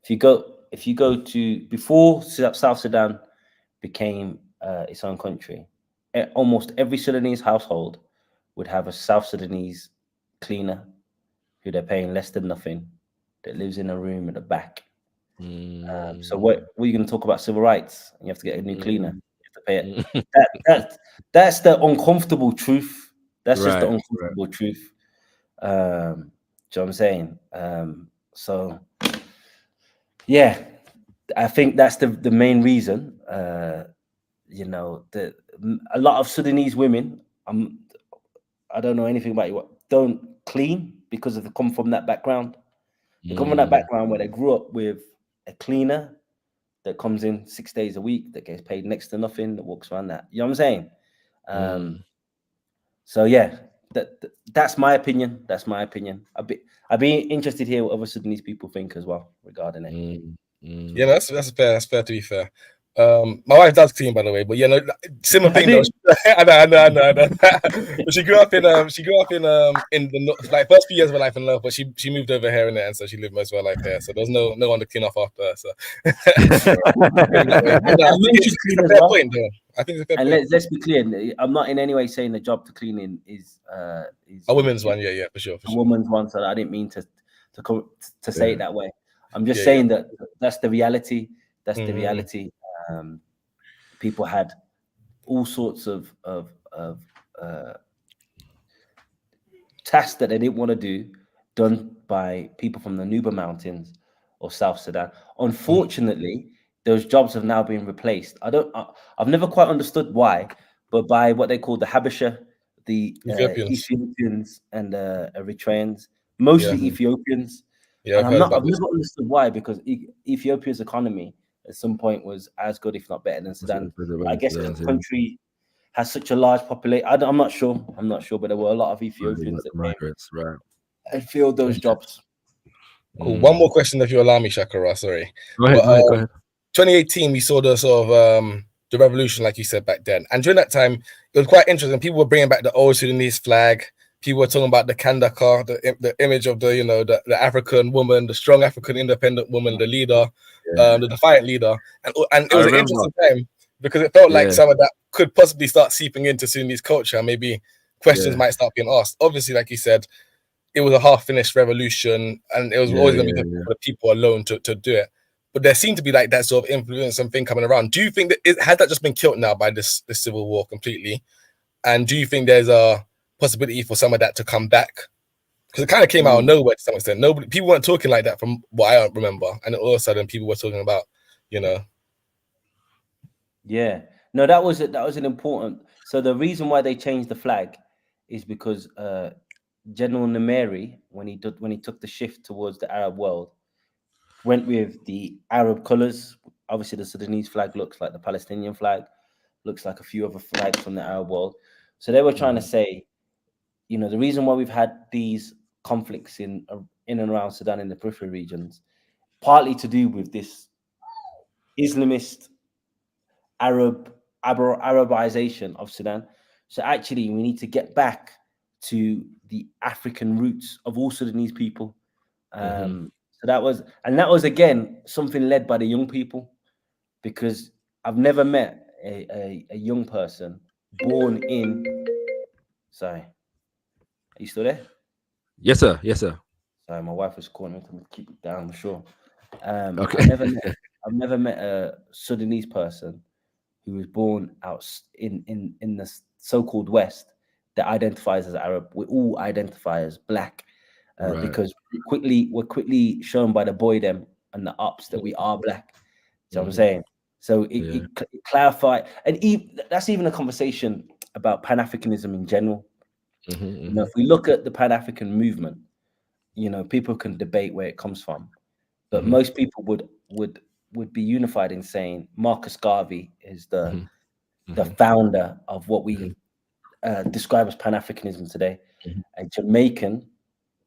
If you go to before South Sudan became its own country, almost every Sudanese household would have a South Sudanese cleaner who they're paying less than nothing, that lives in a room at the back. So what are you going to talk about civil rights? You have to get a new cleaner. You have to pay it. That's the uncomfortable truth That's just the uncomfortable truth. Do you know what I'm saying? So yeah, I think that's the main reason. You know, that a lot of Sudanese women, I don't know anything about you, don't clean because they come from that background. They come from that background where they grew up with a cleaner that comes in 6 days a week, that gets paid next to nothing, that walks around that. You know what I'm saying? So yeah, that's my opinion. That's my opinion. I'd be interested to hear what other Sudanese people think as well regarding it. Yeah, no, that's fair. That's fair, to be fair. My wife does clean, by the way, but yeah, no, similar thing though. I know. But she grew up in the like first few years of her life in love, but she moved over here and so she lived most of her life here. So there's no one to clean off after her. So I think it's a fair point. Let's be clear. I'm not in any way saying the job to cleaning is a woman's one. Yeah, for sure. A woman's one. So I didn't mean to say it that way. I'm just saying that that's the reality. That's the reality. People had all sorts of tasks that they didn't want to do done by people from the Nuba Mountains or South Sudan. Unfortunately, those jobs have now been replaced. I've never quite understood why, but by what they call the Habesha, the Ethiopians and Eritreans, mostly Ethiopians. Yeah, and I've never understood why, because Ethiopia's economy at some point was as good, if not better, than Sudan. I guess the country has such a large population. I'm not sure, but there were a lot of Ethiopians that migrants, and filled those jobs. Cool. One more question, if you allow me, Shakara. Sorry. Go ahead. 2018, we saw the sort of the revolution, like you said back then, and during that time, it was quite interesting. People were bringing back the old Sudanese flag. People were talking about the Kandakar, the image of the African woman, the strong African independent woman, the leader, the defiant leader, and it was an interesting time because it felt like some of that could possibly start seeping into Sudanese culture. Maybe questions might start being asked. Obviously, like you said, it was a half-finished revolution, and it was always going to be for the people alone to do it. But there seemed to be like that sort of influence and thing coming around. Do you think that has that just been killed now by this civil war completely? And do you think there's a possibility for some of that to come back? Because it kind of came out of nowhere to some extent. People weren't talking like that from what I remember, and all of a sudden people were talking about, Yeah, no, that was an important. So the reason why they changed the flag is because General Numeri, when he took the shift towards the Arab world, went with the Arab colors. Obviously, the Sudanese flag looks like the Palestinian flag, looks like a few other flags from the Arab world. So they were trying to say, the reason why we've had these conflicts in and around Sudan in the peripheral regions, partly to do with this Islamist Arabization of Sudan. So actually, we need to get back to the African roots of all Sudanese people. So that was again something led by the young people, because I've never met a young person born in. Sorry, are you still there? Yes, sir. Sorry, my wife was calling me to keep it down. I'm sure. Okay. I've never met a Sudanese person who was born out in the so-called West that identifies as Arab. We all identify as Black, because we're quickly shown by the boy them and the ups that we are Black. You know what I'm saying? So it clarified, and that's even a conversation about Pan-Africanism in general. If we look at the Pan-African movement, people can debate where it comes from, but most people would be unified in saying Marcus Garvey is the founder of what we describe as Pan-Africanism today, a Jamaican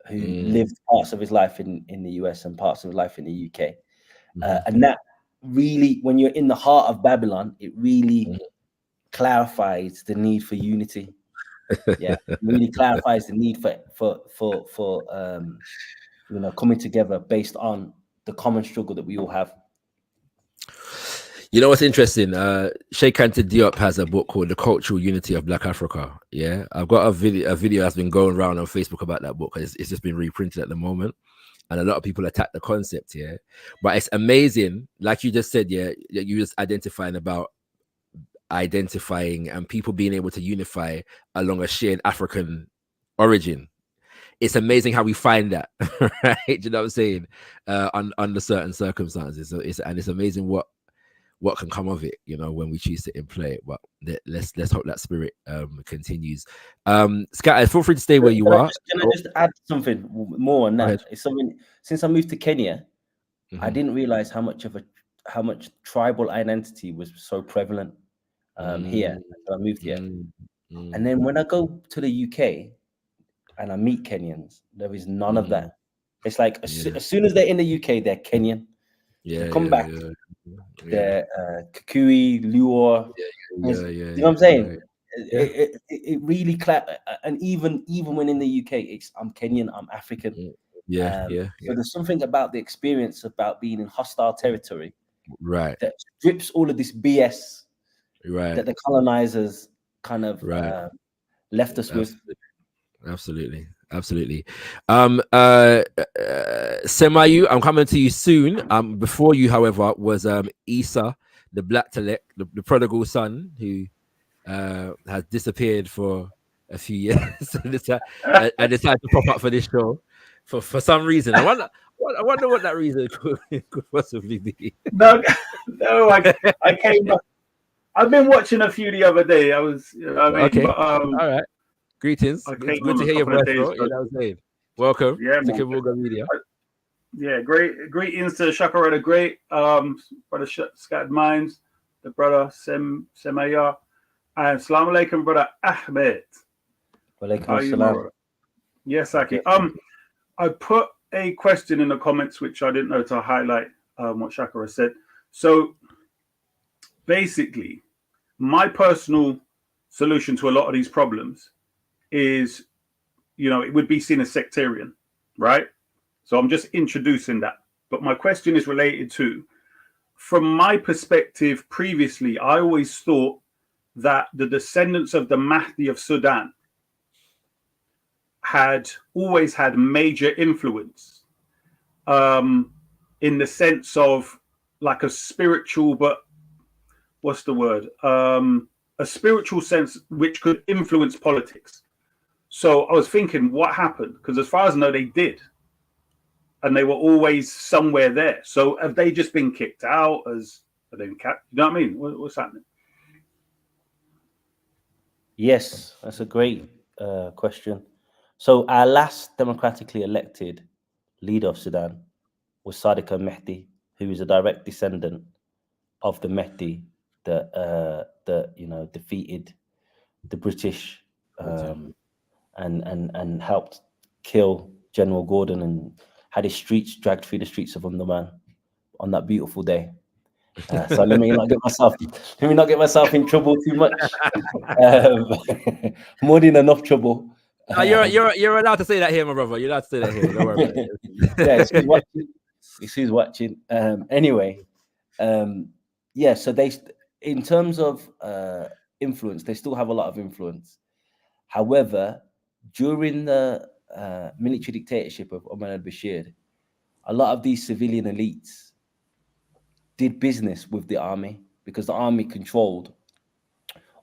who lived parts of his life in the US and parts of his life in the UK. And that really, when you're in the heart of Babylon, it really clarifies the need for unity. It really clarifies the need for coming together based on the common struggle that we all have. You know what's interesting? Sheikh Anta Diop has a book called The Cultural Unity of Black Africa. Yeah, I've got a video that's been going around on Facebook about that book. It's just been reprinted at the moment, and a lot of people attack the concept. Yeah, but it's amazing, like you just said. Yeah, you just identifying about identifying and people being able to unify along a shared African origin. It's amazing how we find that, right? Do you know what I'm saying? Under certain circumstances. So it's amazing what can come of it, you know, when we choose to employ it. But let's hope that spirit continues. Scatter, feel free to stay where you are. Can I just add something more on that? It's something, since I moved to Kenya, I didn't realize how much tribal identity was so prevalent here. So I moved here. And then when I go to the UK and I meet Kenyans, there is none of that. It's like as soon as they're in the UK, they're Kenyan. They come back. They're Kikuyu, Luo. You know what I'm saying? It really and even when in the UK, I'm Kenyan, I'm African. So there's something about the experience about being in hostile territory, right, that strips all of this BS, right, that the colonizers kind of left us with. Absolutely. Semayu, I'm coming to you soon. Before you, however, was Isa, the Black Talek, the prodigal son, who has disappeared for a few years and decided to pop up for this show for some reason. I wonder what that reason could possibly be. No, I came back. I've been watching a few the other day. I was, okay. But, all right. Greetings. Good to hear your voice, bro. Yeah, that was Dave. Welcome to Kimbunga Media. Yeah, greetings to Shakarada, great brother Scattered Minds, the brother Semaya, and Assalamu alaikum, brother Ahmed. Walaikum salam. Yes, Aki. I put a question in the comments which I didn't know to highlight what Shakara said. So basically, my personal solution to a lot of these problems is, it would be seen as sectarian, right? So I'm just introducing that. But my question is related to, from my perspective previously, I always thought that the descendants of the Mahdi of Sudan had always had major influence in the sense of like a spiritual, but what's the word? A spiritual sense which could influence politics. So I was thinking, what happened? Because as far as I know, they did. And they were always somewhere there. So have they just been kicked out? You know what I mean? What's happening? Yes, that's a great question. So our last democratically elected leader of Sudan was Sadiq al-Mahdi, who is a direct descendant of the Mahdi that defeated the British and helped kill General Gordon and had his streets dragged through the streets of Umdurman on that beautiful day. So let me not get myself in trouble too much. More than enough trouble. You're allowed to say that here, my brother. You're allowed to say that here. Don't worry about it. Who's watching. Anyway, so they, in terms of influence, they still have a lot of influence. However, during the military dictatorship of Omar al-Bashir, a lot of these civilian elites did business with the army because the army controlled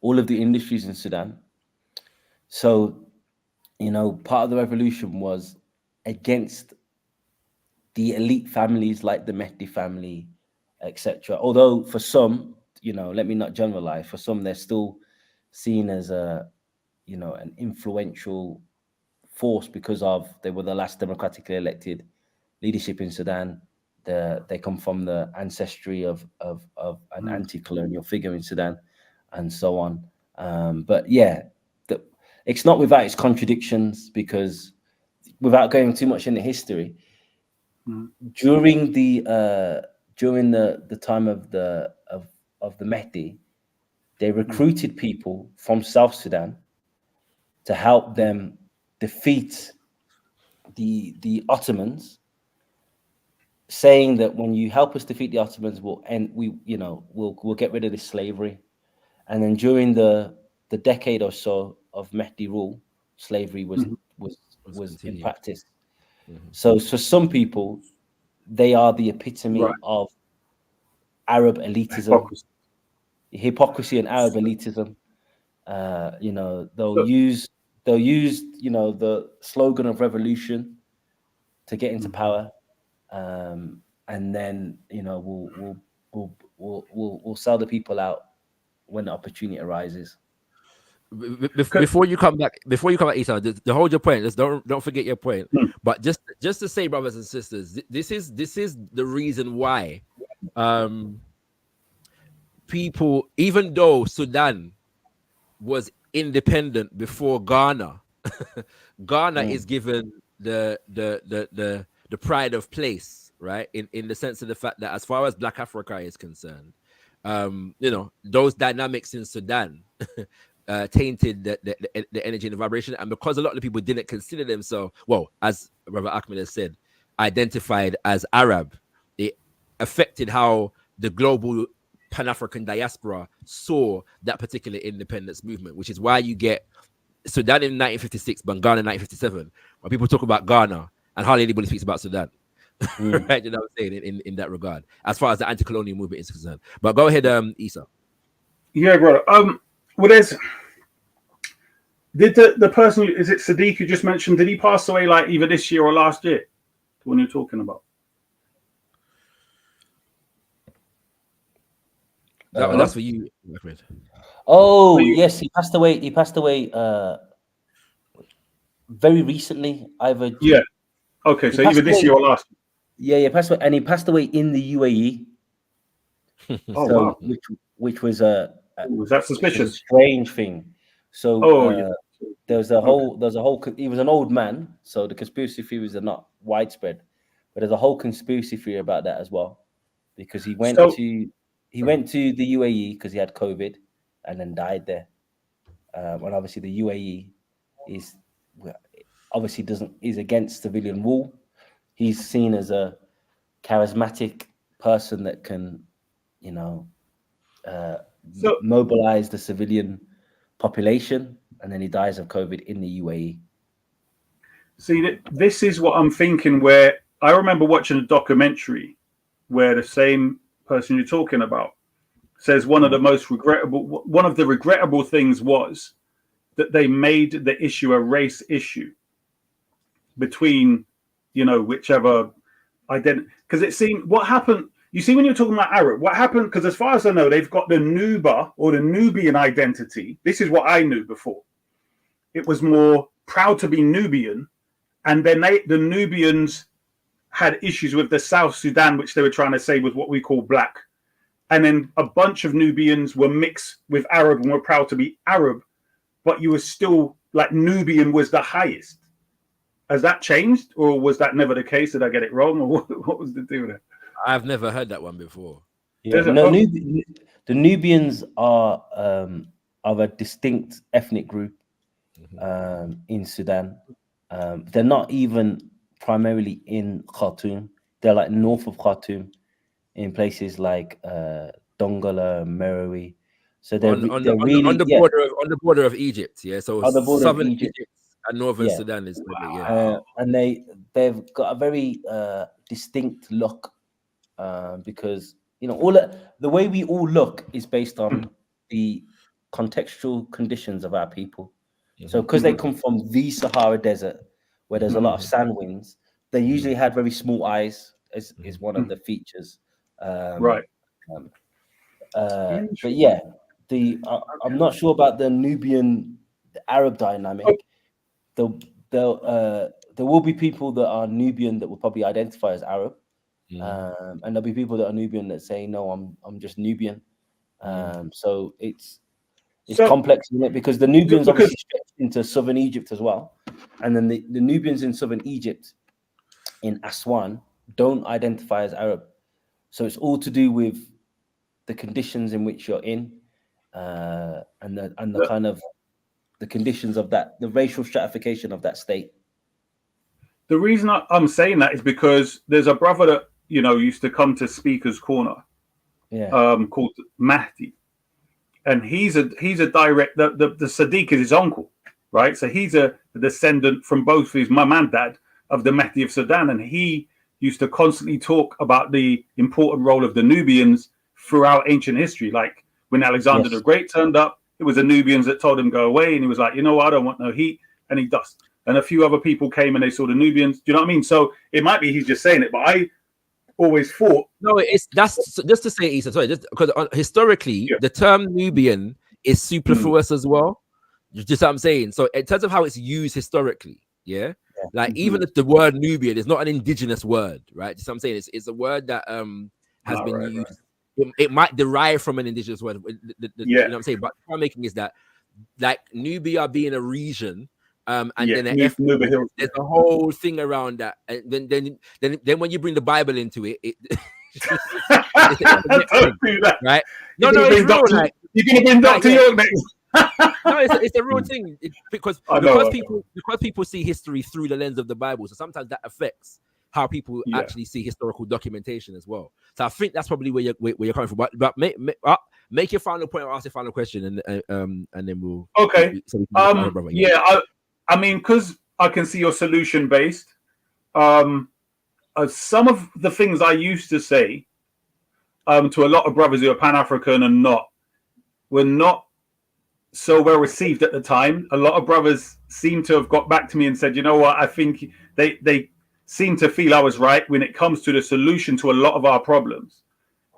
all of the industries in Sudan. So, part of the revolution was against the elite families like the Mehdi family, etc. Although for some, let me not generalize, for some they're still seen as an influential force because they were the last democratically elected leadership in Sudan. They come from the ancestry of an anti-colonial figure in Sudan, and so on. But yeah, it's not without its contradictions, because without going too much into history, during the time of the Mehdi, they recruited people from South Sudan to help them defeat the Ottomans, saying that when you help us defeat the Ottomans, we'll get rid of this slavery. And then during the decade or so of Mehdi rule, slavery was in practice. So for some people, they are the epitome of Arab elitism. hypocrisy and Arab elitism. You know, they'll use you know the slogan of revolution to get into power, and then you know we'll sell the people out when the opportunity arises. Before you come back, Isa, to hold your point, just don't forget your point. But just to say, brothers and sisters, this is the reason why people, even though Sudan was independent before Ghana, Ghana is given the pride of place, right? In the sense of the fact that as far as Black Africa is concerned, you know, those dynamics in Sudan tainted the energy and the vibration, and because a lot of people didn't consider themselves, well, as Brother Ahmed has said, identified as Arab, it affected how the global Pan-African diaspora saw that particular independence movement, which is why you get Sudan in 1956, but Ghana in 1957. When people talk about Ghana, and hardly anybody speaks about Sudan, right? You know what I'm saying in that regard, as far as the anti-colonial movement is concerned. But go ahead, Isa. Yeah, brother. Well, did the person, is it Sadiq, you just mentioned, did he pass away like either this year or last year? The one you're talking about? That's for you. Oh, yes, he passed away. He passed away very recently. Yeah. Okay, so either this year or last. Yeah, he passed away, and he passed away in the UAE. Wow. Which was was that suspicious? A strange thing. So there's a whole. He was an old man, so the conspiracy theories are not widespread, but there's a whole conspiracy theory about that as well, because he went to the UAE because he had COVID, and then died there. And obviously the UAE is against civilian rule. He's seen as a charismatic person that can, you know, mobilize the civilian population, and then he dies of COVID in the UAE. See, this is what I'm thinking, where I remember watching a documentary where the same person you're talking about says one of the regrettable things was that they made the issue a race issue between, you know, whichever identity, because it seemed what happened. You see, when you're talking about Arab, what happened? Because as far as I know, they've got the Nuba or the Nubian identity. This is what I knew before. It was more proud to be Nubian, and then the Nubians had issues with the South Sudan, which they were trying to say was what we call black. And then a bunch of Nubians were mixed with Arab and were proud to be Arab, but you were still like Nubian was the highest. Has that changed, or was that never the case? Did I get it wrong, or what was the deal there? I've never heard that one before. Yeah, the Nubians are a distinct ethnic group in Sudan. They're not even primarily in Khartoum. They're like north of Khartoum, in places like Dongola, Merowe. So they're on the border of Egypt. Yeah, so on the border southern of Egypt and northern Sudan is and they've got a very distinct look, because, you know, the way we all look is based on the contextual conditions of our people. So because they come from the Sahara Desert, where there's a lot of sand winds, they usually had very small eyes, is one of the features. Right. But yeah, I'm not sure about the Nubian Arab dynamic. There will be people that are Nubian that will probably identify as Arab, and there'll be people that are Nubian that say, no, I'm just Nubian. So it's complex, isn't it? Because the Nubians obviously stretch into southern Egypt as well, and then the Nubians in southern Egypt, in Aswan, don't identify as Arab. So it's all to do with the conditions in which you're in, and the kind of the conditions of that, the racial stratification of that state. The reason I'm saying that is because there's a brother that, you know, used to come to Speaker's Corner, called Mahdi, and he's a direct, the Sadiq is his uncle, right? So he's a descendant from both his mum and dad of the Mahdi of Sudan, and he used to constantly talk about the important role of the Nubians throughout ancient history. Like When Alexander the Great turned up, it was the Nubians that told him go away, and he was like, you know what, I don't want no heat, and he does. And a few other people came and they saw the Nubians. Do you know what I mean? So it might be he's just saying it, but I always thought that's just to say, Issa, sorry, just because historically the term Nubian is superfluous as well. Just what I'm saying. So in terms of how it's used historically, like even if the word Nubian is not an indigenous word, right? Just what I'm saying, it's a word that has been used. Right. It might derive from an indigenous word. You know what I'm saying? But what I'm making is that like Nubia being a region. And then there's a whole thing around that, and then when you bring the Bible into it, don't do that, right? No, it's real. Like, you're gonna bring Dr. York next. No, it's a real thing because people see history through the lens of the Bible, so sometimes that affects how people actually see historical documentation as well. So I think that's probably where you're coming from. But make your final point or ask your final question, and then we'll. Okay. I mean, because I can see you're solution based. Some of the things I used to say to a lot of brothers who are Pan-African and were not so well received at the time. A lot of brothers seem to have got back to me and said, you know what, I think they seem to feel I was right when it comes to the solution to a lot of our problems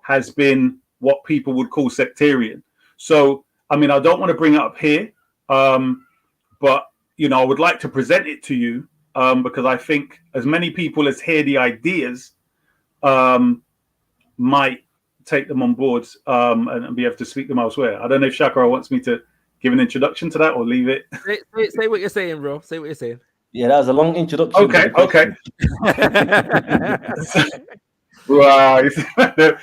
has been what people would call sectarian. So, I mean, I don't want to bring it up here, but you know, I would like to present it to you because I think as many people as hear the ideas might take them on board and be able to speak them elsewhere. I don't know if Shakara wants me to give an introduction to that or leave it. Say what you're saying, bro. Say what you're saying. Yeah, that was a long introduction. Okay. Right. I've been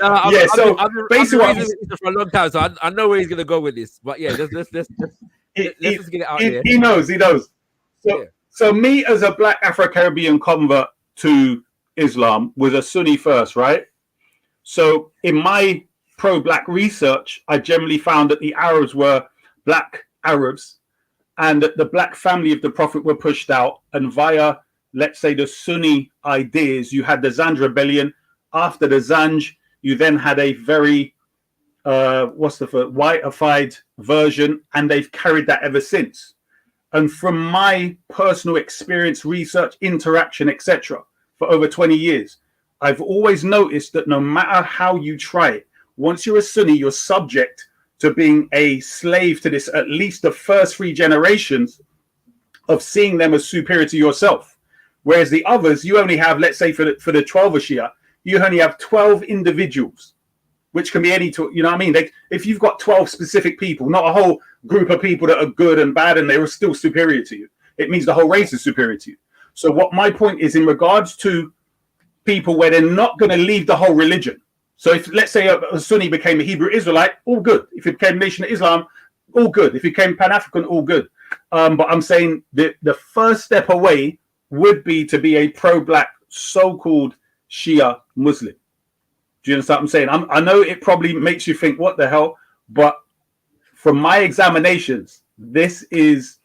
for a long time, so I know where he's gonna go with this. But yeah, let's just get it out there. He knows. So me as a Black Afro-Caribbean convert to Islam was a Sunni first, right? So in my pro-Black research, I generally found that the Arabs were Black Arabs and that the Black family of the Prophet were pushed out. And via, let's say, the Sunni ideas, you had the Zanj rebellion. After the Zanj, you then had a very, whiteified version, and they've carried that ever since. And from my personal experience, research, interaction, etc., for over 20 years, I've always noticed that no matter how you try it, once you're a Sunni, you're subject to being a slave to this, at least the first 3 generations of seeing them as superior to yourself. Whereas the others, you only have, let's say for the 12er Shia, you only have 12 individuals, which can be any, you know what I mean? If you've got 12 specific people, not a whole group of people that are good and bad and they were still superior to you, it means the whole race is superior to you. So what my point is in regards to people where they're not going to leave the whole religion. So if, let's say, a Sunni became a Hebrew Israelite, all good. If it became Nation of Islam, all good. If it became Pan-African, all good. But I'm saying the first step away would be to be a pro-Black, so-called Shia Muslim. Do you understand what I'm saying? I know it probably makes you think, what the hell? But from my examinations, this is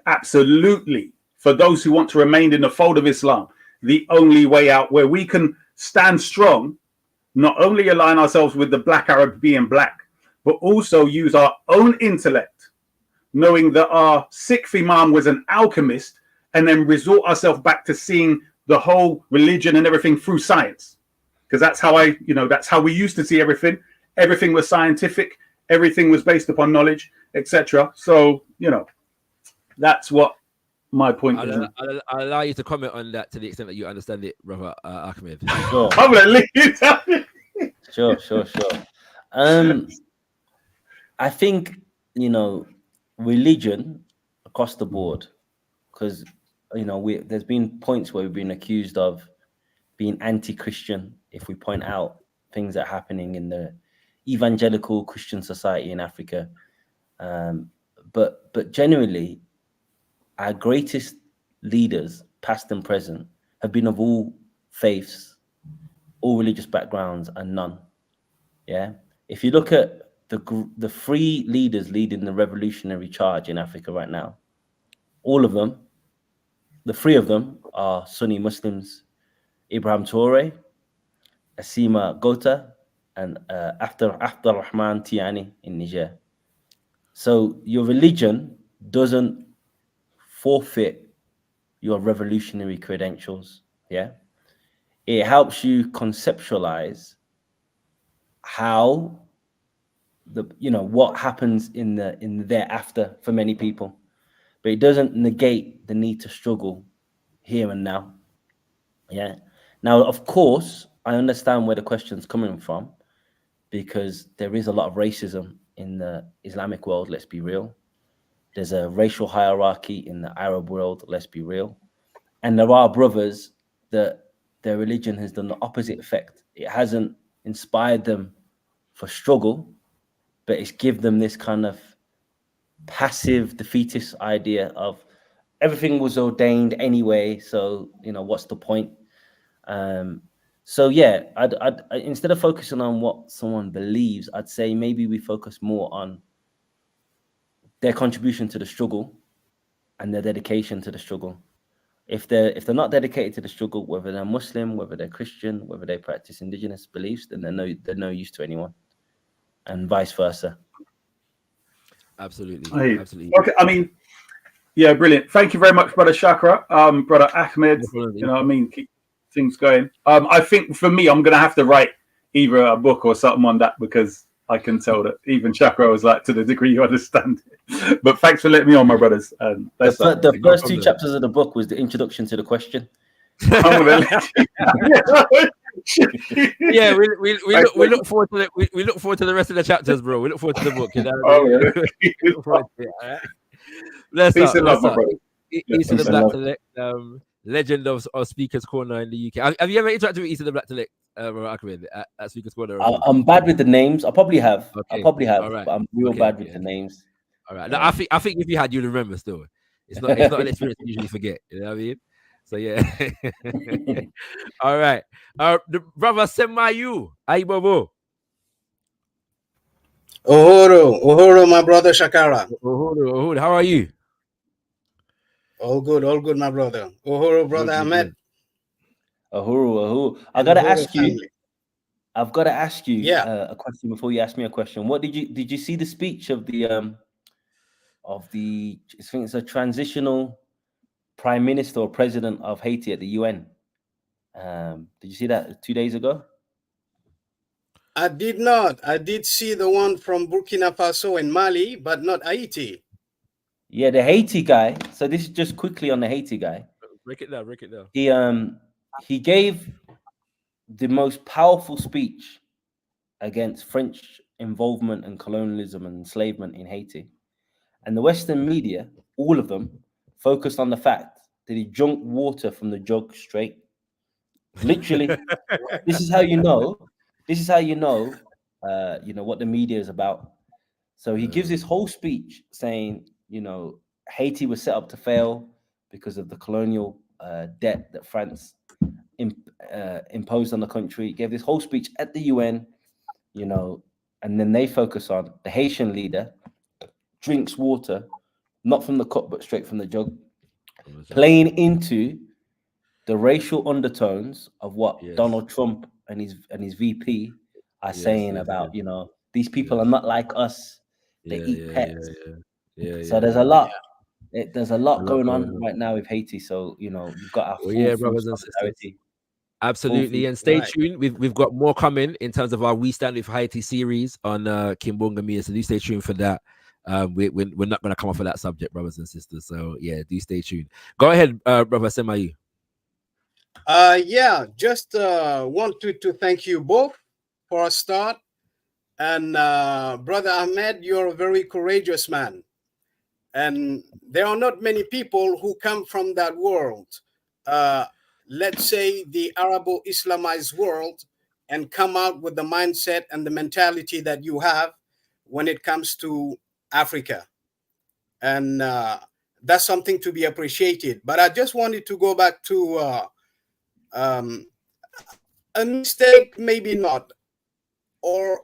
absolutely, for those who want to remain in the fold of Islam, the only way out where we can stand strong, not only align ourselves with the Black Arab being Black, but also use our own intellect, knowing that our 6th Imam was an alchemist, and then resort ourselves back to seeing the whole religion and everything through science. Because that's how that's how we used to see everything. Everything was scientific. Everything was based upon knowledge, etc. So, that's what my point is. I'll allow you to comment on that to the extent that you understand it, brother Ahmed. Sure. I'm going to leave you. Sure. I think, religion across the board, because, there's been points where we've been accused of being anti-Christian if we point out things that are happening in the evangelical Christian society in Africa. But generally, our greatest leaders, past and present, have been of all faiths, all religious backgrounds, and none. Yeah. If you look at the 3 leaders leading the revolutionary charge in Africa right now, all of them, the 3 of them are Sunni Muslims: Ibrahim Traore, Asima Gota, and after Rahman Tiani in Niger. So your religion doesn't forfeit your revolutionary credentials. Yeah, it helps you conceptualize how what happens in the thereafter for many people, but it doesn't negate the need to struggle here and now. Yeah. Now, of course, I understand where the question's coming from, because there is a lot of racism in the Islamic world. Let's be real. There's a racial hierarchy in the Arab world. Let's be real. And there are brothers that their religion has done the opposite effect. It hasn't inspired them for struggle, but it's given them this kind of passive defeatist idea of everything was ordained anyway, so what's the point? So yeah, I'd instead of focusing on what someone believes, I'd say maybe we focus more on their contribution to the struggle and their dedication to the struggle. If they're not dedicated to the struggle, whether they're Muslim, whether they're Christian, whether they practice indigenous beliefs, then they're no use to anyone, and vice versa. Absolutely. Okay, I mean, yeah, brilliant. Thank you very much, Brother Chakra, Brother Ahmed. You know what I mean? Keep things going. I think for me, I'm going to have to write either a book or something on that, because I can tell that even Chakra was like, to the degree you understand it. But thanks for letting me on, my brothers. The first two chapters of the book was the introduction to the question. Yeah, we look forward to we look forward to the rest of the chapters, bro. We look forward to the book. You know? Peace and love, my brother. East of the Black Select, legend of Speaker's Corner in the UK. Have you ever interacted with East of the Black Select, at Speaker's Corner? I'm bad with the names. I probably have. Okay. Right. But I'm real bad with the names. All right. No, I think if you had, you'd remember still. It's not an experience you usually forget. You know what I mean? So yeah. All right. The brother Semayu, Aibobo. Uhuru, my brother Shakara. Uhuru, how are you? All good, my brother. Uhuru, brother Ahmed. Uhuru. I've got to ask you a question before you ask me a question. What did you see the speech of the I think it's a transitional prime minister or president of Haiti at the UN? Did you see that 2 days ago? I did not. I did see the one from Burkina Faso and Mali, but not Haiti. Yeah, the Haiti guy. So this is just quickly on the Haiti guy. Break it down. He gave the most powerful speech against French involvement and colonialism and enslavement in Haiti. And the Western media, all of them, focused on the fact that he drank water from the jug straight. Literally, this is how you know what the media is about. So he gives this whole speech saying, Haiti was set up to fail because of the colonial debt that France imposed on the country. He gave this whole speech at the UN, and then they focus on the Haitian leader drinks water, not from the cup, but straight from the jug, playing into the racial undertones of what Donald Trump and his VP are saying about, these people are not like us. They eat pets. So there's a lot. There's a lot going on right now with Haiti. So you've got our full brothers and sisters. Absolutely, and stay tuned. We've got more coming in terms of our We Stand with Haiti series on Kimbunga Mia. So do stay tuned for that. We're not going to come off of that subject, brothers and sisters. So yeah, do stay tuned. Go ahead, brother Semayu. Just wanted to thank you both for a start. And brother Ahmed, you're a very courageous man. And there are not many people who come from that world. Let's say the Arabo-Islamized world, and come out with the mindset and the mentality that you have when it comes to Africa. And that's something to be appreciated. But I just wanted to go back to a mistake, maybe not, or...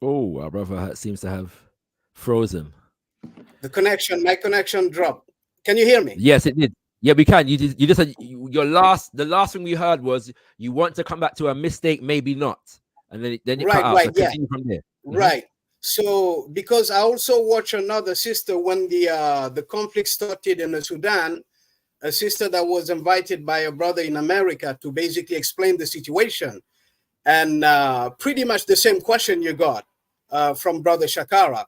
Oh, our brother seems to have frozen. My connection dropped. Can you hear me? Yes, it did. Yeah, we can. You just said the last thing we heard was you want to come back to a mistake, maybe not, and then it cut out. So continue from there. Right. So because I also watch another sister when the conflict started in the Sudan, a sister that was invited by a brother in America to basically explain the situation, and pretty much the same question you got from Brother Shakara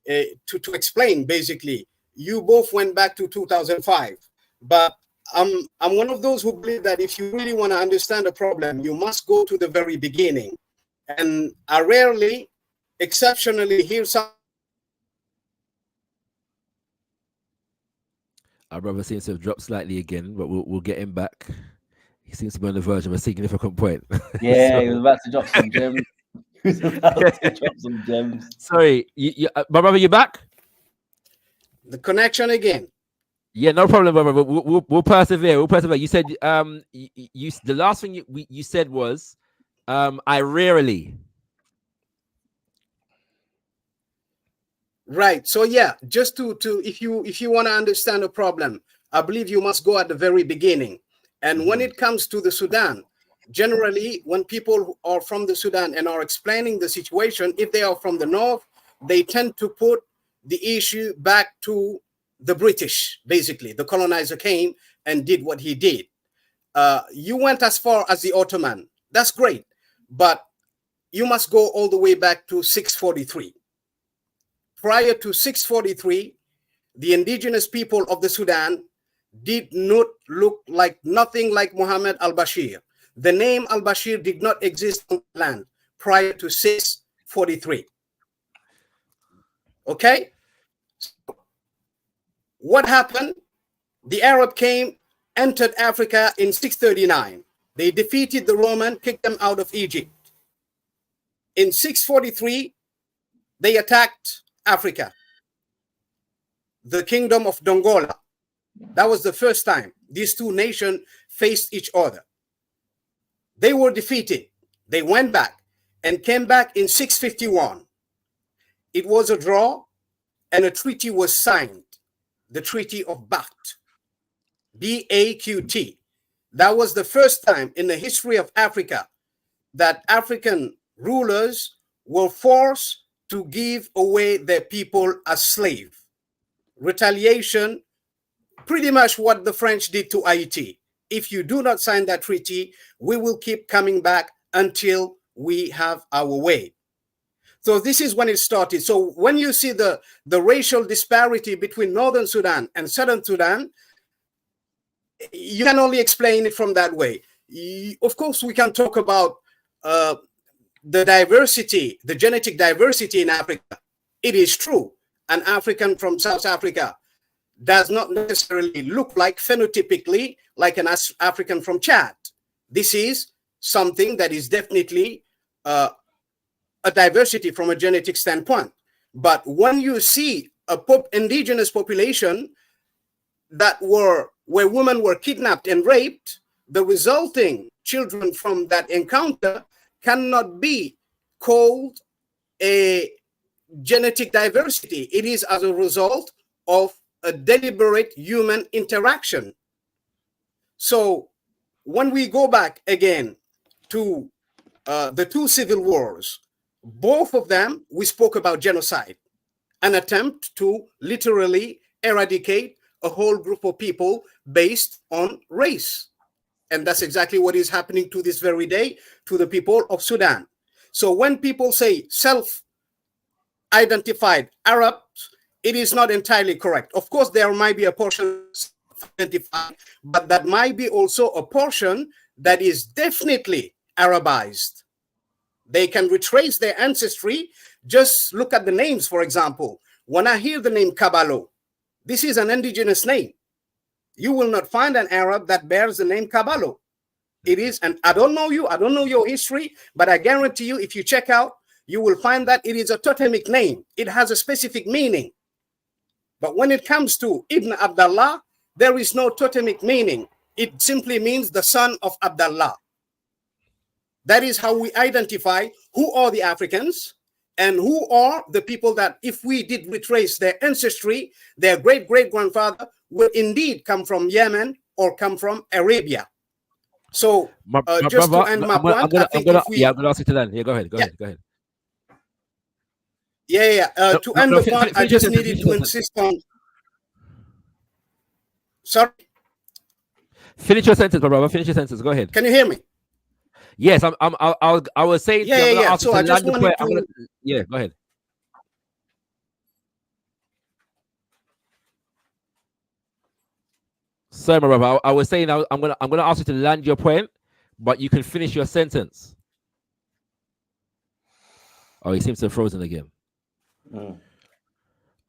to explain. Basically, you both went back to 2005. But I'm one of those who believe that if you really want to understand a problem, you must go to the very beginning. And I rarely, exceptionally, hear some. Our brother seems to have dropped slightly again, but we'll get him back. He seems to be on the verge of a significant point. Yeah, he was about to drop some gems. He was about to drop some gems. Sorry, my brother, you back? The connection again. Yeah, no problem, brother. We'll persevere. We'll persevere. You said you the last thing you said was I rarely. Right. So yeah, just to if you want to understand a problem, I believe you must go at the very beginning. And when it comes to the Sudan, generally when people who are from the Sudan and are explaining the situation, if they are from the north, they tend to put the issue back to the British. Basically, the colonizer came and did what he did. You went as far as the Ottoman. That's great, but you must go all the way back to 643. Prior to 643, the indigenous people of the Sudan did not look like nothing like Muhammad al-Bashir. The name al-Bashir did not exist on the land prior to 643. Okay? What happened? The Arab came, entered Africa in 639. They defeated the Roman, kicked them out of Egypt. In 643, they attacked Africa, the kingdom of Dongola. That was the first time these two nations faced each other. They were defeated. They went back and came back in 651. It was a draw and a treaty was signed. The Treaty of Baqt, B-A-Q-T. That was the first time in the history of Africa that African rulers were forced to give away their people as slave. Retaliation, pretty much what the French did to Haiti. If you do not sign that treaty, we will keep coming back until we have our way. So this is when it started. So when you see the racial disparity between Northern Sudan and Southern Sudan, you can only explain it from that way. Of course, we can talk about the diversity, the genetic diversity in Africa. It is true. An African from South Africa does not necessarily look like phenotypically like an African from Chad. This is something that is definitely a diversity from a genetic standpoint. But when you see a indigenous population where women were kidnapped and raped, the resulting children from that encounter cannot be called a genetic diversity. It is as a result of a deliberate human interaction. So when we go back again to the two civil wars, both of them, we spoke about genocide, an attempt to literally eradicate a whole group of people based on race. And that's exactly what is happening to this very day to the people of Sudan. So when people say self-identified Arabs, it is not entirely correct. Of course, there might be a portion identified, but that might be also a portion that is definitely Arabized. They can retrace their ancestry. Just look at the names, for example. When I hear the name Kaballo, this is an indigenous name. You will not find an Arab that bears the name Kaballo. It is, and I don't know you, I don't know your history, but I guarantee you, if you check out, you will find that it is a totemic name. It has a specific meaning. But when it comes to Ibn Abdallah, there is no totemic meaning. It simply means the son of Abdallah. That is how we identify who are the Africans and who are the people that, if we did retrace their ancestry, their great-great-grandfather would indeed come from Yemen or come from Arabia. So just brother, to end my point, I think if we... I'm gonna ask you to land. Yeah, go ahead. Go ahead. To end the point, I just needed to insist on... Sorry? Finish your sentence, brother. Finish your sentence. Go ahead. Can you hear me? Yes, I was saying. So I just wanted to... Yeah, go ahead. Sorry, my brother. I was saying I'm gonna ask you to land your point, but you can finish your sentence. Oh, he seems to have frozen again.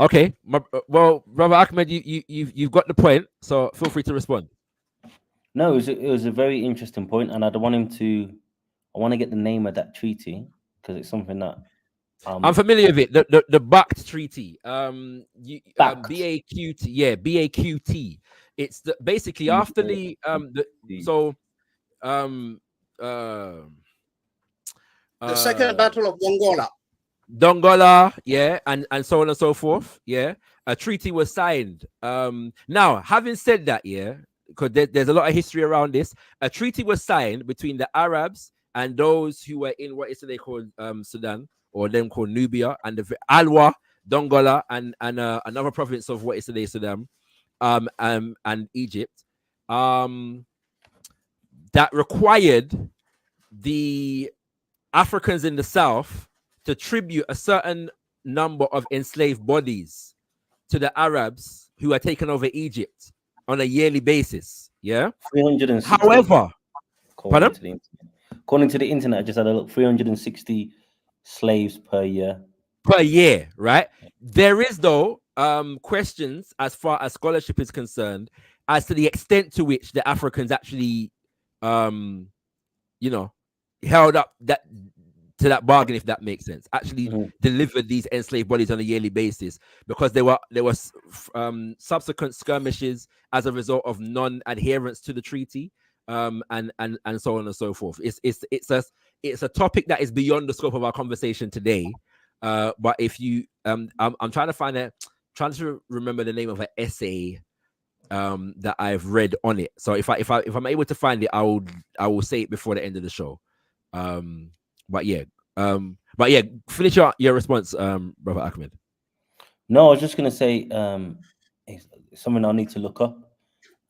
Okay, well, brother Ahmed, you've got the point, so feel free to respond. No, it was a very interesting point, and I want to get the name of that treaty because it's something that I'm familiar with it. The BACT treaty. BACT. BAQT. Yeah, BAQT. It's basically after the Second Battle of Dongola. Dongola, yeah, and so on and so forth, yeah. A treaty was signed. Now, having said that, yeah, because there's a lot of history around this. A treaty was signed between the Arabs and those who were in what is they called Sudan, or them called Nubia, and the Alwa, Dongola, and another province of what is today Sudan, and Egypt. That required the Africans in the south to tribute a certain number of enslaved bodies to the Arabs who are taking over Egypt on a yearly basis. Yeah. 360. However, according to the internet, I just had a look. 360 slaves per year. Per year, right? There is though questions as far as scholarship is concerned as to the extent to which the Africans actually, held up to that bargain, if that makes sense. Actually delivered these enslaved bodies on a yearly basis, because there was subsequent skirmishes as a result of non-adherence to the treaty, and so on and so forth. It's a topic that is beyond the scope of our conversation today. But if you, I'm trying to remember the name of an essay that I've read on it. So if I'm able to find it, I will say it before the end of the show. But yeah, finish your response, brother Ahmed. No, I was just gonna say it's something I need to look up,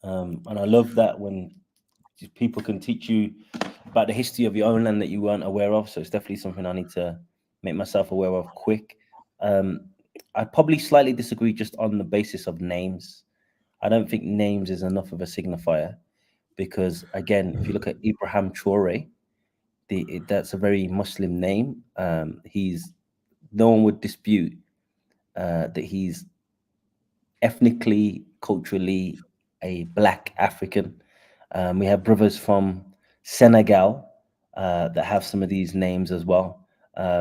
and I love that when people can teach you about the history of your own land that you weren't aware of. So it's definitely something I need to make myself aware of quick. I probably slightly disagree just on the basis of names. I don't think names is enough of a signifier, because again, if you look at Ibrahim Traore, that's a very Muslim name. No one would dispute that he's ethnically, culturally a Black African. We have brothers from Senegal that have some of these names as well.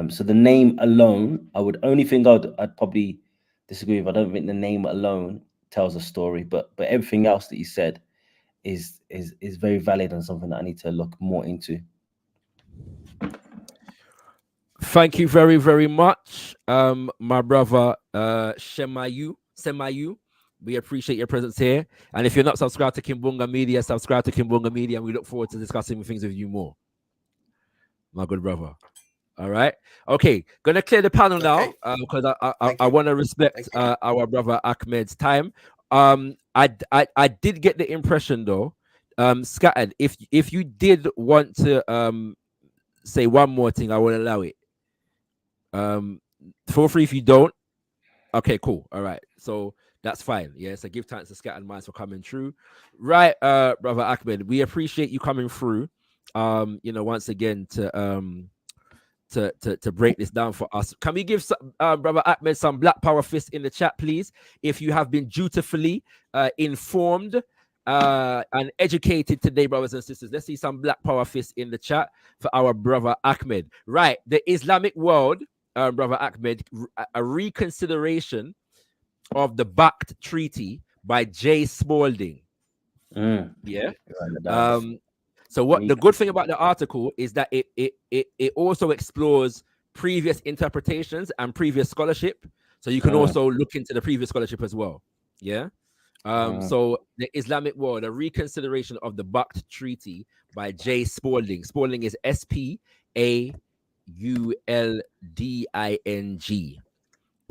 So the name alone, only thing I'd probably disagree with. I don't think the name alone tells a story, but everything else that you said is very valid and something that I need to look more into. Thank you very, very much, my brother Semayu. We appreciate your presence here. And if you're not subscribed to Kimbunga Media, subscribe to Kimbunga Media, and we look forward to discussing things with you more, my good brother. All right. Okay. Gonna clear the panel now, because I want to respect our brother Ahmed's time. I did get the impression though, Scattered, if you did want to say one more thing, I will allow it. Feel free if you don't. Okay, cool. All right. So that's fine. Yeah. So give thanks to Scattered Minds for coming through. Right, brother Ahmed, we appreciate you coming through. Once again to break this down for us. Can we give brother Ahmed some Black Power fist in the chat, please? If you have been dutifully informed and educated today, brothers and sisters. Let's see some Black Power fist in the chat for our brother Ahmed. Right, the Islamic world, brother Ahmed, a reconsideration of the BACT treaty by J. Spalding. Yeah. So what the good thing about the article is that it also explores previous interpretations and previous scholarship. So you can also look into the previous scholarship as well. Yeah. So the Islamic World, a reconsideration of the Bakht Treaty by J. Spalding. Spalding is Spaulding.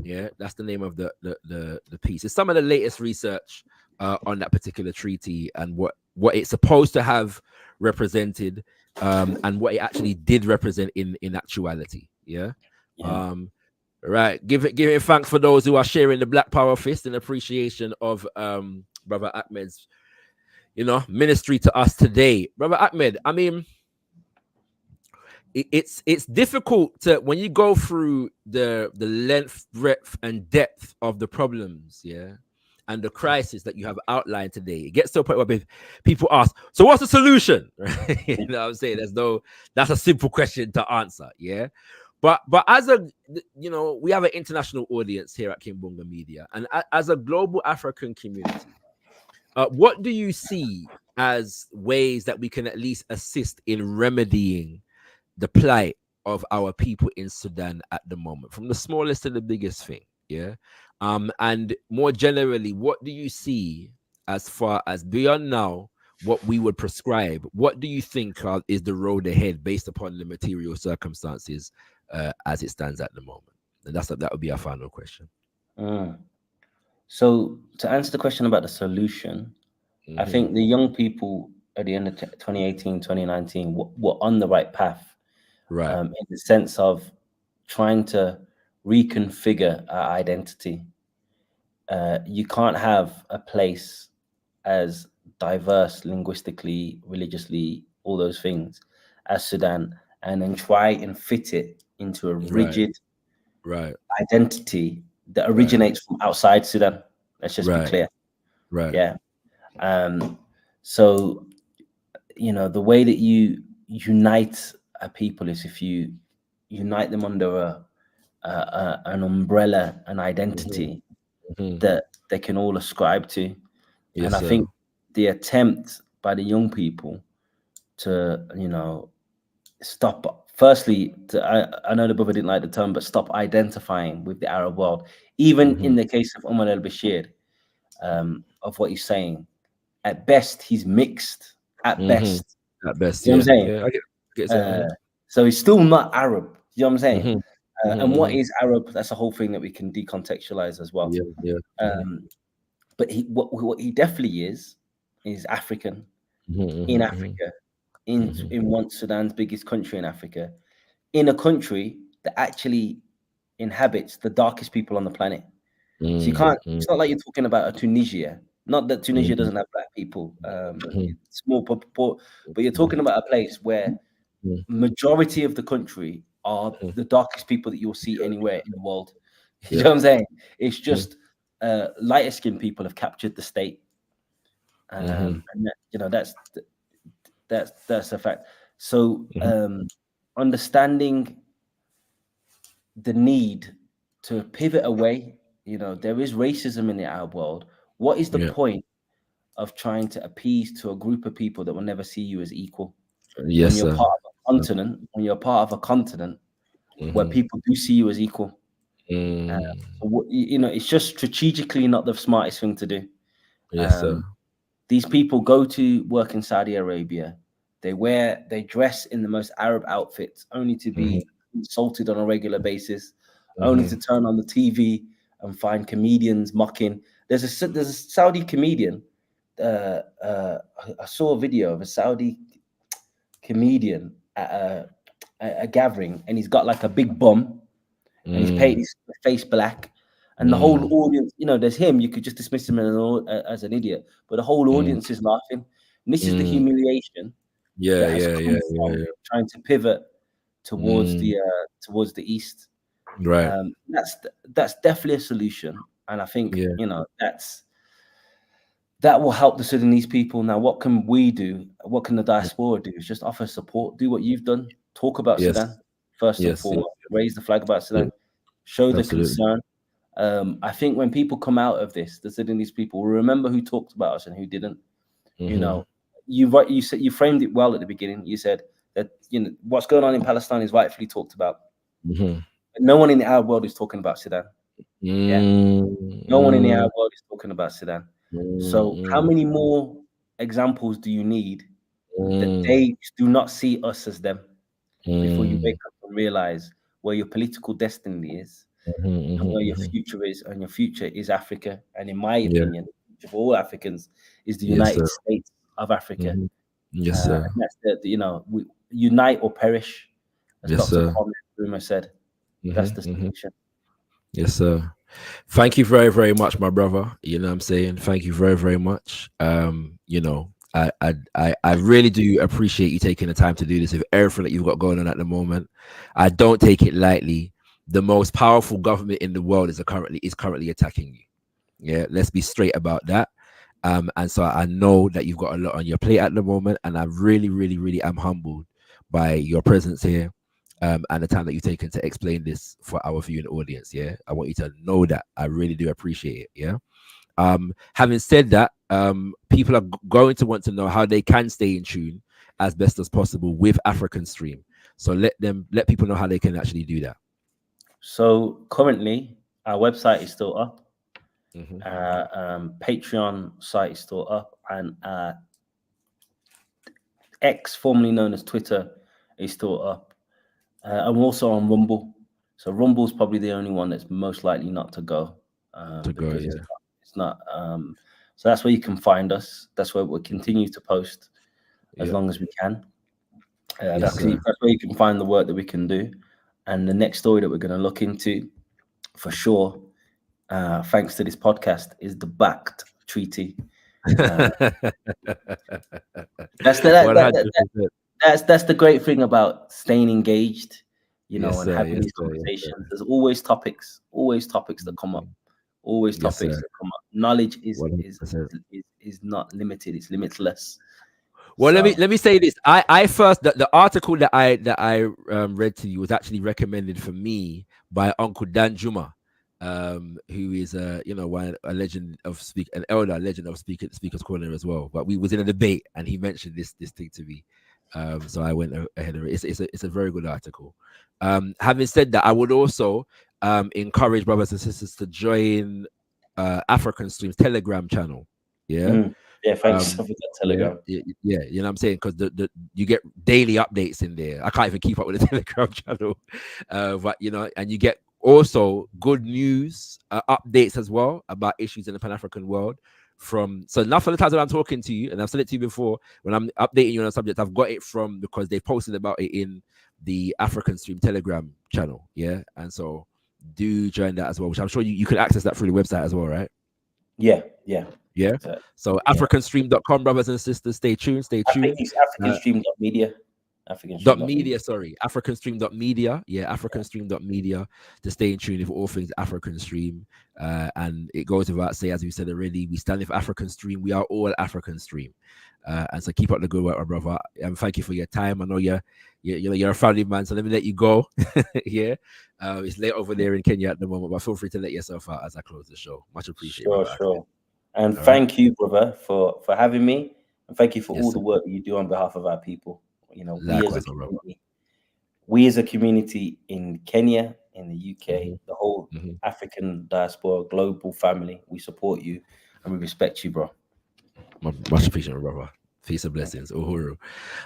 Yeah, that's the name of the piece. It's some of the latest research on that particular treaty and what it's supposed to have represented, and what it actually did represent in actuality. Yeah. Right. Give it thanks for those who are sharing the Black Power fist in appreciation of Brother Ahmed's, ministry to us today. Brother Ahmed, I mean, it's difficult to, when you go through the length, breadth, and depth of the problems, and the crisis that you have outlined today. It gets to a point where people ask, so what's the solution? Right? You know what I'm saying? That's a simple question to answer, But as we have an international audience here at Kimbunga Media, and as a global African community, what do you see as ways that we can at least assist in remedying the plight of our people in Sudan at the moment, from the smallest to the biggest thing? And more generally, what do you see as far as beyond now what we would prescribe? What do you think is the road ahead based upon the material circumstances as it stands at the moment? And that would be our final question. So to answer the question about the solution, I think the young people at the end of 2018, 2019 were on the right path, in the sense of trying to reconfigure our identity. You can't have a place as diverse linguistically, religiously, all those things as Sudan, and then try and fit it into a rigid identity that originates from outside Sudan. Let's just be clear. So, the way that you unite a people is if you unite them under an umbrella, an identity that they can all ascribe to. And I think the attempt by the young people to, stop, firstly, I know the brother didn't like the term, but stop identifying with the Arab world. Even in the case of Omar al-Bashir, of what he's saying, at best, he's mixed. At best. At best, you know what I'm saying? I get that. So he's still not Arab. You know what I'm saying? And what is Arab? That's a whole thing that we can decontextualize as well. But what he definitely is African, in Africa, in one Sudan's biggest country in Africa, in a country that actually inhabits the darkest people on the planet. So you can't. It's not like you're talking about a Tunisia. Not that Tunisia doesn't have black people, small but you're talking about a place where majority of the country are the darkest people that you'll see anywhere in the world. You know what I'm saying? It's just lighter skinned people have captured the state, and that's a fact. So understanding the need to pivot away, there is racism in the Arab world. What is the point of trying to appease to a group of people that will never see you as equal? When you're part of a continent, where people do see you as equal. It's just strategically not the smartest thing to do. These people go to work in Saudi Arabia. They dress in the most Arab outfits, only to be insulted on a regular basis, only to turn on the TV and find comedians mocking. There's a Saudi comedian. I saw a video of a Saudi comedian at a gathering, and he's got like a big bum, and he's painted his face black, and the whole audience, there's him. You could just dismiss him as an idiot, but the whole audience is laughing. And this is the humiliation. Trying to pivot towards the east. Right. That's definitely a solution, and I think that will help the Sudanese people. Now, what can we do? What can the diaspora do? Is just offer support. Do what you've done. Talk about Sudan first and foremost. Raise the flag about Sudan. Show the concern. I think when people come out of this, the Sudanese people will remember who talked about us and who didn't. You said, you framed it well at the beginning. You said that what's going on in Palestine is rightfully talked about. But no one in the Arab world is talking about Sudan. No one in the Arab world is talking about Sudan. So how many more examples do you need that they do not see us as them before you wake up and realize where your political destiny is and where your future is, and your future is Africa. And in my opinion, the future for all Africans is the United States of Africa. Yes, sir. And that's we unite or perish, as Dr. Kwame Nkrumah said. That's the solution. Yes, sir. Thank you very, very much, my brother. You know what I'm saying? Thank you very, very much. You know, I really do appreciate you taking the time to do this with everything that you've got going on at the moment. I don't take it lightly. The most powerful government in the world is currently attacking you. Yeah, let's be straight about that. And so I know that you've got a lot on your plate at the moment, and I really, really, really am humbled by your presence here. And the time that you've taken to explain this for our viewing audience. Yeah, I want you to know that I really do appreciate it. Yeah. Having said that, people are going to want to know how they can stay in tune as best as possible with African Stream. So let people know how they can actually do that. So currently, our website is still up. Patreon site is still up, and X, formerly known as Twitter, is still up. I'm also on Rumble. So Rumble's probably the only one that's most likely not to go. Because it's not. So that's where you can find us. That's where we'll continue to post as long as we can. That's where you can find the work that we can do. And the next story that we're going to look into, for sure, thanks to this podcast, is the BACT Treaty. That's the great thing about staying engaged, and having these conversations. There's always topics that come up. Always topics that come up. Knowledge is not limited; it's limitless. Well, let me say this. I first the article that I read to you was actually recommended for me by Uncle Dan Juma, who is a legend of an elder legend of speakers corner as well. But we was in a debate and he mentioned this thing to me, so I went ahead of it. It's a very good article. Having said that, I would also encourage brothers and sisters to join African Stream's Telegram channel. Yeah. Yeah, thanks for that Telegram. Yeah, you know what I'm saying? Because you get daily updates in there. I can't even keep up with the Telegram channel, but and you get also good news updates as well about issues in the Pan-African world. So enough of the times that I'm talking to you, and I've said it to you before, when I'm updating you on a subject, I've got it from because they posted about it in the African Stream Telegram channel. Yeah, and so do join that as well, which I'm sure you can access that through the website as well, right? Yeah. So africanstream.com, brothers and sisters, stay tuned. It's africanstream.media. Africanstream.media. Yeah, africanstream.media to stay in tune with all things African Stream. And it goes without saying, as we said already, we stand with African Stream. We are all African Stream. And so keep up the good work, my brother. And thank you for your time. I know you're a family man, so let me let you go. Yeah. It's late over there in Kenya at the moment, but feel free to let yourself out as I close the show. Much appreciated. Sure. And thank you, brother, for having me. And thank you for all the work that you do on behalf of our people. We as a community in Kenya, in the UK, the whole African diaspora, global family, we support you and we respect you, bro. Much appreciated, brother. Peace and blessings. Uhuru.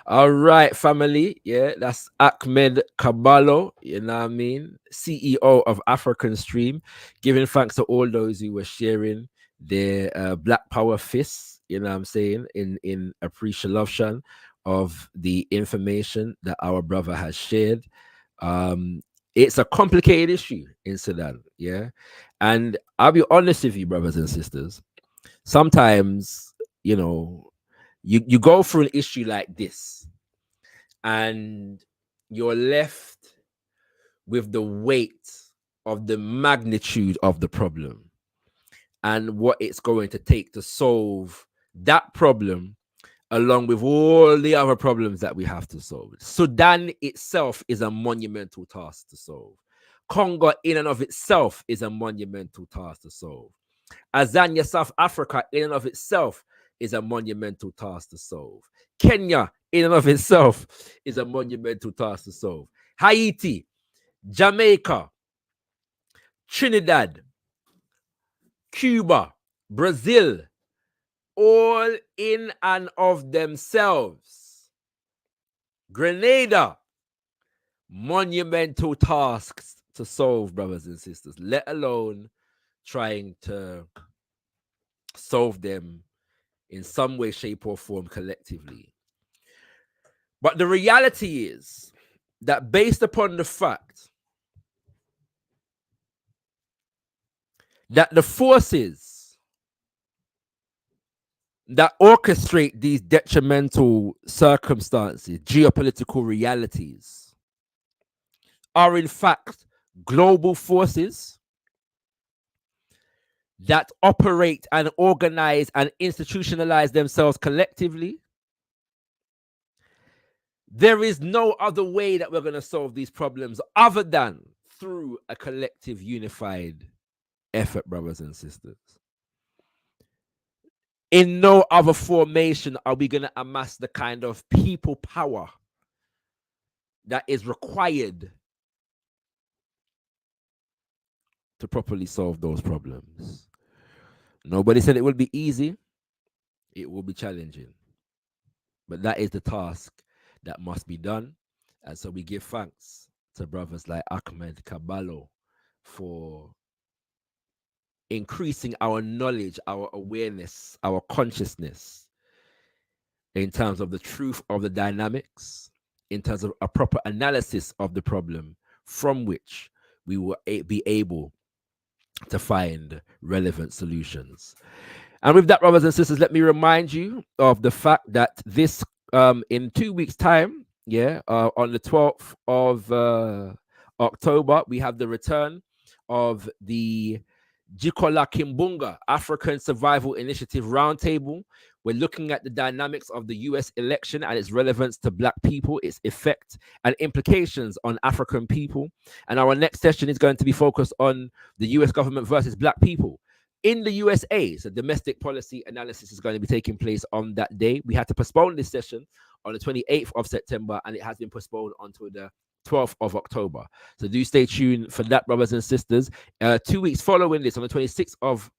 All right, family. Yeah, that's Ahmed Kaballo, you know what I mean? CEO of African Stream, giving thanks to all those who were sharing their Black Power fists, you know what I'm saying, in appreciation of the information that our brother has shared. It's a complicated issue in Sudan, yeah? And I'll be honest with you, brothers and sisters, sometimes, you go through an issue like this and you're left with the weight of the magnitude of the problem and what it's going to take to solve that problem, along with all the other problems that we have to solve. Sudan itself is a monumental task to solve. Congo in and of itself is a monumental task to solve. Azania, South Africa in and of itself is a monumental task to solve. Kenya in and of itself is a monumental task to solve. Haiti, Jamaica, Trinidad, Cuba, Brazil, all in and of themselves, Grenada, monumental tasks to solve, brothers and sisters, let alone trying to solve them in some way, shape, or form collectively. But the reality is that based upon the fact that the forces that orchestrate these detrimental circumstances, geopolitical realities, are in fact global forces that operate and organize and institutionalize themselves collectively, there is no other way that we're going to solve these problems other than through a collective, unified effort, brothers and sisters. In no other formation are we going to amass the kind of people power that is required to properly solve those problems. Nobody said it will be easy. It will be challenging. But that is the task that must be done. And so we give thanks to brothers like Ahmed Kaballo for increasing our knowledge, our awareness, our consciousness in terms of the truth of the dynamics, in terms of a proper analysis of the problem from which we will be able to find relevant solutions. And with that, brothers and sisters, let me remind you of the fact that this in 2 weeks' time, on the 12th of October, we have the return of the Jikola Kimbunga African Survival Initiative Roundtable. We're looking at the dynamics of the US election and its relevance to Black people, its effect and implications on African people. And our next session is going to be focused on the US government versus Black people in the USA. So domestic policy analysis is going to be taking place on that day. We had to postpone this session on the 28th of September, and it has been postponed until the 12th of October. So do stay tuned for that, brothers and sisters. 2 weeks following this, on the 26th of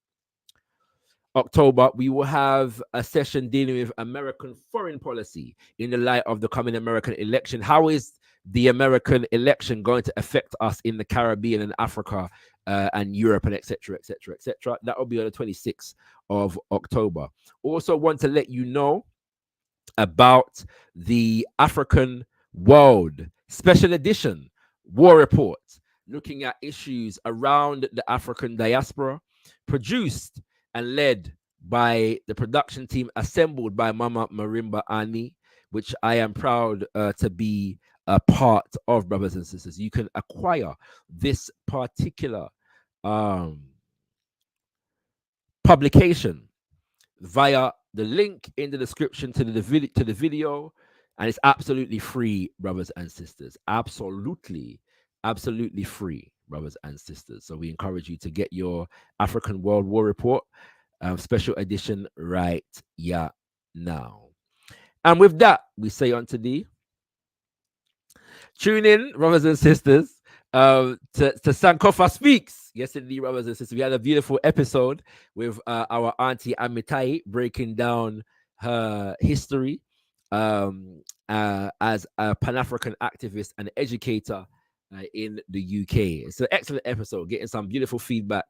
October, we will have a session dealing with American foreign policy in the light of the coming American election. How is the American election going to affect us in the Caribbean and Africa and Europe and etc., etc., etc.? That will be on the 26th of October. Also want to let you know about the African World Special Edition War Report, looking at issues around the African diaspora, produced and led by the production team assembled by Mama Marimba Ani, which I am proud to be a part of, brothers and sisters. You can acquire this particular publication via the link in the description to the video, and it's absolutely free, brothers and sisters. Absolutely free, brothers and sisters. So we encourage you to get your African World War Report special edition right now. And with that, we say unto thee, tune in, brothers and sisters, to Sankofa Speaks. Yes, indeed, brothers and sisters. We had a beautiful episode with our auntie Medai breaking down her history as a Pan-African activist and educator in the UK. It's an excellent episode, getting some beautiful feedback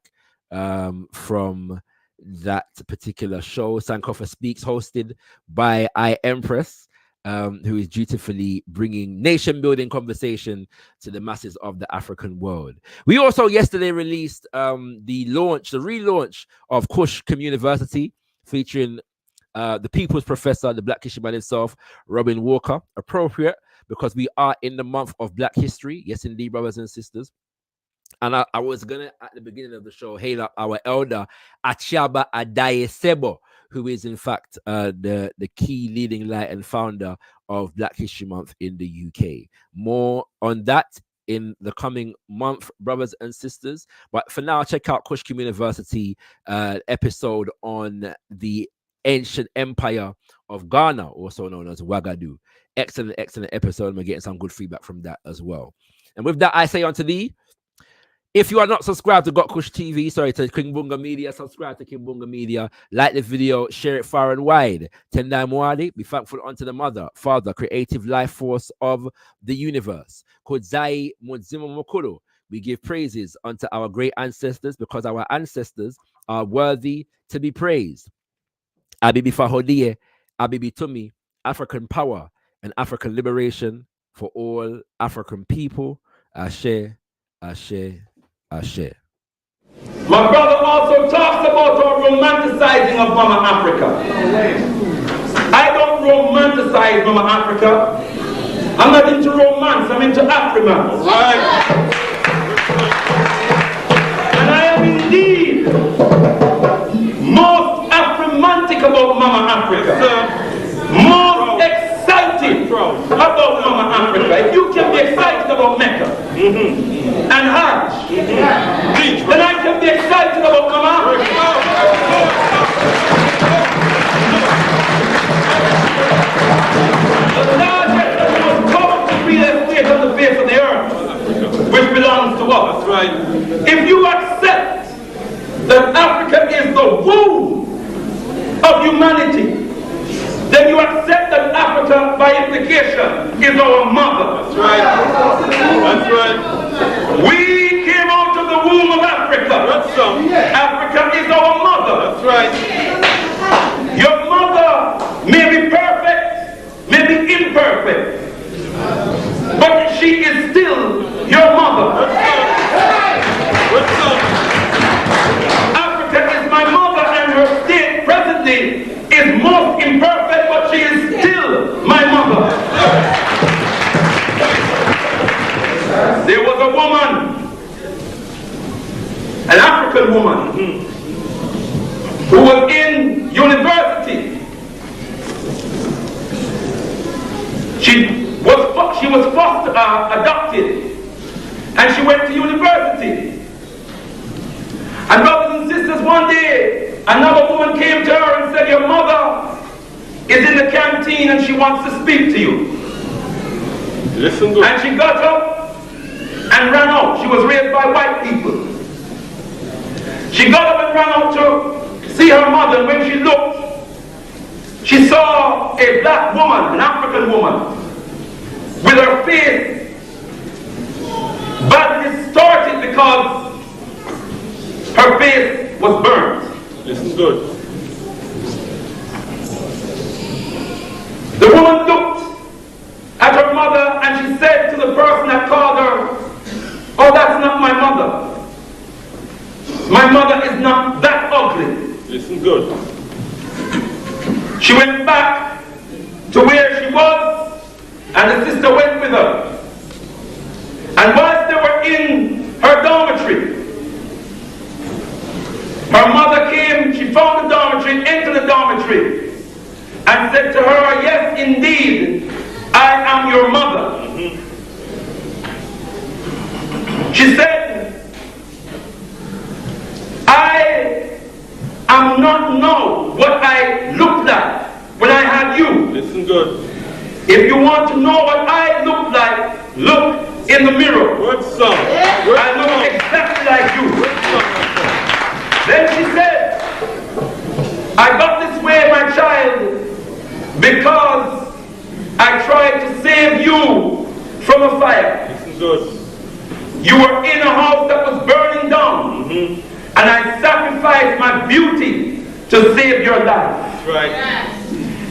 from that particular show. Sankofa Speaks, hosted by I Empress, who is dutifully bringing nation-building conversation to the masses of the African world. We also yesterday released the relaunch of Kushkim University, featuring the People's Professor, the Black History Man himself, Robin Walker. Appropriate, because we are in the month of Black History. Yes, indeed, brothers and sisters. And I was going to, at the beginning of the show, hail up our elder, Achaba Adayesebo, who is, in fact, the key leading light and founder of Black History Month in the UK. More on that in the coming month, brothers and sisters. But for now, check out Kushkim University episode on the ancient empire of Ghana, also known as Wagadu. Excellent episode. We're getting some good feedback from that as well. And with that, I say unto thee, If you are not subscribed to Gotkush TV, sorry, to Kimbunga Media, subscribe to Kimbunga Media. Like the video, share it far and wide. Tendai Mwadi, be thankful unto the Mother, Father, creative life force of the universe. Kodzai Mudzimu Mukuru. We give praises unto our great ancestors because our ancestors are worthy to be praised. Abibi Fahodie, Abibi Tumi, African power and African liberation for all African people. Ashe, Ashe, Ashe. My brother also talks about our romanticizing of Mama Africa. I don't romanticize Mama Africa. I'm not into romance, I'm into Afriman. Right. And I am indeed most Afrimantic about Mama Africa. Most excited about Mama Africa. If you can be excited about Mecca and Hajj, then I can be excited about Mama Africa. The largest and most powerful real estate on the face of the earth, which belongs to us. Right. If you accept that Africa is the womb of humanity, then you accept that Africa, by implication, is our mother. That's right. That's right. We came out of the womb of Africa. That's so. Africa is our mother. That's right. Your mother may be perfect, may be imperfect, but she is still your mother. That's so. Africa is my mother, and her state presently is most imperfect, but she is still my mother. There was a woman, an African woman, who was in university. She was adopted, and she went to university. And brothers and sisters, one day, another woman came to her and said, your mother is in the canteen and she wants to speak to you. Listen good. And she got up and ran out. She was raised by white people. She got up and ran out to see her mother, and when she looked, she saw a black woman, an African woman, with her face badly distorted because her face was burnt. Listen good. The woman looked at her mother and she said to the person that called her, oh, that's not my mother. My mother is not that ugly. Listen good. She went back to where she was, and the sister went with her. And whilst they were in her dormitory, her mother came, she found the dormitory, entered the dormitory, and said to her, yes, indeed, I am your mother. She said, I am not now what I looked like when I had you. Listen good. If you want to know what I look like, look in the mirror. Good son. I look exactly like you. Then she said, I got this way, my child, because I tried to save you from a fire. Listen good. You were in a house that was burning down, and I sacrificed my beauty to save your life. That's right.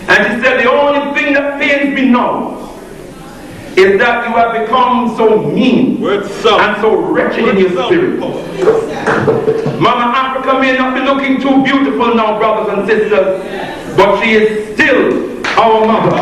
And she said, the only thing that pains me now is that you have become so mean and so wretched in your spirit. Mama Africa may not be looking too beautiful now, brothers and sisters, but she is still our mother.